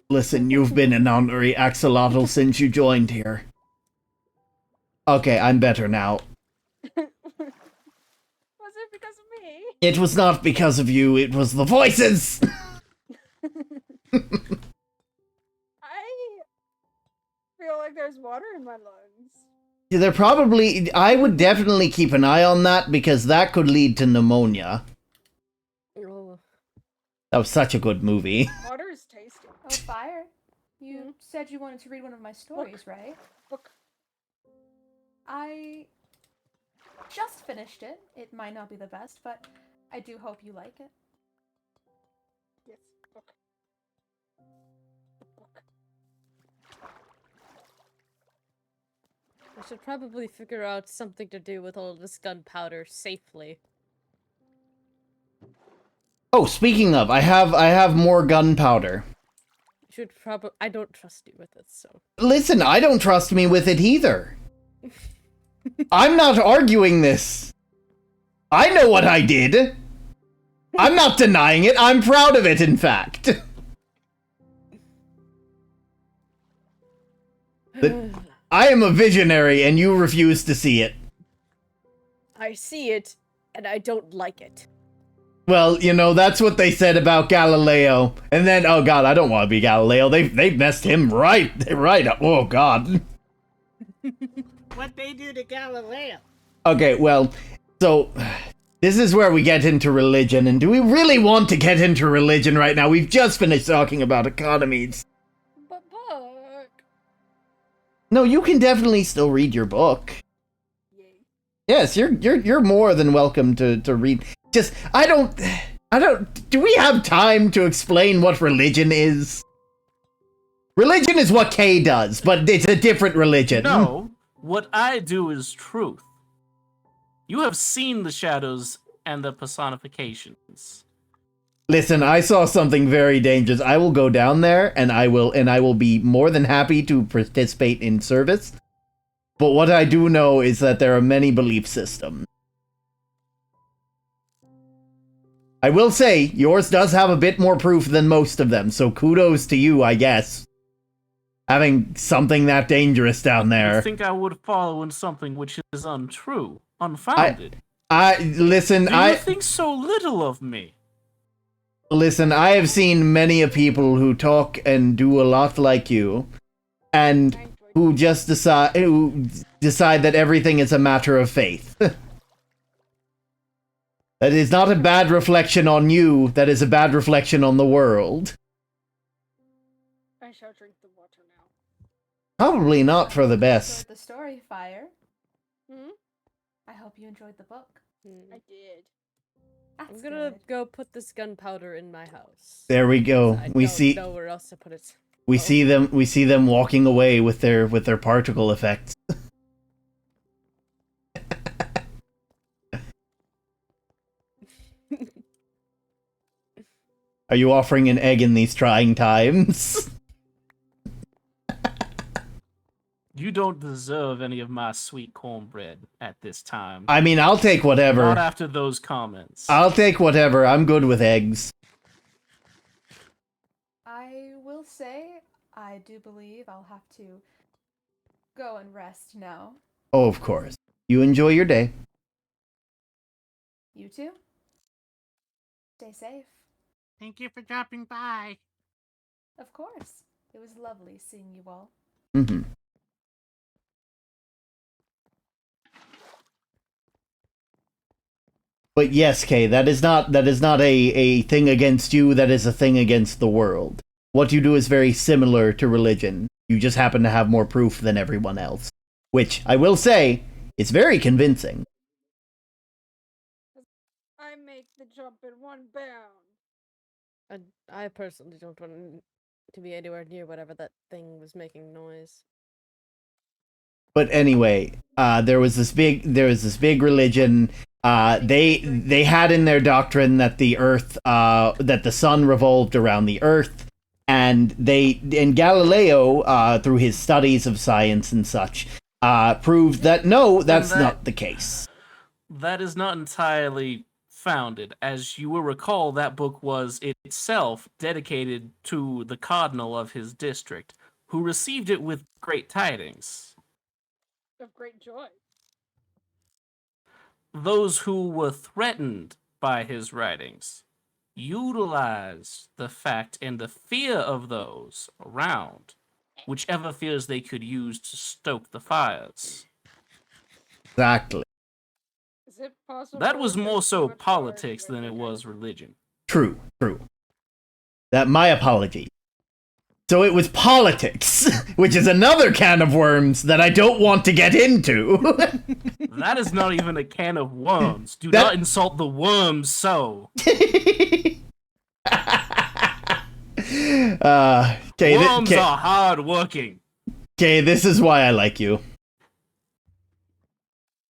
Listen, you've been an honorary axolotl since you joined here. Okay, I'm better now. Was it because of me? It was not because of you, it was the voices! I feel like there's water in my lungs. I would definitely keep an eye on that because that could lead to pneumonia. Oh. That was such a good movie. Water is tasty. Oh, Fire. You said you wanted to read one of my stories, right? Book. I just finished it. It might not be the best, but I do hope you like it. Yes, book. Book. I should probably figure out something to do with all this gunpowder safely. Oh, speaking of, I have more gunpowder. Should probably. I don't trust you with it, so. Listen, I don't trust me with it either. I'm not arguing this. I know what I did. I'm not denying it. I'm proud of it, in fact. I am a visionary, and you refuse to see it. I see it, and I don't like it. Well, you know, that's what they said about Galileo. And then, oh god, I don't want to be Galileo. They messed him right up. Oh god. What they do to Galileo? Okay, well, so this is where we get into religion. And do we really want to get into religion right now? We've just finished talking about economies. But book. No, you can definitely still read your book. Yay. Yes, you're more than welcome to read. Just, I don't, do we have time to explain what religion is? Religion is what Kay does, but it's a different religion. No, what I do is truth. You have seen the shadows and the personifications. Listen, I saw something very dangerous. I will go down there and I will be more than happy to participate in service. But what I do know is that there are many belief systems. I will say, yours does have a bit more proof than most of them, so kudos to you, I guess. Having something that dangerous down there. You think I would follow in something which is untrue, unfounded? Listen, Do you think so little of me? Listen, I have seen many of people who talk and do a lot like you, and who just decide that everything is a matter of faith. That is not a bad reflection on you, that is a bad reflection on the world. I shall drink the water now. Probably not for the best. Enjoyed the story, Fire. Hmm? I hope you enjoyed the book. I did. That's I'm gonna good. go put this gunpowder in my house. There we go. I We don't see know where else to put it. we see them walking away with their particle effects. Are you offering an egg in these trying times? You don't deserve any of my sweet cornbread at this time. I mean, I'll take whatever. Not after those comments. I'll take whatever. I'm good with eggs. I will say, I do believe I'll have to go and rest now. Oh, of course. You enjoy your day. You too? Stay safe. Thank you for dropping by. Of course. It was lovely seeing you all. Mm-hmm. But yes, Kay, that is not a thing against you, that is a thing against the world. What you do is very similar to religion. You just happen to have more proof than everyone else. Which, I will say, is very convincing. I make the jump in one bound. I personally don't want to be anywhere near whatever that thing was making noise. But anyway, there was this big religion, They had in their doctrine that the Earth, that the sun revolved around the Earth, and Galileo, through his studies of science and such, proved that no, that's not the case. That is not entirely founded. As you will recall, that book was itself dedicated to the cardinal of his district, who received it with great tidings. Of great joy. Those who were threatened by his writings utilized the fact and the fear of those around, whichever fears they could use to stoke the fires. Exactly. Is it possible That was more there's so too much politics power to than it make was religion. True. That my apology. So it was politics, which is another can of worms that I don't want to get into. That is not even a can of worms. Do not insult the worms so. Worms are hard working. Okay, this is why I like you.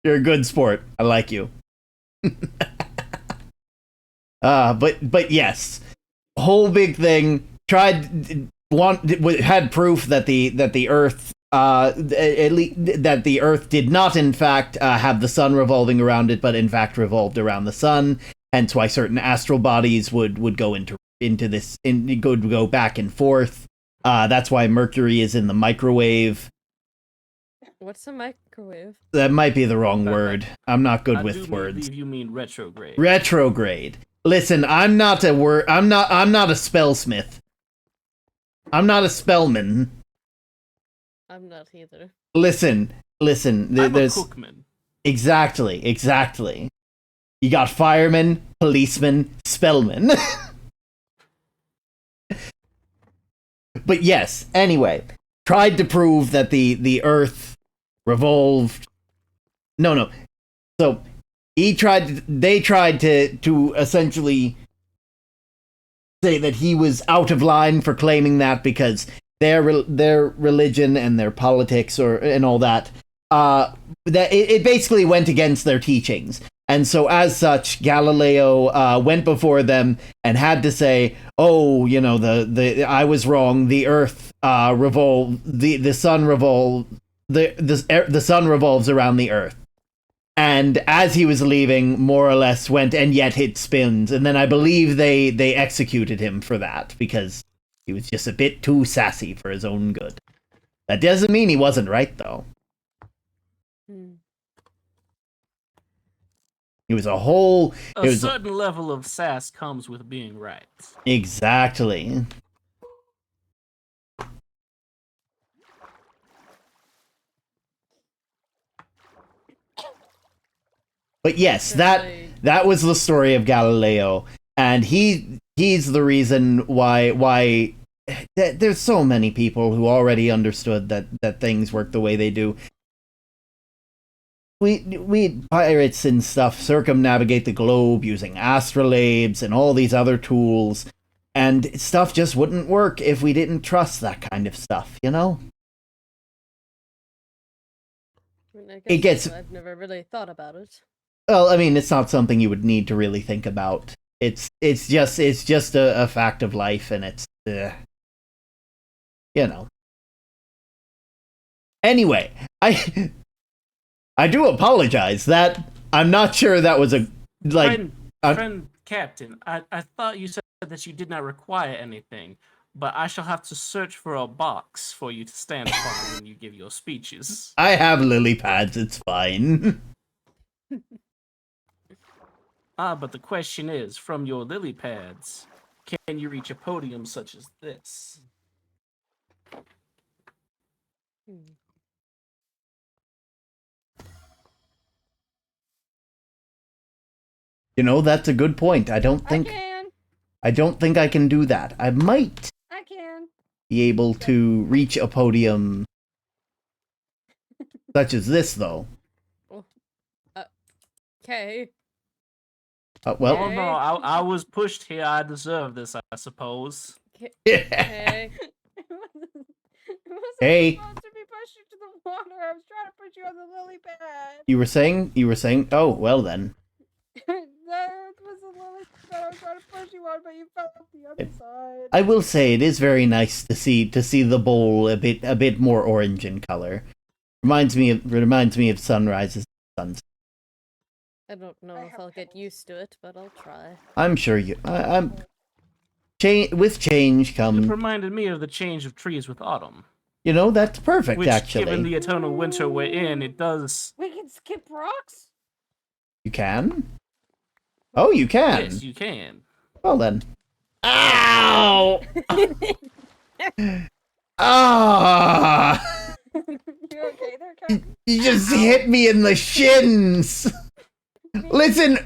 You're a good sport. I like you. But yes, whole big thing. Had proof that the Earth, at least that the Earth did not in fact have the sun revolving around it, but in fact revolved around the sun. Hence why certain astral bodies would go into this, go back and forth. That's why Mercury is in the microwave. What's a microwave? That might be the wrong word. I'm not good with words. I believe you mean retrograde. Retrograde. Listen, I'm not a spellsmith. I'm not a spellman. I'm not either. Listen. I'm a cookman. Exactly. You got fireman, policeman, spellman. But yes, anyway, tried to prove that the Earth revolved. No. So they tried to essentially say that he was out of line for claiming that because their religion and their politics and all that, that it basically went against their teachings. And so as such, Galileo went before them and had to say, oh, I was wrong. The Earth the sun the sun revolves around the Earth. And as he was leaving, more or less went, and yet it spins. And then I believe they executed him for that because he was just a bit too sassy for his own good. That doesn't mean he wasn't right, though. It was a whole... A certain level of sass comes with being right. Exactly. But yes, that was the story of Galileo, and he's the reason why there's so many people who already understood that things work the way they do. We pirates and stuff circumnavigate the globe using astrolabes and all these other tools, and stuff just wouldn't work if we didn't trust that kind of stuff, I guess I've never really thought about it. Well, I mean, it's not something you would need to really think about. It's just a fact of life, and it's Anyway, I do apologize. That I'm not sure that was a friend Captain. I thought you said that you did not require anything, but I shall have to search for a box for you to stand upon when you give your speeches. I have lily pads. It's fine. But the question is, from your lily pads, can you reach a podium such as this? That's a good point. I don't think I can do that. I might be able to reach a podium such as this, though. Okay. Well, oh no, I was pushed here. I deserve this, I suppose. Okay. It wasn't Hey. supposed to be pushed into the water. I was trying to put you on the lily pad. You were saying? Oh, well then. but you fell off the other side. I will say it is very nice to see the bowl a bit more orange in color. Reminds me of sunrises and suns. I don't know if I'll get used to it, but I'll try. I'm sure you. With change It comes. reminded me of the change of trees with autumn. You know, that's perfect, Which, actually. given the eternal winter we're in, it does. We can skip rocks? You can? Oh, you can? Yes, you can. Well then. Ow! Ah! You okay there, Captain? You just hit me in the shins! Listen,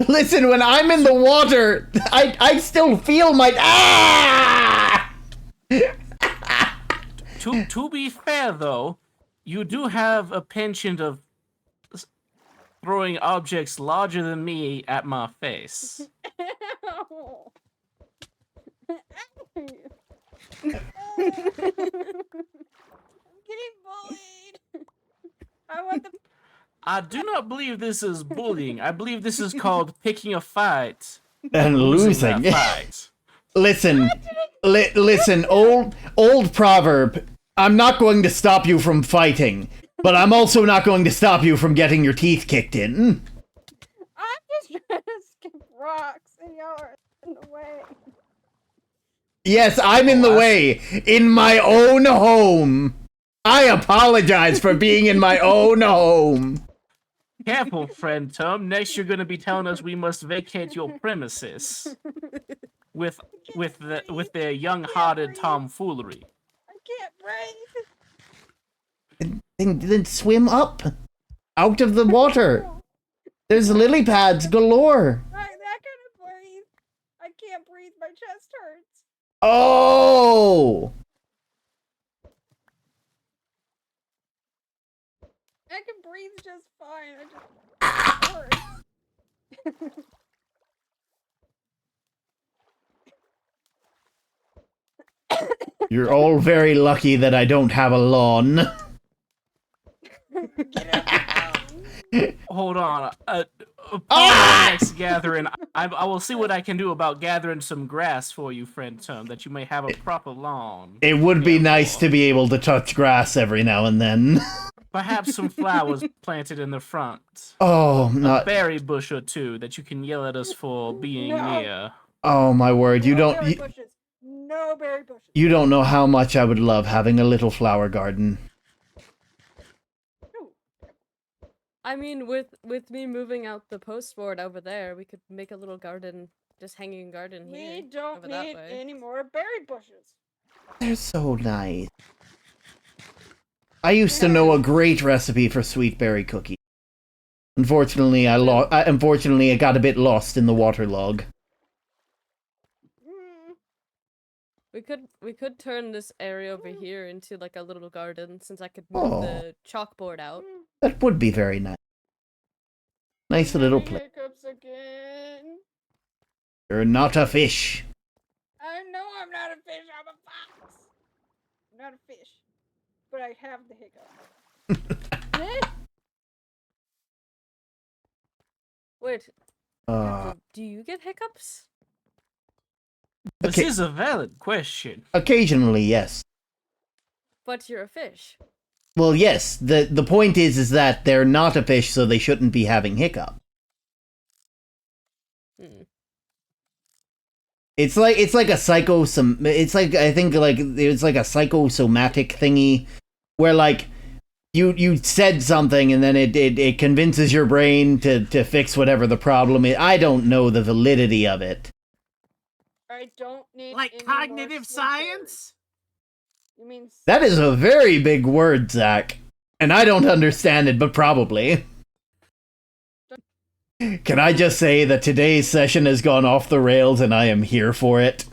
when I'm in the water, I still feel my... Ah! To be fair, though, you do have a penchant of throwing objects larger than me at my face. Ow. I'm getting bullied. I want the... I do not believe this is bullying. I believe this is called picking a fight And losing. that fight. Listen, listen, old proverb. I'm not going to stop you from fighting, but I'm also not going to stop you from getting your teeth kicked in. I'm just trying to skip rocks, and y'all are in the way. Yes, I'm in the way. In my own home. I apologize for being in my own home. Careful, friend Tom. Next, you're going to be telling us we must vacate your premises with their young-hearted tomfoolery. I can't breathe. Then swim up. Out of the water. There's lily pads galore. I couldn't breathe. I can't breathe. My chest hurts. Oh! I can breathe just fine. I just hurt. You're all very lucky that I don't have a lawn. Hold on. Upon next gathering, I will see what I can do about gathering some grass for you, friend Tom, that you may have a proper lawn. It would be nice to be able to touch grass every now and then. Perhaps some flowers planted in the front. Oh, A berry bush or two that you can yell at us for being near. Oh my word! No berry bushes. No berry bushes. You don't know how much I would love having a little flower garden. I mean, with me moving out the postboard over there, we could make a little garden, just hanging garden here. We don't over that need way. any more berry bushes. They're so nice. I used to know a great recipe for sweet berry cookies. Unfortunately, I got a bit lost in the waterlog. We could turn this area over here into like a little garden, since I could move the chalkboard out. That would be very nice. Nice little place. Hiccups again. You're not a fish. I know I'm not a fish. I'm a fox. I'm not a fish, but I have the hiccup. Wait. Do you get hiccups? This is a valid question. Occasionally, yes. But you're a fish. Well, yes. The point is that they're not a fish, so they shouldn't be having hiccup. It's like a it's like a psychosomatic thingy where like you said something and then it convinces your brain to fix whatever the problem is. I don't know the validity of it. I don't need Like any cognitive more science? You mean That is a very big word, Zach. And I don't understand it, but probably. Can I just say that today's session has gone off the rails and I am here for it?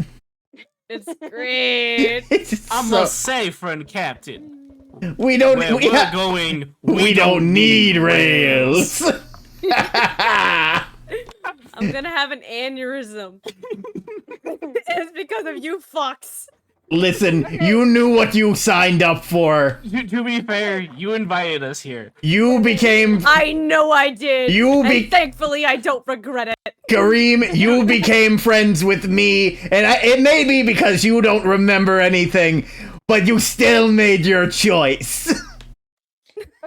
It's great. I must say, friend Captain, we don't where we we're going, we don't need rails. I'm gonna have an aneurysm. It's because of you fucks. Listen, Okay. you knew what you signed up for. To be fair, you invited us here. You became I know I did. You thankfully I don't regret it. Kareem. You became friends with me, and it may be because you don't remember anything, but you still made your choice.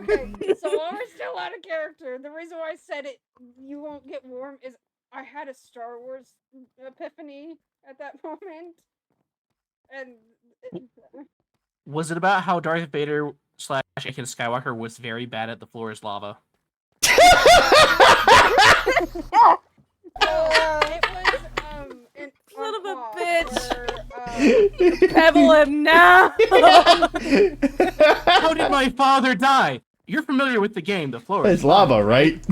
Okay, so while we're still out of character, the reason why I said it, you won't get warm, is I had a Star Wars epiphany at that moment, and Was it about how Darth Vader / Anakin Skywalker was very bad at the floor is lava? it was an Son of a Hawk bitch. where, Pebble him now. How did my father die? You're familiar with the game, the floor It's lava, right?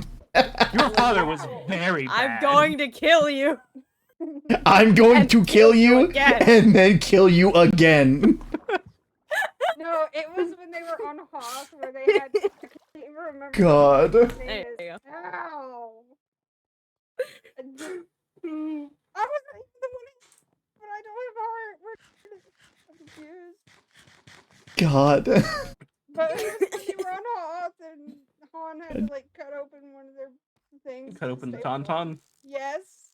Your father was very bad. I'm going to kill you. I'm going And to kill you again. and then kill you again. No, it was when they were on Hawk where they had to completely remember. God. His There name you is. Ow. I wasn't even the one, but I don't have a heart. I'm confused. God. But it was when they were on Hawk and Han had to like cut open one of their things. Cut to open the save them. tauntaun? Yes.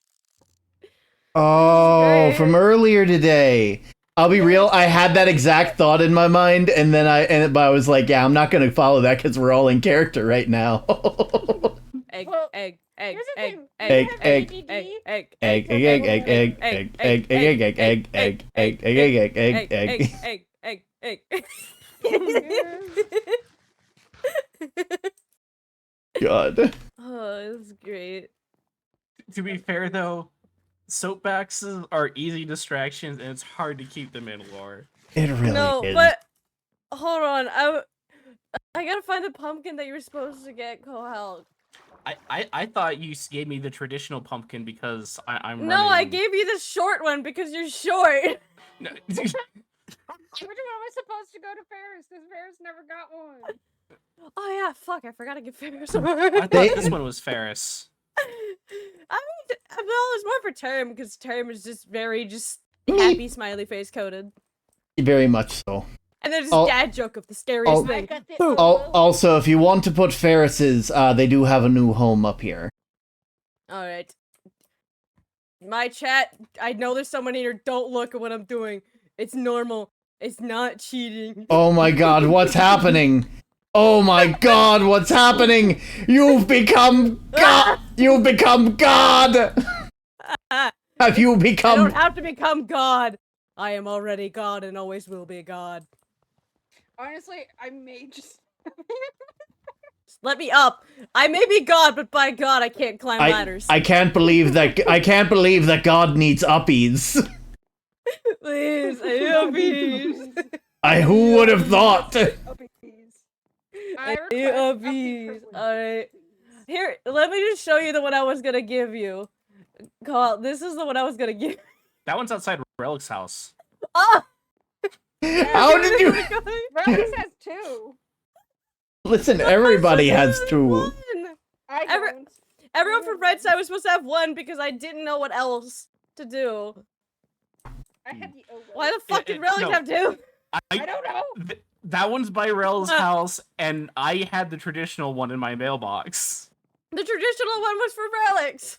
Oh, from earlier today. I'll be real, I had that exact thought in my mind, and then I was like, yeah, I'm not gonna follow that because we're all in character right now. Egg, Well, egg, egg, here's the egg, thing, egg, we have egg, ADD. egg, egg, Egg, egg, egg, egg, egg, egg, egg, egg, egg, egg, egg, egg, egg, egg, egg, egg, egg. God. Oh, that's great. To be fair, though, soapboxes are easy distractions, and it's hard to keep them in lore. It really No, is. but hold on. I gotta find the pumpkin that you were supposed to get, Kohal. I thought you gave me the traditional pumpkin because I'm No, I running... gave you the short one because you're short. No, Which one am I supposed to go to Ferris? Because Ferris never got one. Oh yeah, fuck! I forgot to give Ferris. I thought this one was Ferris. I mean, well, it's more for Term because Term is just very happy, smiley face coded. Very much so. And then just Oh. dad joke of the scariest Oh. thing. Also, if you want to put Ferris's, they do have a new home up here. All right. My chat, I know there's someone here. Don't look at what I'm doing. It's normal. It's not cheating. Oh my god, what's happening? Oh my god, what's happening? You've become God! You've become God! Have you I become... don't have to become God. I am already God and always will be God. Honestly, I may just. Just let me up. I may be God, but by God, I can't climb ladders. I can't believe that God needs uppies. Please, I love you. Who would have thought? I I love request you. Alright. Here, let me just show you the one I was gonna give you. Call. This is the one I was gonna give. That one's outside Relic's house. Oh! How did you... Relics has two. Listen, everybody has two. One. I Every- don't. Everyone from Red Side was supposed to have one because I didn't know what else to do. I had the O. Why the fuck did it- Relic no. have two? I don't know. That one's by Rel's house, and I had the traditional one in my mailbox. The traditional one was for Relics.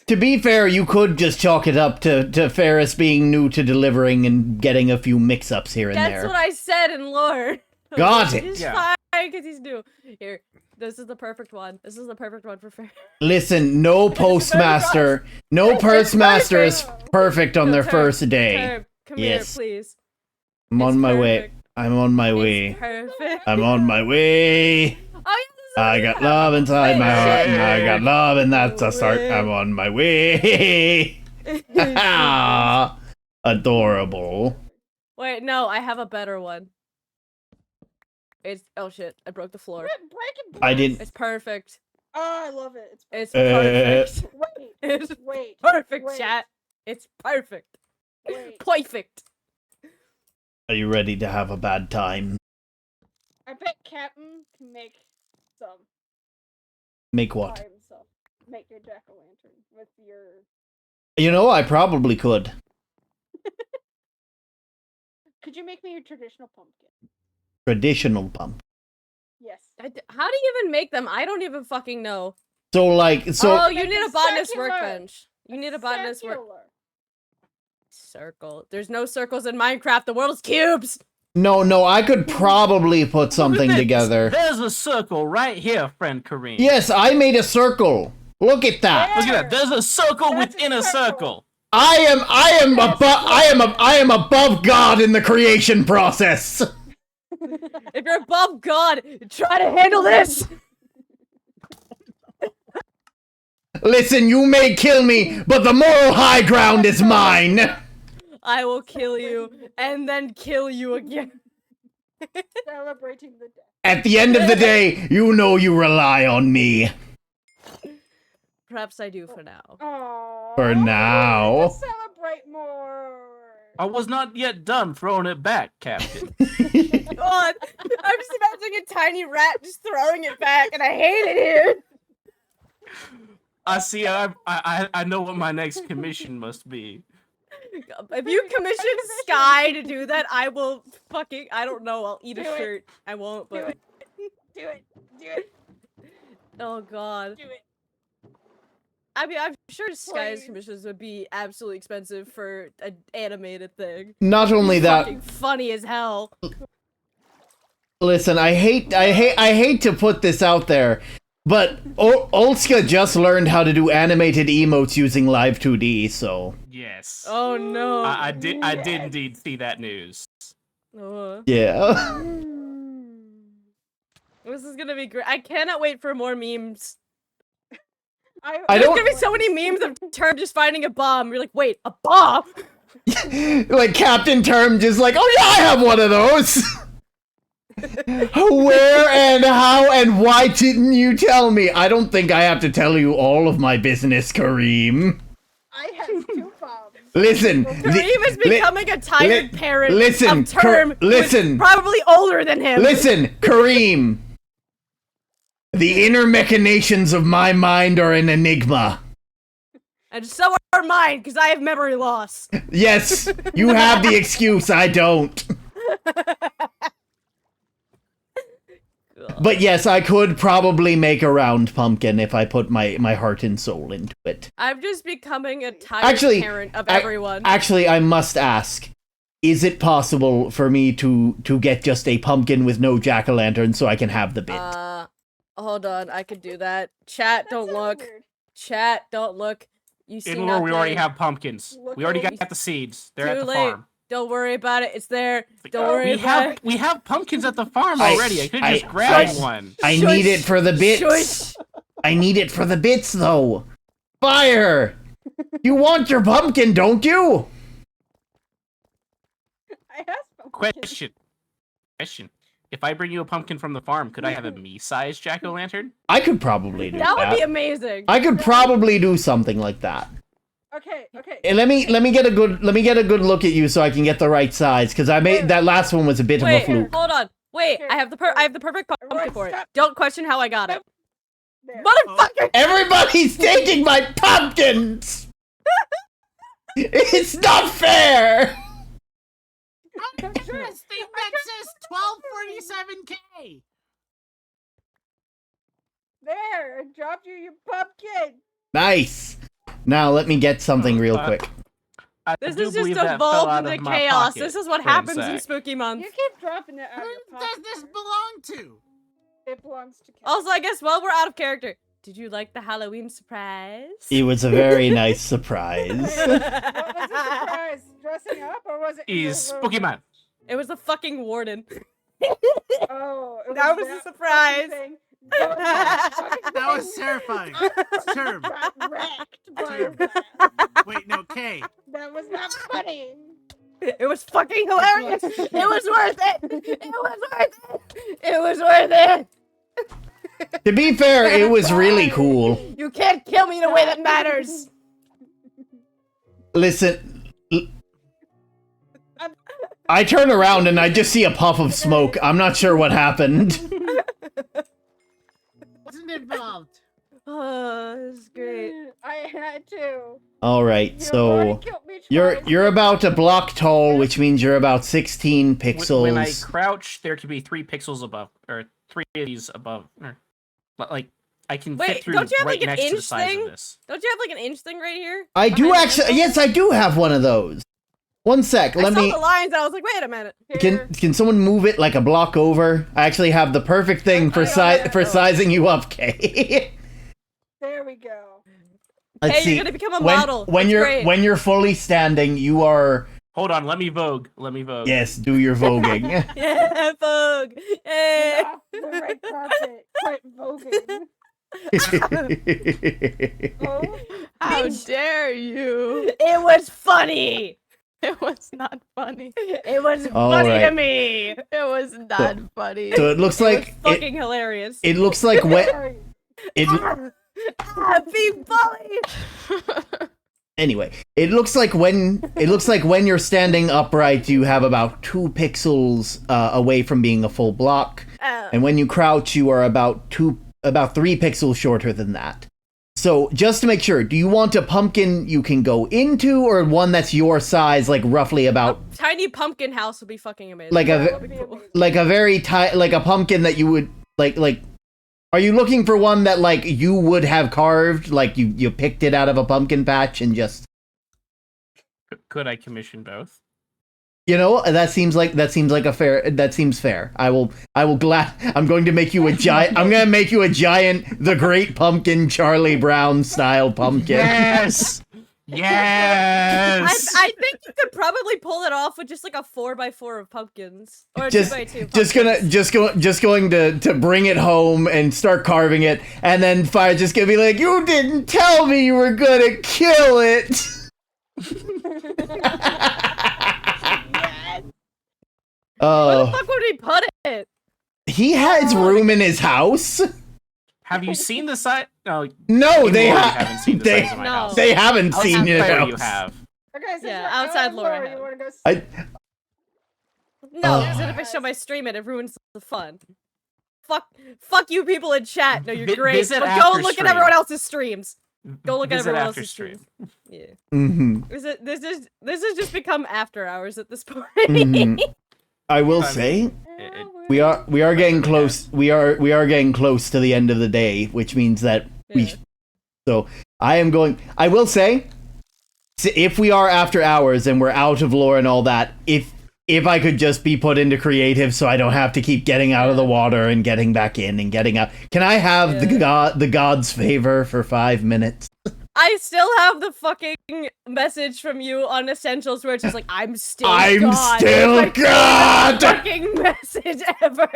To be fair, you could just chalk it up to Ferris being new to delivering and getting a few mix-ups here and That's there. what I said in lore. Got it. He's Yeah. fine because he's new. Here, this is the perfect one. This is the perfect one for Ferris. Listen, no postmaster, no postmaster is perfect on their Term, first day. Term, come Yes. here, please. I'm on It's my way. perfect. I'm on my way. It's perfect. I'm on my way. Oh, yeah, this is I what got you have. love inside my Wait, heart, shit. and I got love, and that's a start. I'm on my way. Adorable. Wait, no, I have a better one. It's oh shit, I broke the floor. Breaking I didn't. It's perfect. Oh, I love it. It's perfect. perfect. Wait, It's wait, perfect, wait, chat. It's perfect. wait. Perfect. Are you ready to have a bad time? I bet Captain can make some Make by what? himself. Make your jack-o'-lantern with your. You know, I probably could. Could you make me a traditional pumpkin? Traditional pumpkin. Yes. How do you even make them? I don't even fucking know. So like, Oh, you Make need them a botanist circular. workbench. You need a botanist work. Circular. Circle. There's no circles in Minecraft. The world is cubes. no, I could probably put something together. There's a circle right here, friend Kareem. Yes, I made a circle. Look at that. Look at that. There's a circle That's within a a circle. circle. I am above God in the creation process. If you're above God, try to handle this. Listen, you may kill me, but the moral high ground is mine. I will kill you and then kill you again. Celebrating the death. At the end of the day, you know you rely on me. Perhaps I do for now. Aww. For now. Celebrate more. I was not yet done throwing it back, Captain. God, I'm just imagining a tiny rat just throwing it back, and I hate it here. I see. I know what my next commission must be. If you commission Sky to do that, I will fucking, I don't know, I'll eat a Do it. shirt. I won't, Do but... it. Do it. Do it. Oh god. Do it. I mean, I'm sure Sky's Please. commissions would be absolutely expensive for an animated thing. Not only that, Fucking funny as hell. listen, I hate to put this out there, but Olska just learned how to do animated emotes using Live 2D, so Yes. Oh no. I did indeed see that news. yeah. This is gonna be great. I cannot wait for more memes. I There's don't- gonna be so many memes of Term just finding a bomb. You're like, wait, a bomb? Like Captain Term just like, oh yeah, I have one of those. Where and how and why didn't you tell me? I don't think I have to tell you all of my business, Kareem. I have 2 bombs. Listen, Kareem is becoming a tired parent listen, of Term, who is listen. probably older than him. Listen, Kareem. The inner machinations of my mind are an enigma. And so are mine, because I have memory loss. Yes, you have the excuse, I don't. But yes, I could probably make a round pumpkin if I put my heart and soul into it. I'm just becoming a tired parent of everyone. Actually, I must ask, is it possible for me to get just a pumpkin with no jack-o'-lantern so I can have the bit? Hold on, I could do that. Chat, don't look. Weird. Chat, don't look. You see In lore, we already nothing. have pumpkins. We already got the seeds. They're at Too the late. farm. Don't worry about it. It's there. Don't worry We about it. have pumpkins at the farm already. I could just grab Shush. one. I Shush. need it for the bits. Shush. I need it for the bits, though. Fire! You want your pumpkin, don't you? I have pumpkins. Question. If I bring you a pumpkin from the farm, could I have a me-sized jack-o'-lantern? I could probably do that. That would be amazing. I could probably do something like that. Okay. And let me get a good look at you so I can get the right size, because I made that last one was a bit Wait, of a fluke. hold on. Wait, Here. I have the perfect pumpkin Everyone for it. stop. Don't question how I got it. There. Motherfucker! Everybody's taking my pumpkins! It's not fair! This thing that says 1247K. There. I dropped you your pumpkin. Nice. Now let me get something real quick. I This do is just believe that fell evolved out into of my chaos. pocket This is what for a happens in sec. Spooky Month. You keep dropping it out of Who your does pocket. this belong to? It belongs to Kat. Also, I guess while we're out of character, did you like the Halloween surprise? It was a very nice surprise. What was the surprise? Dressing up, or was it? Is Spooky Month. It was the fucking warden. Oh, it That was a that surprise. fucking thing. That was terrifying. Term. Got wrecked by a rat. Wait, no, K. That was not funny. It was fucking hilarious. It was worth it. It was worth it. It was worth it. To be fair, it was really cool. You can't kill me in a way that matters. Listen. I turn around and I just see a puff of smoke. I'm not sure what happened. Wasn't involved. Oh, this is great. I had to. All right, You've so already killed me you're twice. about a block tall, which means you're about 16 pixels. When I crouch, there could be 3 pixels above, or 3 of these above. Or, like, I can fit Wait, through don't you have right like an next to the inch size thing? of this. Don't you have like an inch thing right here? I do behind the actually. window? Yes, I do have one of those. One sec. I Let saw me. the lines and I was like, wait a minute. Here. Can someone move it like a block over? I actually have the perfect thing for sizing you up, Kay. There we go. Let's Hey, see. you're gonna become a when, model. When That's you're great. when you're fully standing, you are. Hold on, let me vogue. Let me vogue. Yes, do your voguing. Yeah, Vogue. Hey. Get off the red carpet. Quit voguing. Oh, How dare you? It was funny. It was not funny. It was All funny to right. me. It was not funny. So it looks It was like fucking hilarious. it looks like when sorry. it. Happy bully. Anyway, it looks like when you're standing upright, you have about 2 pixels away from being a full block, and when you crouch, you are about 3 pixels shorter than that. So, just to make sure, do you want a pumpkin you can go into, or one that's your size, like roughly about Tiny pumpkin house would be fucking amazing. like That a would be amazing. like a very tight, like a pumpkin that you would like? Are you looking for one that like you would have carved, like you picked it out of a pumpkin patch and just? Could I commission both? You know, that seems like a fair. That seems fair. I'm going to make you a giant. I'm going to make you a giant, the Great Pumpkin, Charlie Brown style pumpkin. Yes. Yes. I think you could probably pull it off with just like a 4x4 of pumpkins or a Just, 2x2. just going to bring it home and start carving it, and then Fire just gonna be like, "You didn't tell me you were gonna kill it." Yes. Where Oh, the fuck would we put it? he has room in his house. Have you seen the size? No, No, you they haven't seen the they size of my No. house. they haven't I'll seen it. swear you have. Okay, since Yeah, we're outside on Laura Laura, have. you wanna go I No, Oh. because then if I show my stream it ruins the fun. Fuck you people in chat. No, you're great. Visit But go after look stream. at everyone else's streams. Go look at Visit everyone after else's stream. streams. Yeah. Mm-hmm. This has just become after hours at this point. Mm-hmm. I will I mean, say it- we are getting close. We are getting close to the end of the day, which means that we. Yeah. So I will say, if we are after hours and we're out of lore and all that, if I could just be put into creative, so I don't have to keep getting out of the water and getting back in and getting out. Can I have the god's favor for 5 minutes? I still have the fucking message from you on Essentials where it's just like, I'm still I'm God. still It's my God! favorite fucking message ever.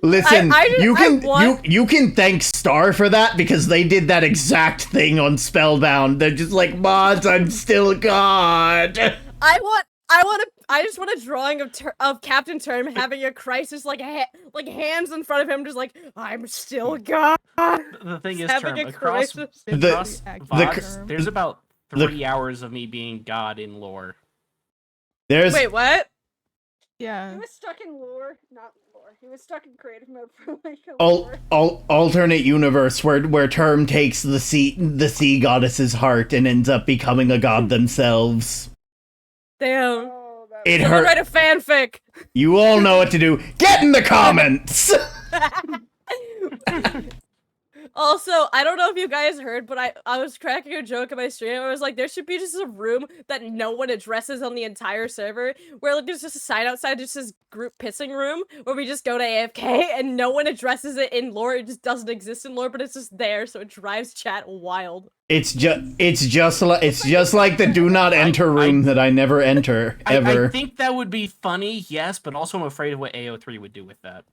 Listen, I want- you can thank Star for that, because they did that exact thing on Spellbound. They're just like, mods, I'm still God. I just want a drawing of Captain Term having a crisis, like hands in front of him, just like, I'm still God. The thing is, Having Term, a across crisis. VODs, there's about 3 hours of me being God in lore. There's Wait, what? Yeah. He was stuck in lore, not lore. He was stuck in creative mode for like a lore. alternate universe where Term takes the sea goddess's heart and ends up becoming a god themselves. Damn. Oh, that It Someone hurt. write a fanfic. You all know what to do. Get in the comments. Also, I don't know if you guys heard, but I was cracking a joke in my stream. I was like, there should be just a room that no one addresses on the entire server, where like there's just a sign outside, just this group pissing room, where we just go to AFK and no one addresses it in lore. It just doesn't exist in lore, but it's just there, so it drives chat wild. It's just like the do not enter room that I never enter ever. I think that would be funny, yes, but also I'm afraid of what AO3 would do with that.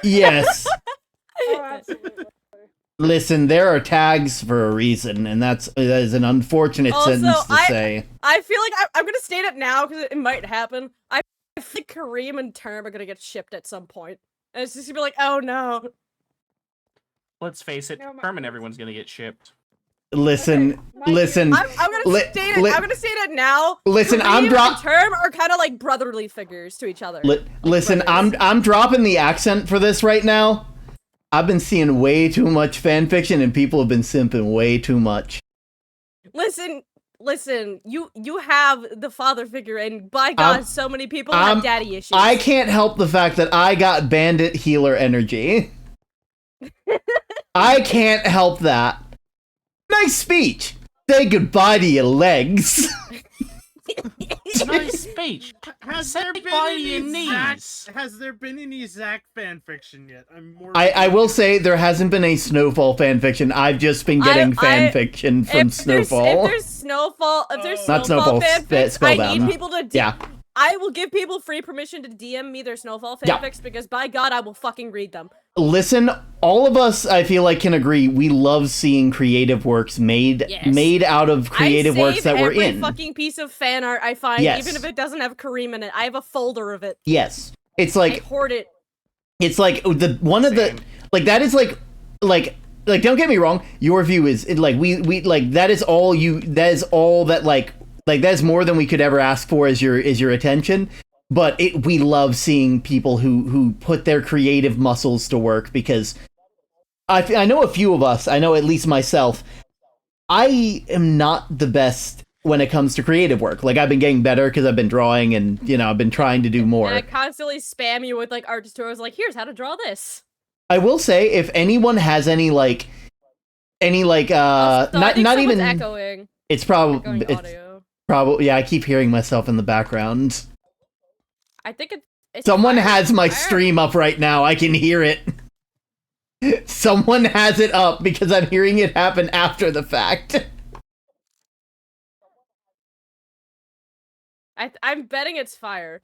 Yes. Oh, absolutely. Listen, there are tags for a reason, and that is an unfortunate Also, sentence to say. I feel like I'm gonna state it now because it might happen. I feel like Kareem and Term are gonna get shipped at some point, and it's just gonna be like, oh no. Let's face it, No, my- Term and everyone's gonna get shipped. Listen, Okay, listen, I'm gonna state it. I'm gonna state it now. listen. Kareem and Term are kind of like brotherly figures to each other. Listen, brothers. I'm dropping the accent for this right now. I've been seeing way too much fan fiction, and people have been simping way too much. Listen, you have the father figure, and by God, so many people have daddy issues. I can't help the fact that I got bandit healer energy. I can't help that. Nice speech. Say goodbye to your legs. Nice speech. Has Say there been goodbye to any your Zack? knees. Has there been any Zack fanfiction yet? I'm more. I will say there hasn't been a Snowfall fanfiction. I've just been getting fanfiction from Snowfall. If there's Snowfall, Not Snowfall, fanfics, I Spellbound. need people to. Yeah. I will give people free permission to DM me their Snowfall fanfics because by God, I will fucking read them. Listen, all of us, I feel like, can agree we love seeing creative works made out of creative works that we're in. I save every fucking piece of fan art I find, even if it doesn't have Kareem in it. I have a folder of it. Yes, it's like I hoard it. It's like that is like don't get me wrong, your view is like we like that is all that like that's more than we could ever ask for as your attention. But we love seeing people who put their creative muscles to work, because I know a few of us, I know at least myself, I am not the best when it comes to creative work. Like, I've been getting better because I've been drawing and, I've been trying to do more. And I constantly spam you with, like, art tutorials, like, here's how to draw this. I will say, if anyone has any not even echoing. It's probably yeah, I keep hearing myself in the background. I think it's someone has my stream up right now. I can hear it. Someone has it up because I'm hearing it happen after the fact. I'm betting it's fire.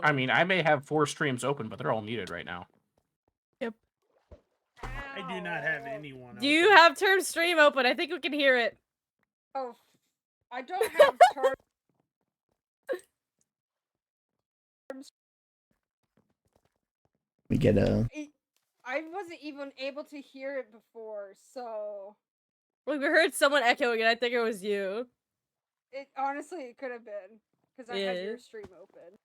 I mean, I may have 4 streams open, but they're all muted right now. Yep. I do not have anyone. Do you have term stream open? I think we can hear it. Oh, I don't have term. We get a. I wasn't even able to hear it before, so. Well, we heard someone echoing, and I think it was you. Honestly, it could have been because I had your stream open.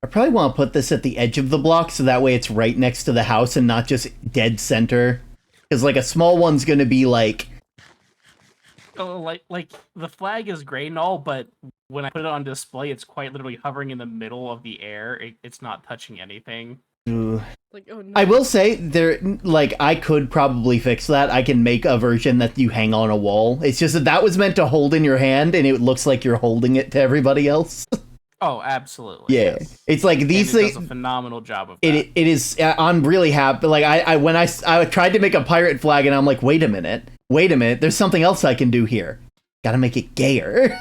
I probably want to put this at the edge of the block so that way it's right next to the house and not just dead center. Because like a small one's gonna be like. Oh, like the flag is great and all, but when I put it on display, it's quite literally hovering in the middle of the air. It's not touching anything. Like, oh, no. I will say I could probably fix that. I can make a version that you hang on a wall. It's just that was meant to hold in your hand, and it looks like you're holding it to everybody else. Oh, absolutely. Yeah, yes. It's like these things. It does a phenomenal job of that. It is. I'm really happy. Like when I tried to make a pirate flag, and I'm like, wait a minute. There's something else I can do here. Gotta make it gayer.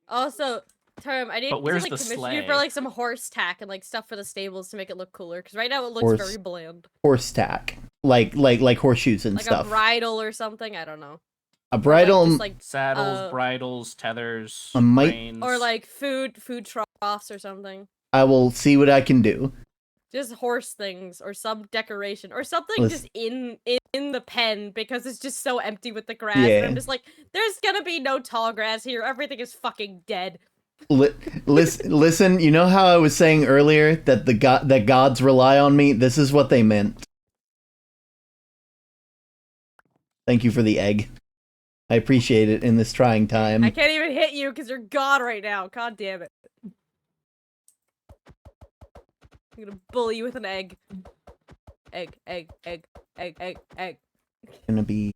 Also, Term, I need to where's like the commission sleigh? you for like some horse tack and like stuff for the stables to make it look cooler. Because right now it looks very bland. Horse tack, like horseshoes and like stuff. A bridle or something. I don't know. A bridle, like saddles, bridles, tethers, reins. Or like food troughs or something. I will see what I can do. Just horse things or some decoration or something just in the pen because it's just so empty with the grass. Yeah. And I'm just like, there's gonna be no tall grass here. Everything is fucking dead. Listen, you know how I was saying earlier that that gods rely on me? This is what they meant. Thank you for the egg. I appreciate it in this trying time. I can't even hit you because you're God right now. God damn it. I'm gonna bully you with an egg. Egg. Gonna be.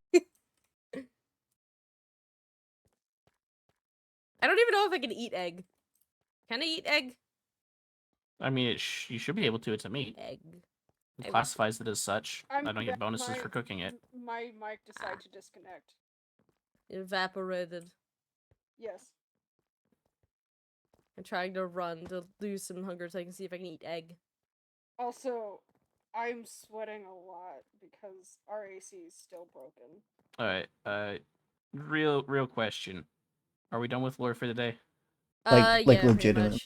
I don't even know if I can eat egg. Can I eat egg? I mean, you should be able to. It's a meat. Egg. It classifies it as such. I don't get bonuses for cooking it. My mic decided to disconnect. Evaporated. Yes. I'm trying to run to lose some hunger so I can see if I can eat egg. Also, I'm sweating a lot because our AC is still broken. Alright, real question. Are we done with lore for today? Like yeah, legitimate.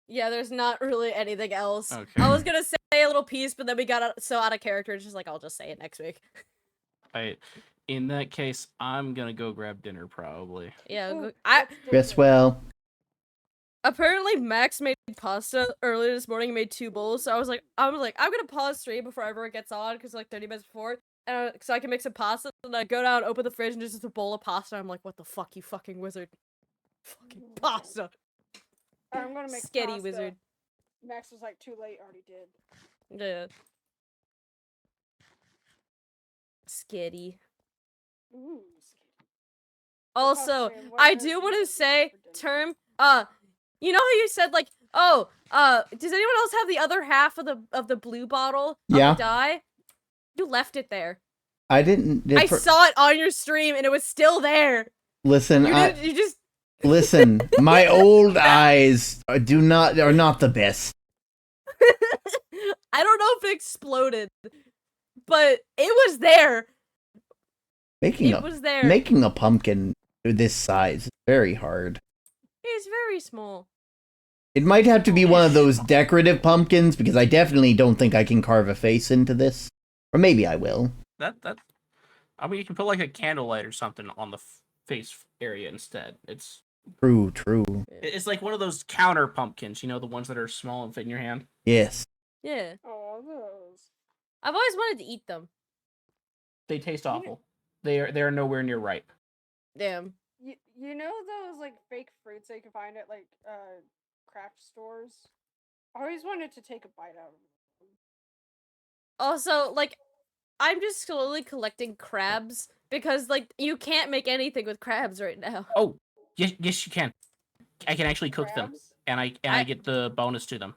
Yeah, there's not really anything else. Okay. I was gonna say a little piece, but then we got so out of character, it's just like, I'll just say it next week. Alright, in that case, I'm gonna go grab dinner, probably. Yeah, Rest well. Apparently, Max made pasta earlier this morning. Made 2 bowls, so I was like, I'm gonna pause stream before everyone gets on, because like 30 minutes before, and so I can make some pasta. And I go down, open the fridge, and just a bowl of pasta. I'm like, what the fuck, you fucking wizard? Fucking pasta. I'm gonna make Sketty pasta. wizard. Max was like, too late, already did. Yeah. Skitty. Ooh, Also, Costume, what I is do you want gonna to do say, for Term, you know how you said like, oh, does anyone else have the other half of the blue bottle of Yeah. the dye? You left it there. I didn't. I saw it on your stream and it was still there. Listen, You just listen. My old eyes are not the best. I don't know if it exploded, but it was there. Making a pumpkin this size is very hard. It's very small. It might have to be one of those decorative pumpkins, because I definitely don't think I can carve a face into this. Or maybe I will. I mean, you can put like a candlelight or something on the face area instead. It's True. it's like one of those counter pumpkins, you know, the ones that are small and fit in your hand. Yes. Yeah. Oh, those. I've always wanted to eat them. They taste awful. They are nowhere near ripe. Damn. You know those like fake fruits that you can find at like craft stores? I always wanted to take a bite out of them. Also, like, I'm just slowly collecting crabs because, like, you can't make anything with crabs right now. Oh, yes, you can. I can actually cook them, Crabs? and I get the bonus to them.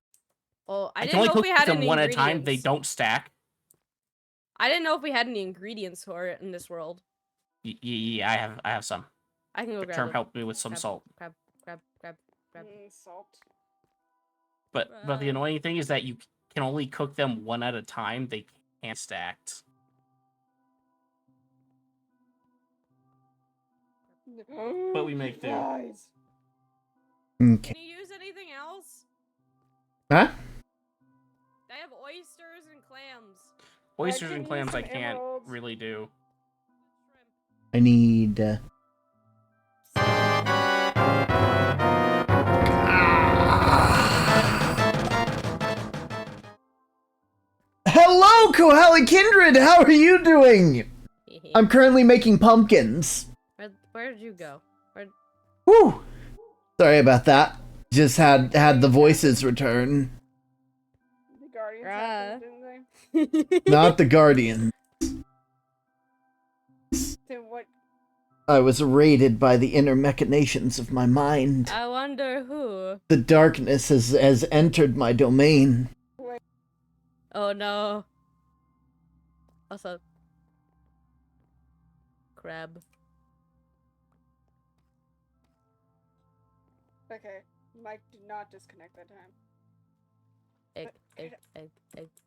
Oh, I can didn't only know if cook we had them any one at a time. They ingredients. don't stack. I didn't know if we had any ingredients for it in this world. Yeah, I have some. I can go grab Term them. helped me with some salt. Grab. Salt. But the annoying thing is that you can only cook them one at a time. They can't stacked. But we make do. Guys. Okay. Can you use anything else? Huh? I have oysters and clams. Oysters can and use clams I some can't emeralds. really do. I need. Hello, Kohala Kindred! How are you doing? I'm currently making pumpkins. Where did you go? Whew! Sorry about that. Just had the voices return. The Guardians happened, didn't they? Not the Guardian. Then what? I was raided by the inner machinations of my mind. I wonder who. The darkness has entered my domain. Oh no. What's up? Crab. Okay, Mike did not disconnect that time. Egg.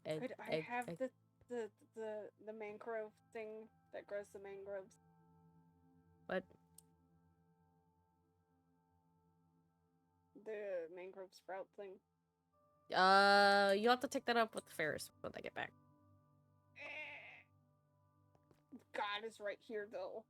Could I have the mangrove thing that grows the mangroves? What? The mangrove sprout thing. You have to take that up with Ferris when I get back. God is right here though.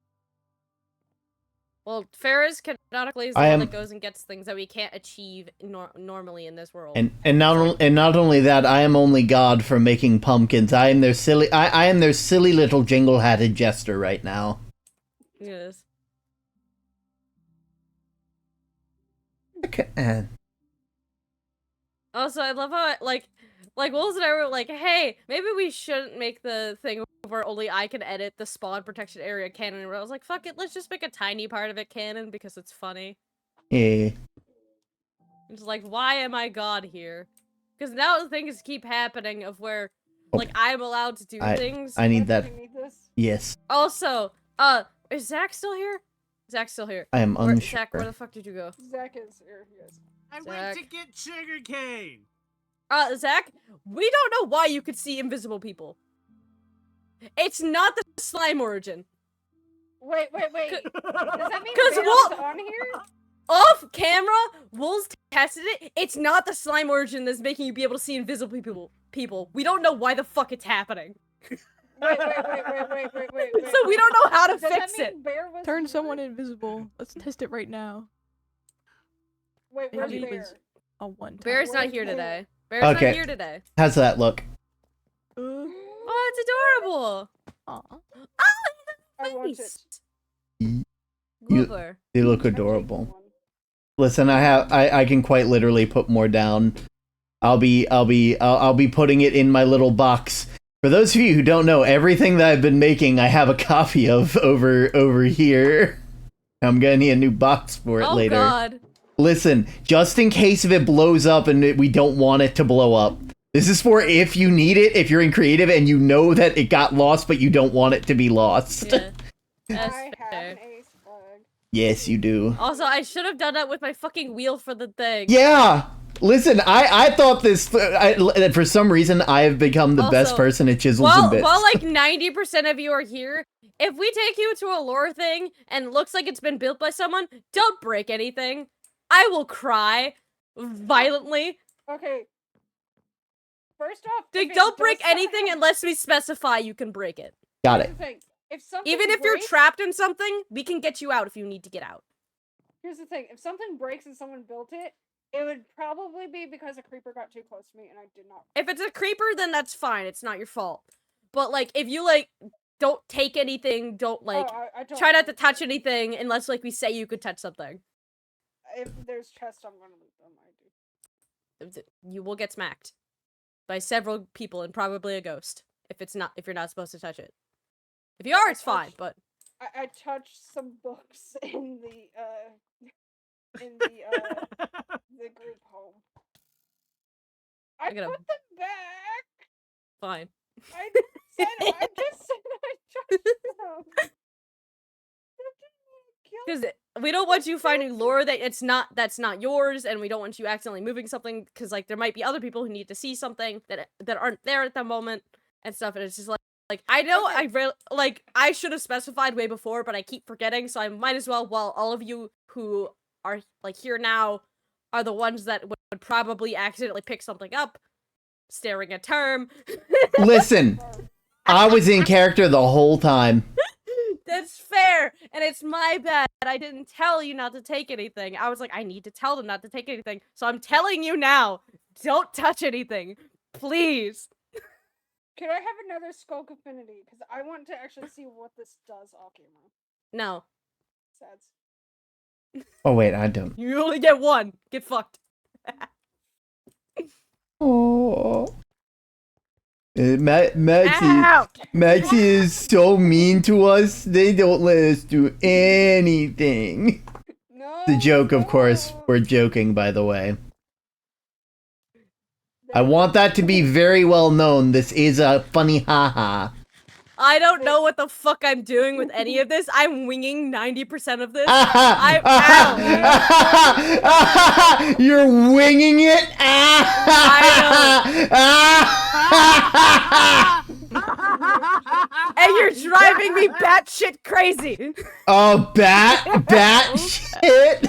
Well, Ferris canonically is the one that goes and gets things that we can't achieve normally in this world. And not only that, I am only God for making pumpkins. I am their silly little jingle-hatted jester right now. Yes. Okay. Also, I love how like Wolves and I were like, hey, maybe we shouldn't make the thing where only I can edit the spawn protection area canon. And I was like, fuck it, let's just make a tiny part of it canon because it's funny. Yeah. It's like, why am I God here? Because now the things keep happening of where, like, I'm allowed to do things. I need that. You need this? Yes. Also, is Zach still here? Zach's still here. I am unsure. Zach, where the fuck did you go? Zach is here. Yes. I went to get sugarcane. Zach, we don't know why you could see invisible people. It's not the slime origin. Wait. Does that mean Because Bear's on here? Off camera, Wolves tested it. It's not the slime origin that's making you be able to see invisible people. We don't know why the fuck it's happening. Wait. So we don't know how to fix it. Turn someone invisible. Let's test it right now. Wait, where's Maybe it Bear? was a one-time. Bear's not Where's here Bear? today. Bear's Okay. not here today. How's that look? Oh, it's adorable. Aw. Oh, I want it. face. You- Goober. They look I'm taking adorable. one. Listen, I can quite literally put more down. I'll be putting it in my little box. For those of you who don't know, everything that I've been making, I have a copy of over here. I'm gonna need a new box for it Oh later. God. Listen, just in case if it blows up and we don't want it to blow up. This is for if you need it, if you're in creative and you know that it got lost, but you don't want it to be lost. Yeah. That's I have fair. an ace flag. Yes, you do. Also, I should have done that with my fucking wheel for the thing. Yeah! Listen, I thought this, for some reason, I have become the best Also, person at chisels and bits. While like 90% of you are here, if we take you to a lore thing and it looks like it's been built by someone, don't break anything. I will cry violently. Okay. First off, Like, if it don't does break somehow- anything unless we specify you can break it. Got Here's it. the thing. If something Even if you're breaks- trapped in something, we can get you out if you need to get out. Here's the thing. If something breaks and someone built it, it would probably be because a creeper got too close to me and I did not. If it's a creeper, then that's fine. It's not your fault. But like, if you like, don't take anything, don't like, I don't try not to think touch so. anything unless like we say you could touch something. If there's chests, I'm gonna loot them. I do. You will get smacked by several people and probably a ghost if you're not supposed to touch it. If you are, it's fine. But I touched some books in the group home. I I gotta- put them back. fine. I just said I touched them. That didn't kill Because we don't want you finding lore that's not yours, and we don't want you accidentally moving something. Because like there might be other people who need to see something that aren't there at the moment and stuff. And it's just like I know I should have specified way before, but I keep forgetting. So I might as well. While all of you who are like here now are the ones that would probably accidentally pick something up, staring at term. Listen, I was in character the whole time. That's fair, and it's my bad. I didn't tell you not to take anything. I was like, I need to tell them not to take anything, so I'm telling you now. Don't touch anything, please. Can I have another Skulk Affinity? Because I want to actually see what this does off camera. No, Sads. Oh wait, I don't. you only get one. Get fucked. Oh. Maxie Ow! is so mean to us. They don't let us do anything. No. The joke, of course. We're joking, by the way. I want that to be very well known. This is a funny haha. I don't know what the fuck I'm doing with any of this. I'm winging 90% of this. You're winging it. And you're driving me batshit crazy. Oh, bat shit.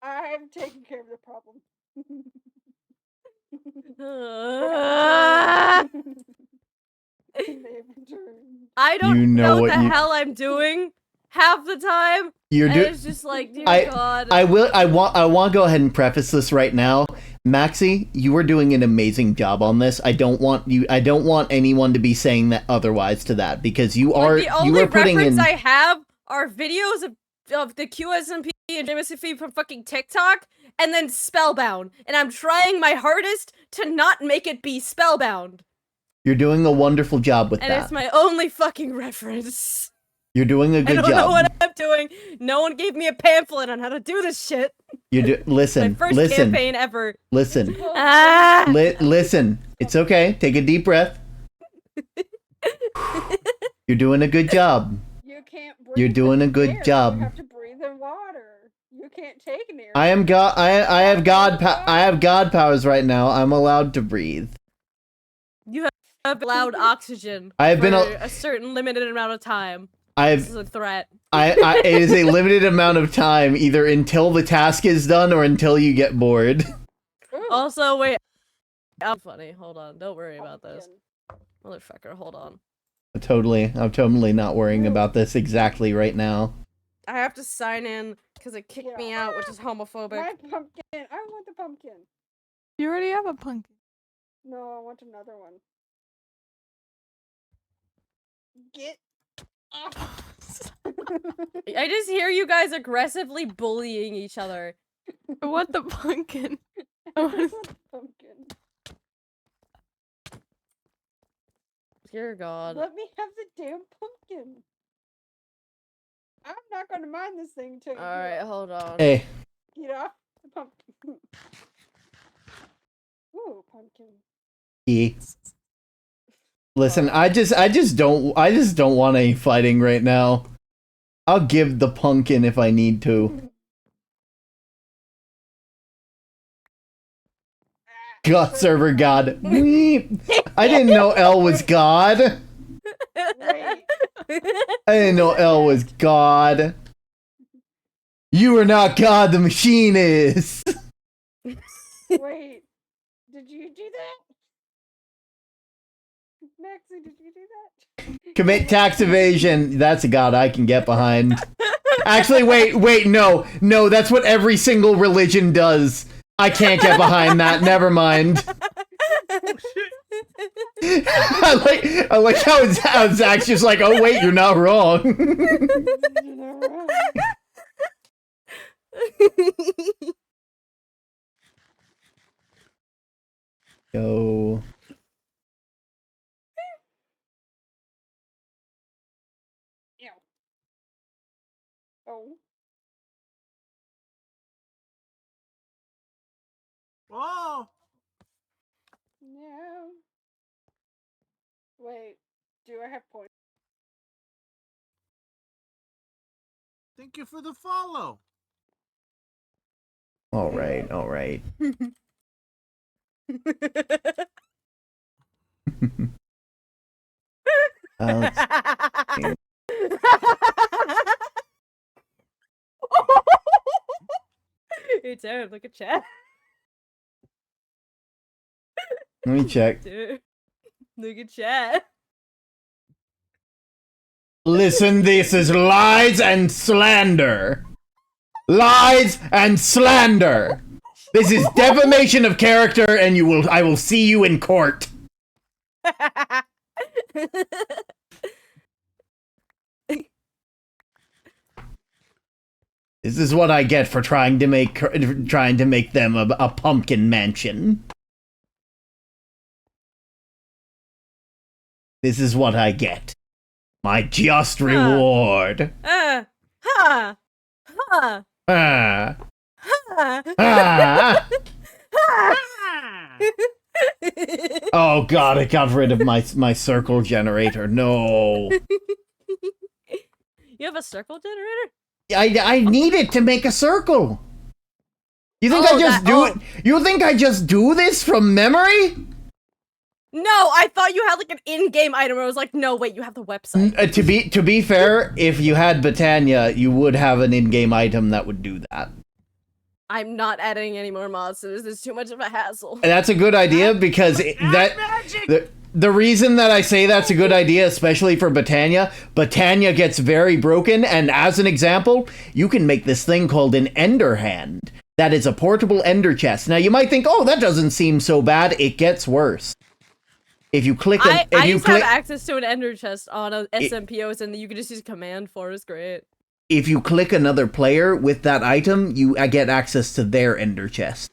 I've taken care of the problem. I don't You know know what what the you- hell I'm doing half the time. You're And doing. it's just like, dear I God. I want to go ahead and preface this right now. Maxie, you are doing an amazing job on this. I don't want anyone to be saying that otherwise to that, because you Like, are the only putting reference in I have are videos of the QSMP and JMSFP from fucking TikTok, and then Spellbound. And I'm trying my hardest to not make it be Spellbound. You're doing a wonderful job with And that. it's my only fucking reference. You're doing a I good don't know job. what I'm doing. No one gave me a pamphlet on how to do this shit. Listen, My first listen, campaign ever. listen, Ah! listen. It's okay. Take a deep breath. You're doing a good job. You can't breathe. You're doing a in good air. job. You have to breathe in water. You can't take an air. I am God. I have God. I have God powers right now. I'm allowed to breathe. You have allowed oxygen I have for been a certain limited amount of time. This is a threat. it is a limited amount of time, either until the task is done or until you get bored. Also, wait. I'm funny. Hold on. Don't worry about this. Motherfucker, hold on. I'm totally not worrying about this exactly right now. I have to sign in because it kicked me out, which is homophobic. My pumpkin! I want the pumpkin! You already have a pumpkin. No, I want another one. Get off! I just hear you guys aggressively bullying each other. I want the pumpkin. I want the pumpkin. Dear God. Let me have the damn pumpkin. I'm not gonna mind this thing till you Alright, hold on. Hey, get off the pumpkin. Ooh, pumpkin. E. Listen, I just don't want any fighting right now. I'll give the pumpkin if I need to. God, server God. Weep. I didn't know L was God. Wait. I didn't know L was God. You are not God, the machine is. Wait. Did you do that? Maxie, did you do that? Commit tax evasion. That's a God I can get behind. Actually, wait, no, that's what every single religion does. I can't get behind that. Never mind. I like how Zach's just like, oh wait, you're not wrong. You're not wrong. Yo. Ew. Oh. Whoa! No. Wait. Do I have points? Thank you for the follow. All right. Hey, Dad, look at chat. Let me check. Dude, look at chat. Listen, this is lies and slander. Lies and slander. This is defamation of character, and I will see you in court. This is what I get for trying to make them a pumpkin mansion. This is what I get. My just reward. Ha! Ha! Ah. Ha! Ah. Ah! Oh god, it got rid of my circle generator. No. You have a circle generator? I need it to make a circle. You think I just do it? You think I just do this from memory? No, I thought you had like an in-game item where I was like, no, wait, you have the website. To be fair, if you had Botania, you would have an in-game item that would do that. I'm not adding any more mods, so this is too much of a hassle. And that's a good idea because the reason that I say that's a good idea, especially for Botania gets very broken, and as an example, you can make this thing called an Ender Hand. That is a portable Ender chest. Now you might think, oh, that doesn't seem so bad. It gets worse. If you click, I used to have access to an Ender chest on a SMPOs, and you could just use command for. It's great. If you click another player with that item, you get access to their Ender chest.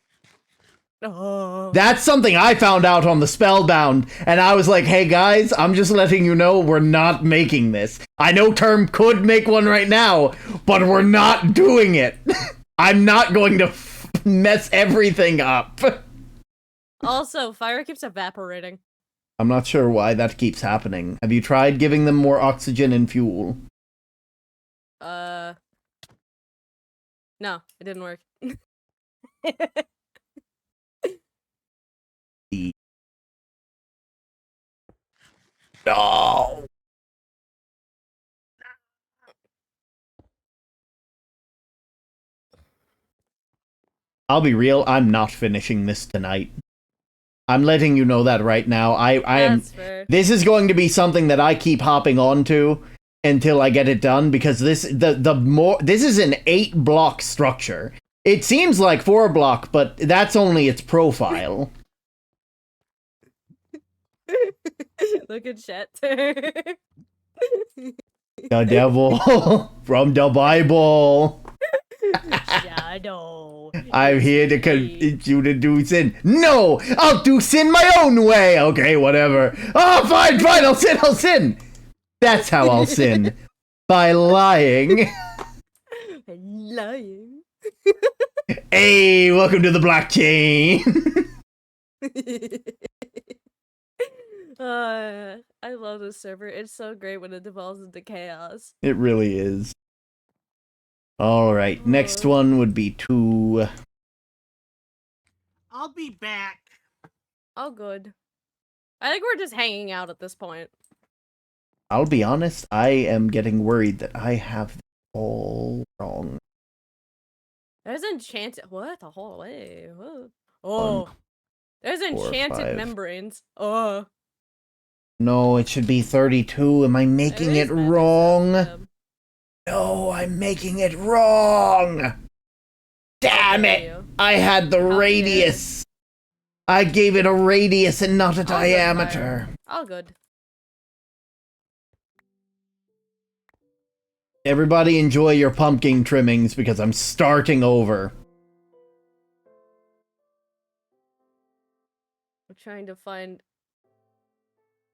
Oh. That's something I found out on the Spellbound, and I was like, hey guys, I'm just letting you know we're not making this. I know Term could make one right now, but we're not doing it. I'm not going to mess everything up. Also, fire keeps evaporating. I'm not sure why that keeps happening. Have you tried giving them more oxygen and fuel? No, it didn't work. No. I'll be real, I'm not finishing this tonight. I'm letting you know that right now. I am. That's fair. This is going to be something that I keep hopping onto until I get it done, because this is an 8-block structure. It seems like 4-block, but that's only its profile. Look at chat. The devil from the Bible. Shadow. I'm here to convince you to do sin. No! I'll do sin my own way! Okay, whatever. Oh, fine, I'll sin! That's how I'll sin. By lying. Lying. Hey, welcome to the blockchain! I love this server. It's so great when it devolves into chaos. It really is. Alright, next one would be 2. I'll be back. Oh, good. I think we're just hanging out at this point. I'll be honest, I am getting worried that I have this all wrong. There's enchanted. What the whole way? What? Oh, 1, there's 4, enchanted 5. membranes. Oh, No, it should be 32. Am I making there it is magic wrong? system. No, I'm making it wrong! Damn dare it! you. I had the How dare radius! I gave it a radius and not a All good, diameter. Byron. All good. Everybody enjoy your pumpkin trimmings because I'm starting over. We're trying to find.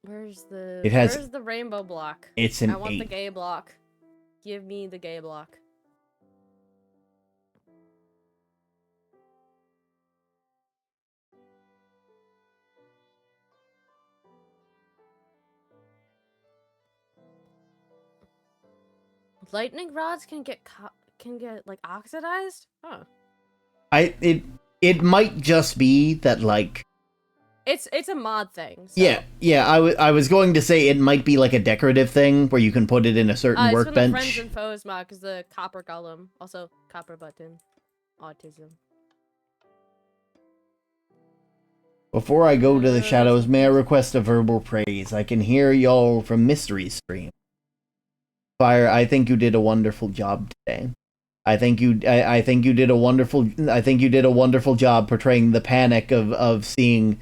Where's the? Where's the rainbow block? It's an I want 8. the gay block. Give me the gay block. Lightning rods can get like oxidized? Huh. It might just be that, like... It's a mod thing. So. Yeah, I was going to say it might be like a decorative thing where you can put it in a certain It's workbench. for the Friends and Foes mod, because the copper golem. Also, copper button. Autism. Before I go to the shadows, may I request a verbal praise? I can hear y'all from Mystery Stream. Fire, I think you did a wonderful job today. I think you did a wonderful job portraying the panic of seeing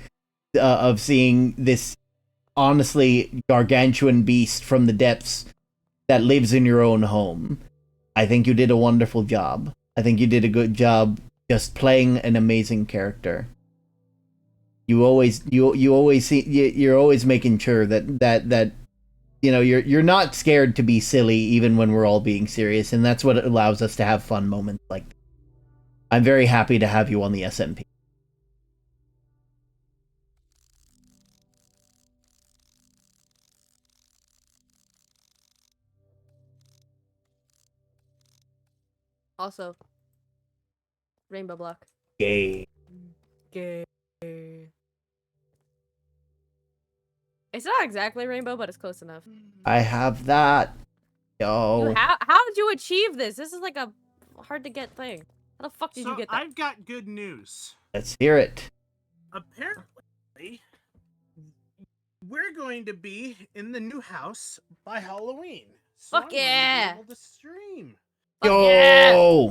this honestly gargantuan beast from the depths that lives in your own home. I think you did a wonderful job. I think you did a good job just playing an amazing character. You're always making sure that you know you're not scared to be silly even when we're all being serious, and that's what allows us to have fun moments like this. I'm very happy to have you on the SMP. Also, rainbow block. Gay. Gay. It's not exactly rainbow, but it's close enough. I have that. Yo. How did you achieve this? This is like a hard to get thing. How the fuck did you get that? I've got good news. Let's hear it. Apparently, we're going to be in the new house by Halloween. So Fuck I'm going to yeah! be able to stream. Fuck Yo. yeah!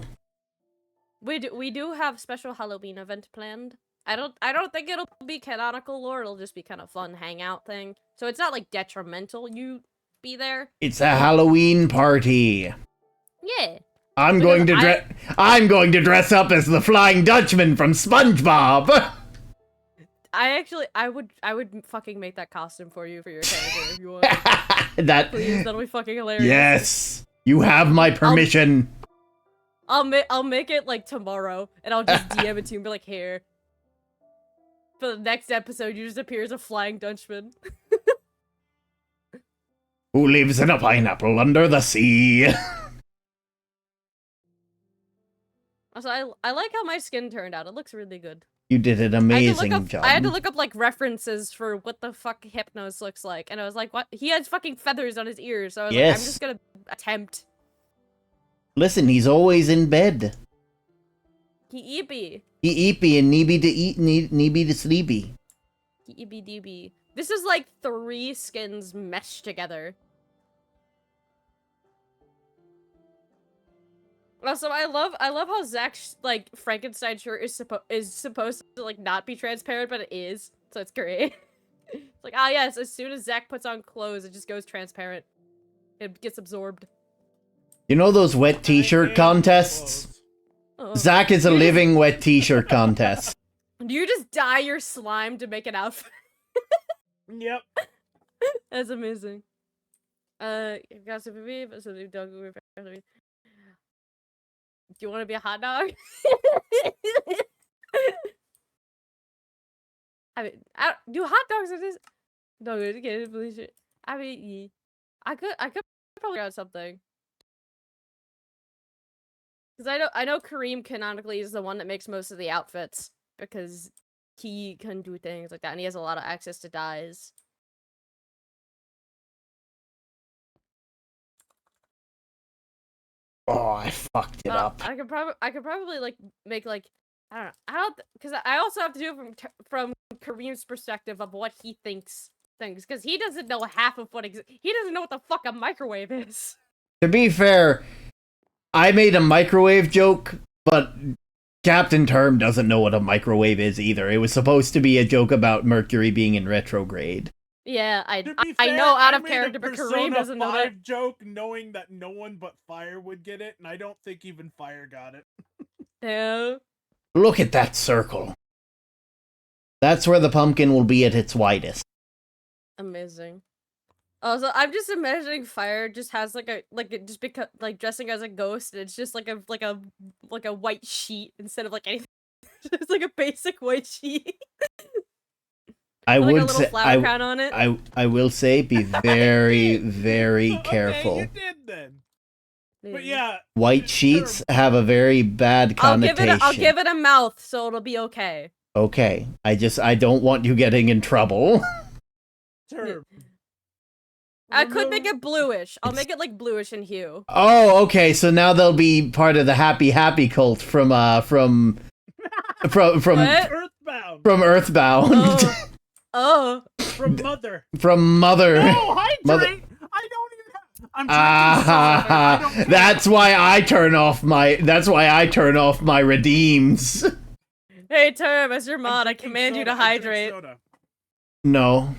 We do have special Halloween event planned. I don't think it'll be canonical lore. It'll just be kind of fun hangout thing. So it's not like detrimental you be there. It's a Halloween party. Yeah. I'm going to dress up as the Flying Dutchman from SpongeBob. I would fucking make that costume for you for your character if you want. Please, that'll be fucking hilarious. Yes, you have my permission. I'll make it like tomorrow, and I'll just DM it to you and be like, here. For the next episode, you just appear as a Flying Dutchman. Who lives in a pineapple under the sea? Also, I like how my skin turned out. It looks really good. You did an amazing job. I had to look up like references for what the fuck Hypnos looks like, and I was like, what? He has fucking feathers on his ears, so I was like, I'm just gonna attempt. Listen, he's always in bed. He eepy. He eepy and neeby to eat, neeby to sleepy. EBDB. This is like 3 skins meshed together. Also, I love how Zach's like Frankenstein shirt is supposed to like not be transparent, but it is. So it's great. It's like, ah yes, as soon as Zach puts on clothes, it just goes transparent. It gets absorbed. You know those wet t-shirt contests? Zach is a living wet t-shirt contest. Do you just dye your slime to make an outfit? Yep. That's amazing. Do you want to be a hot dog? I mean, do hot dogs exist? No, okay, believe it. I mean, I could probably out something. Because I know Kareem canonically is the one that makes most of the outfits because he can do things like that, and he has a lot of access to dyes. Oh, I fucked it up. I could probably like make like I don't because I also have to do it from Kareem's perspective of what he thinks things because he doesn't know half of what he doesn't know what the fuck a microwave is. To be fair, I made a microwave joke, but Captain Term doesn't know what a microwave is either. It was supposed to be a joke about Mercury being in retrograde. Yeah, I Fair, know out of made character, a but Kareem Persona doesn't know 5 that. joke knowing that no one but Fire would get it, and I don't think even Fire got it. Yeah. Look at that circle. That's where the pumpkin will be at its widest. Amazing. Also, I'm just imagining Fire just has just because like dressing as a ghost, and it's just like a white sheet instead of like anything. Just like a basic white sheet. I With, like, would a little say flower crown on it. I will say be very very careful. Okay, you did then. But yeah, White sheets have a very bad connotation. I'll give it a mouth, so it'll be okay. Okay, I don't want you getting in trouble. Term. I could make it bluish. I'll make it like bluish in hue. Oh, okay. So now they'll be part of the happy cult from What? Earthbound. from Earthbound. Oh. From Mother. From Mother. No, hydrate. Mother. I don't even have. I'm drinking soda. I don't care. That's why I turn off my redeems. Hey, Term, as your mod, I drinking command you to soda. I drink hydrate. soda. No.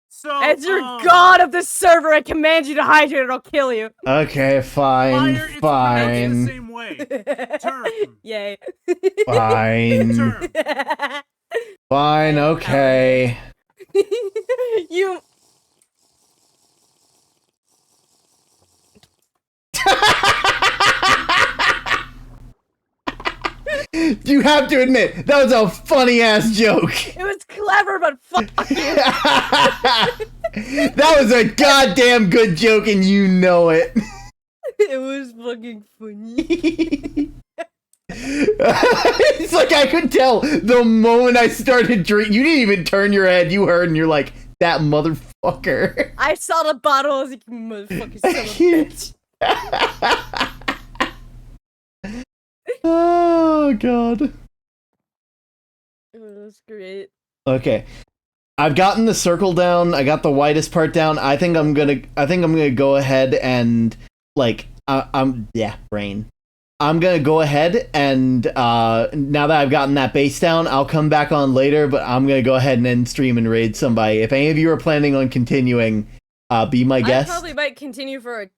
So, As your god of this server, I command you to hydrate or I'll kill you. Okay, fine, Fire, it's pronounced the fine, same way. Term. Yay. fine, Term. fine, okay. You... You have to admit, that was a funny-ass joke. It was clever, but fuck you. That was a goddamn good joke, and you know it. It was fucking funny. It's like I could tell the moment I started drinking. You didn't even turn your head. You heard, and you're like, that motherfucker. I saw the bottle. I was like, you motherfucking son of a bitch. Oh god. Oh, that's great. Okay. I've gotten the circle down. I got the widest part down. I think I'm gonna go ahead and like brain. I'm gonna go ahead and now that I've gotten that base down, I'll come back on later, but I'm gonna go ahead and end stream and raid somebody. If any of you are planning on continuing, be my guest. I probably might continue for a...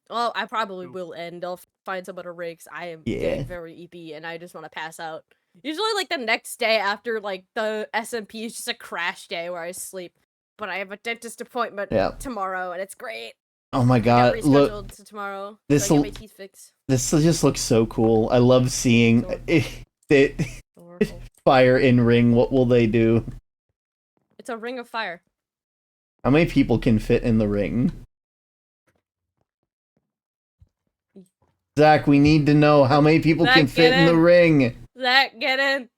Well, I probably will end. I'll find someone to rig, 'cause I am getting very EP and I just want to pass out. Usually, like, the next day after, like, the SMP is just a crash day where I sleep. But I have a dentist appointment tomorrow and it's great. Oh my god, Rescheduled look. to tomorrow. This so I get my teeth fixed. This just looks so cool. I love seeing it. Fire in ring. What will they do? It's a ring of fire. How many people can fit in the ring? Zach, we need to know how many people Zach, can fit in the ring. Zach, get in.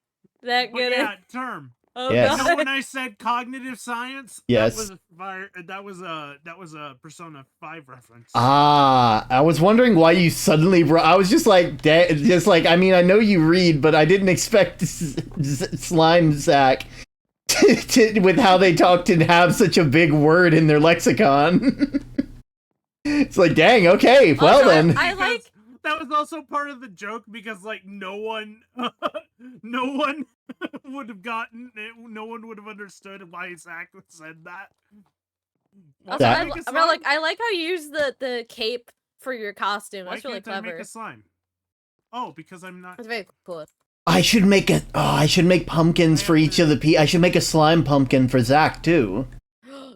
Zach, But get in. yeah, Term. Oh, Yes. You God. know when I said cognitive science? Yes. That was a Persona 5 reference. Ah, I was wondering why you suddenly brought. I was just like, I mean, I know you read, but I didn't expect slime Zach with how they talk to have such a big word in their lexicon. It's like, dang, okay, well Also, then. I like. That was also part of the joke because, like, no one would have gotten it. No one would have understood why Zach said that. Also, That- I like how you use the cape for your costume. Why That's really can't I clever. make a slime? Oh, because I'm not. That's very cool. I should make pumpkins for each of the I should make a slime pumpkin for Zach too.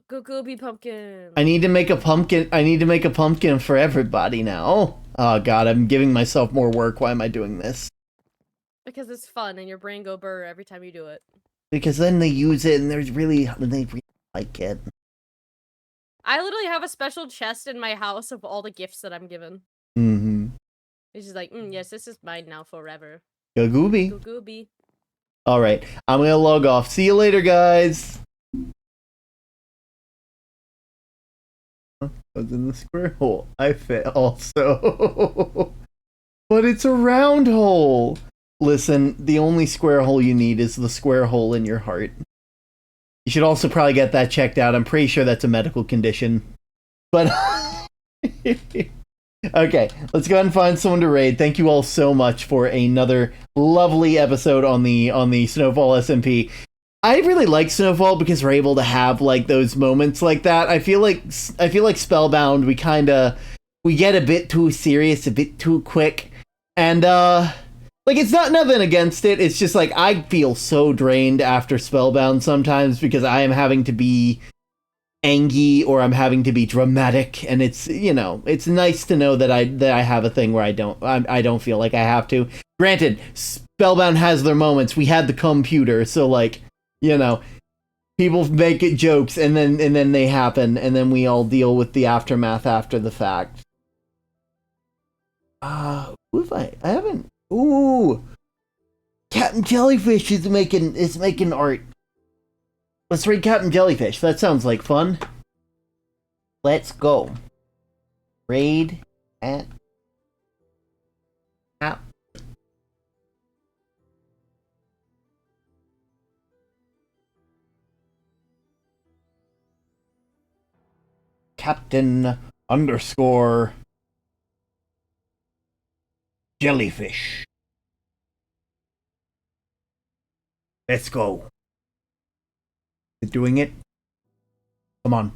Go Gooby pumpkin. I need to make a pumpkin for everybody now. Oh god, I'm giving myself more work. Why am I doing this? Because it's fun and your brain go burr every time you do it. Because then they use it and they really like it. I literally have a special chest in my house of all the gifts that I'm given. Mm-hmm. It's just like, yes, this is mine now forever. Go Gooby. Go Gooby. Alright, I'm gonna log off. See you later, guys. I was in the square hole. I fit also. But it's a round hole. Listen, the only square hole you need is the square hole in your heart. You should also probably get that checked out. I'm pretty sure that's a medical condition. But okay, let's go ahead and find someone to raid. Thank you all so much for another lovely episode on the Snowfall SMP. I really like Snowfall because we're able to have like those moments like that. I feel like Spellbound we get a bit too serious, a bit too quick. And like it's not nothing against it. It's just like I feel so drained after Spellbound sometimes because I am having to be angry or I'm having to be dramatic, and it's, you know, it's nice to know that I have a thing where I don't feel like I have to. Granted, Spellbound has their moments. We had the computer, so like, you know, people make it jokes and then they happen and then we all deal with the aftermath after the fact. Who have I haven't. Ooh, Captain Jellyfish is making art. Let's read Captain Jellyfish. That sounds like fun. Let's go. Raid at app. Captain _ Jellyfish. Let's go. Is it doing it? Come on.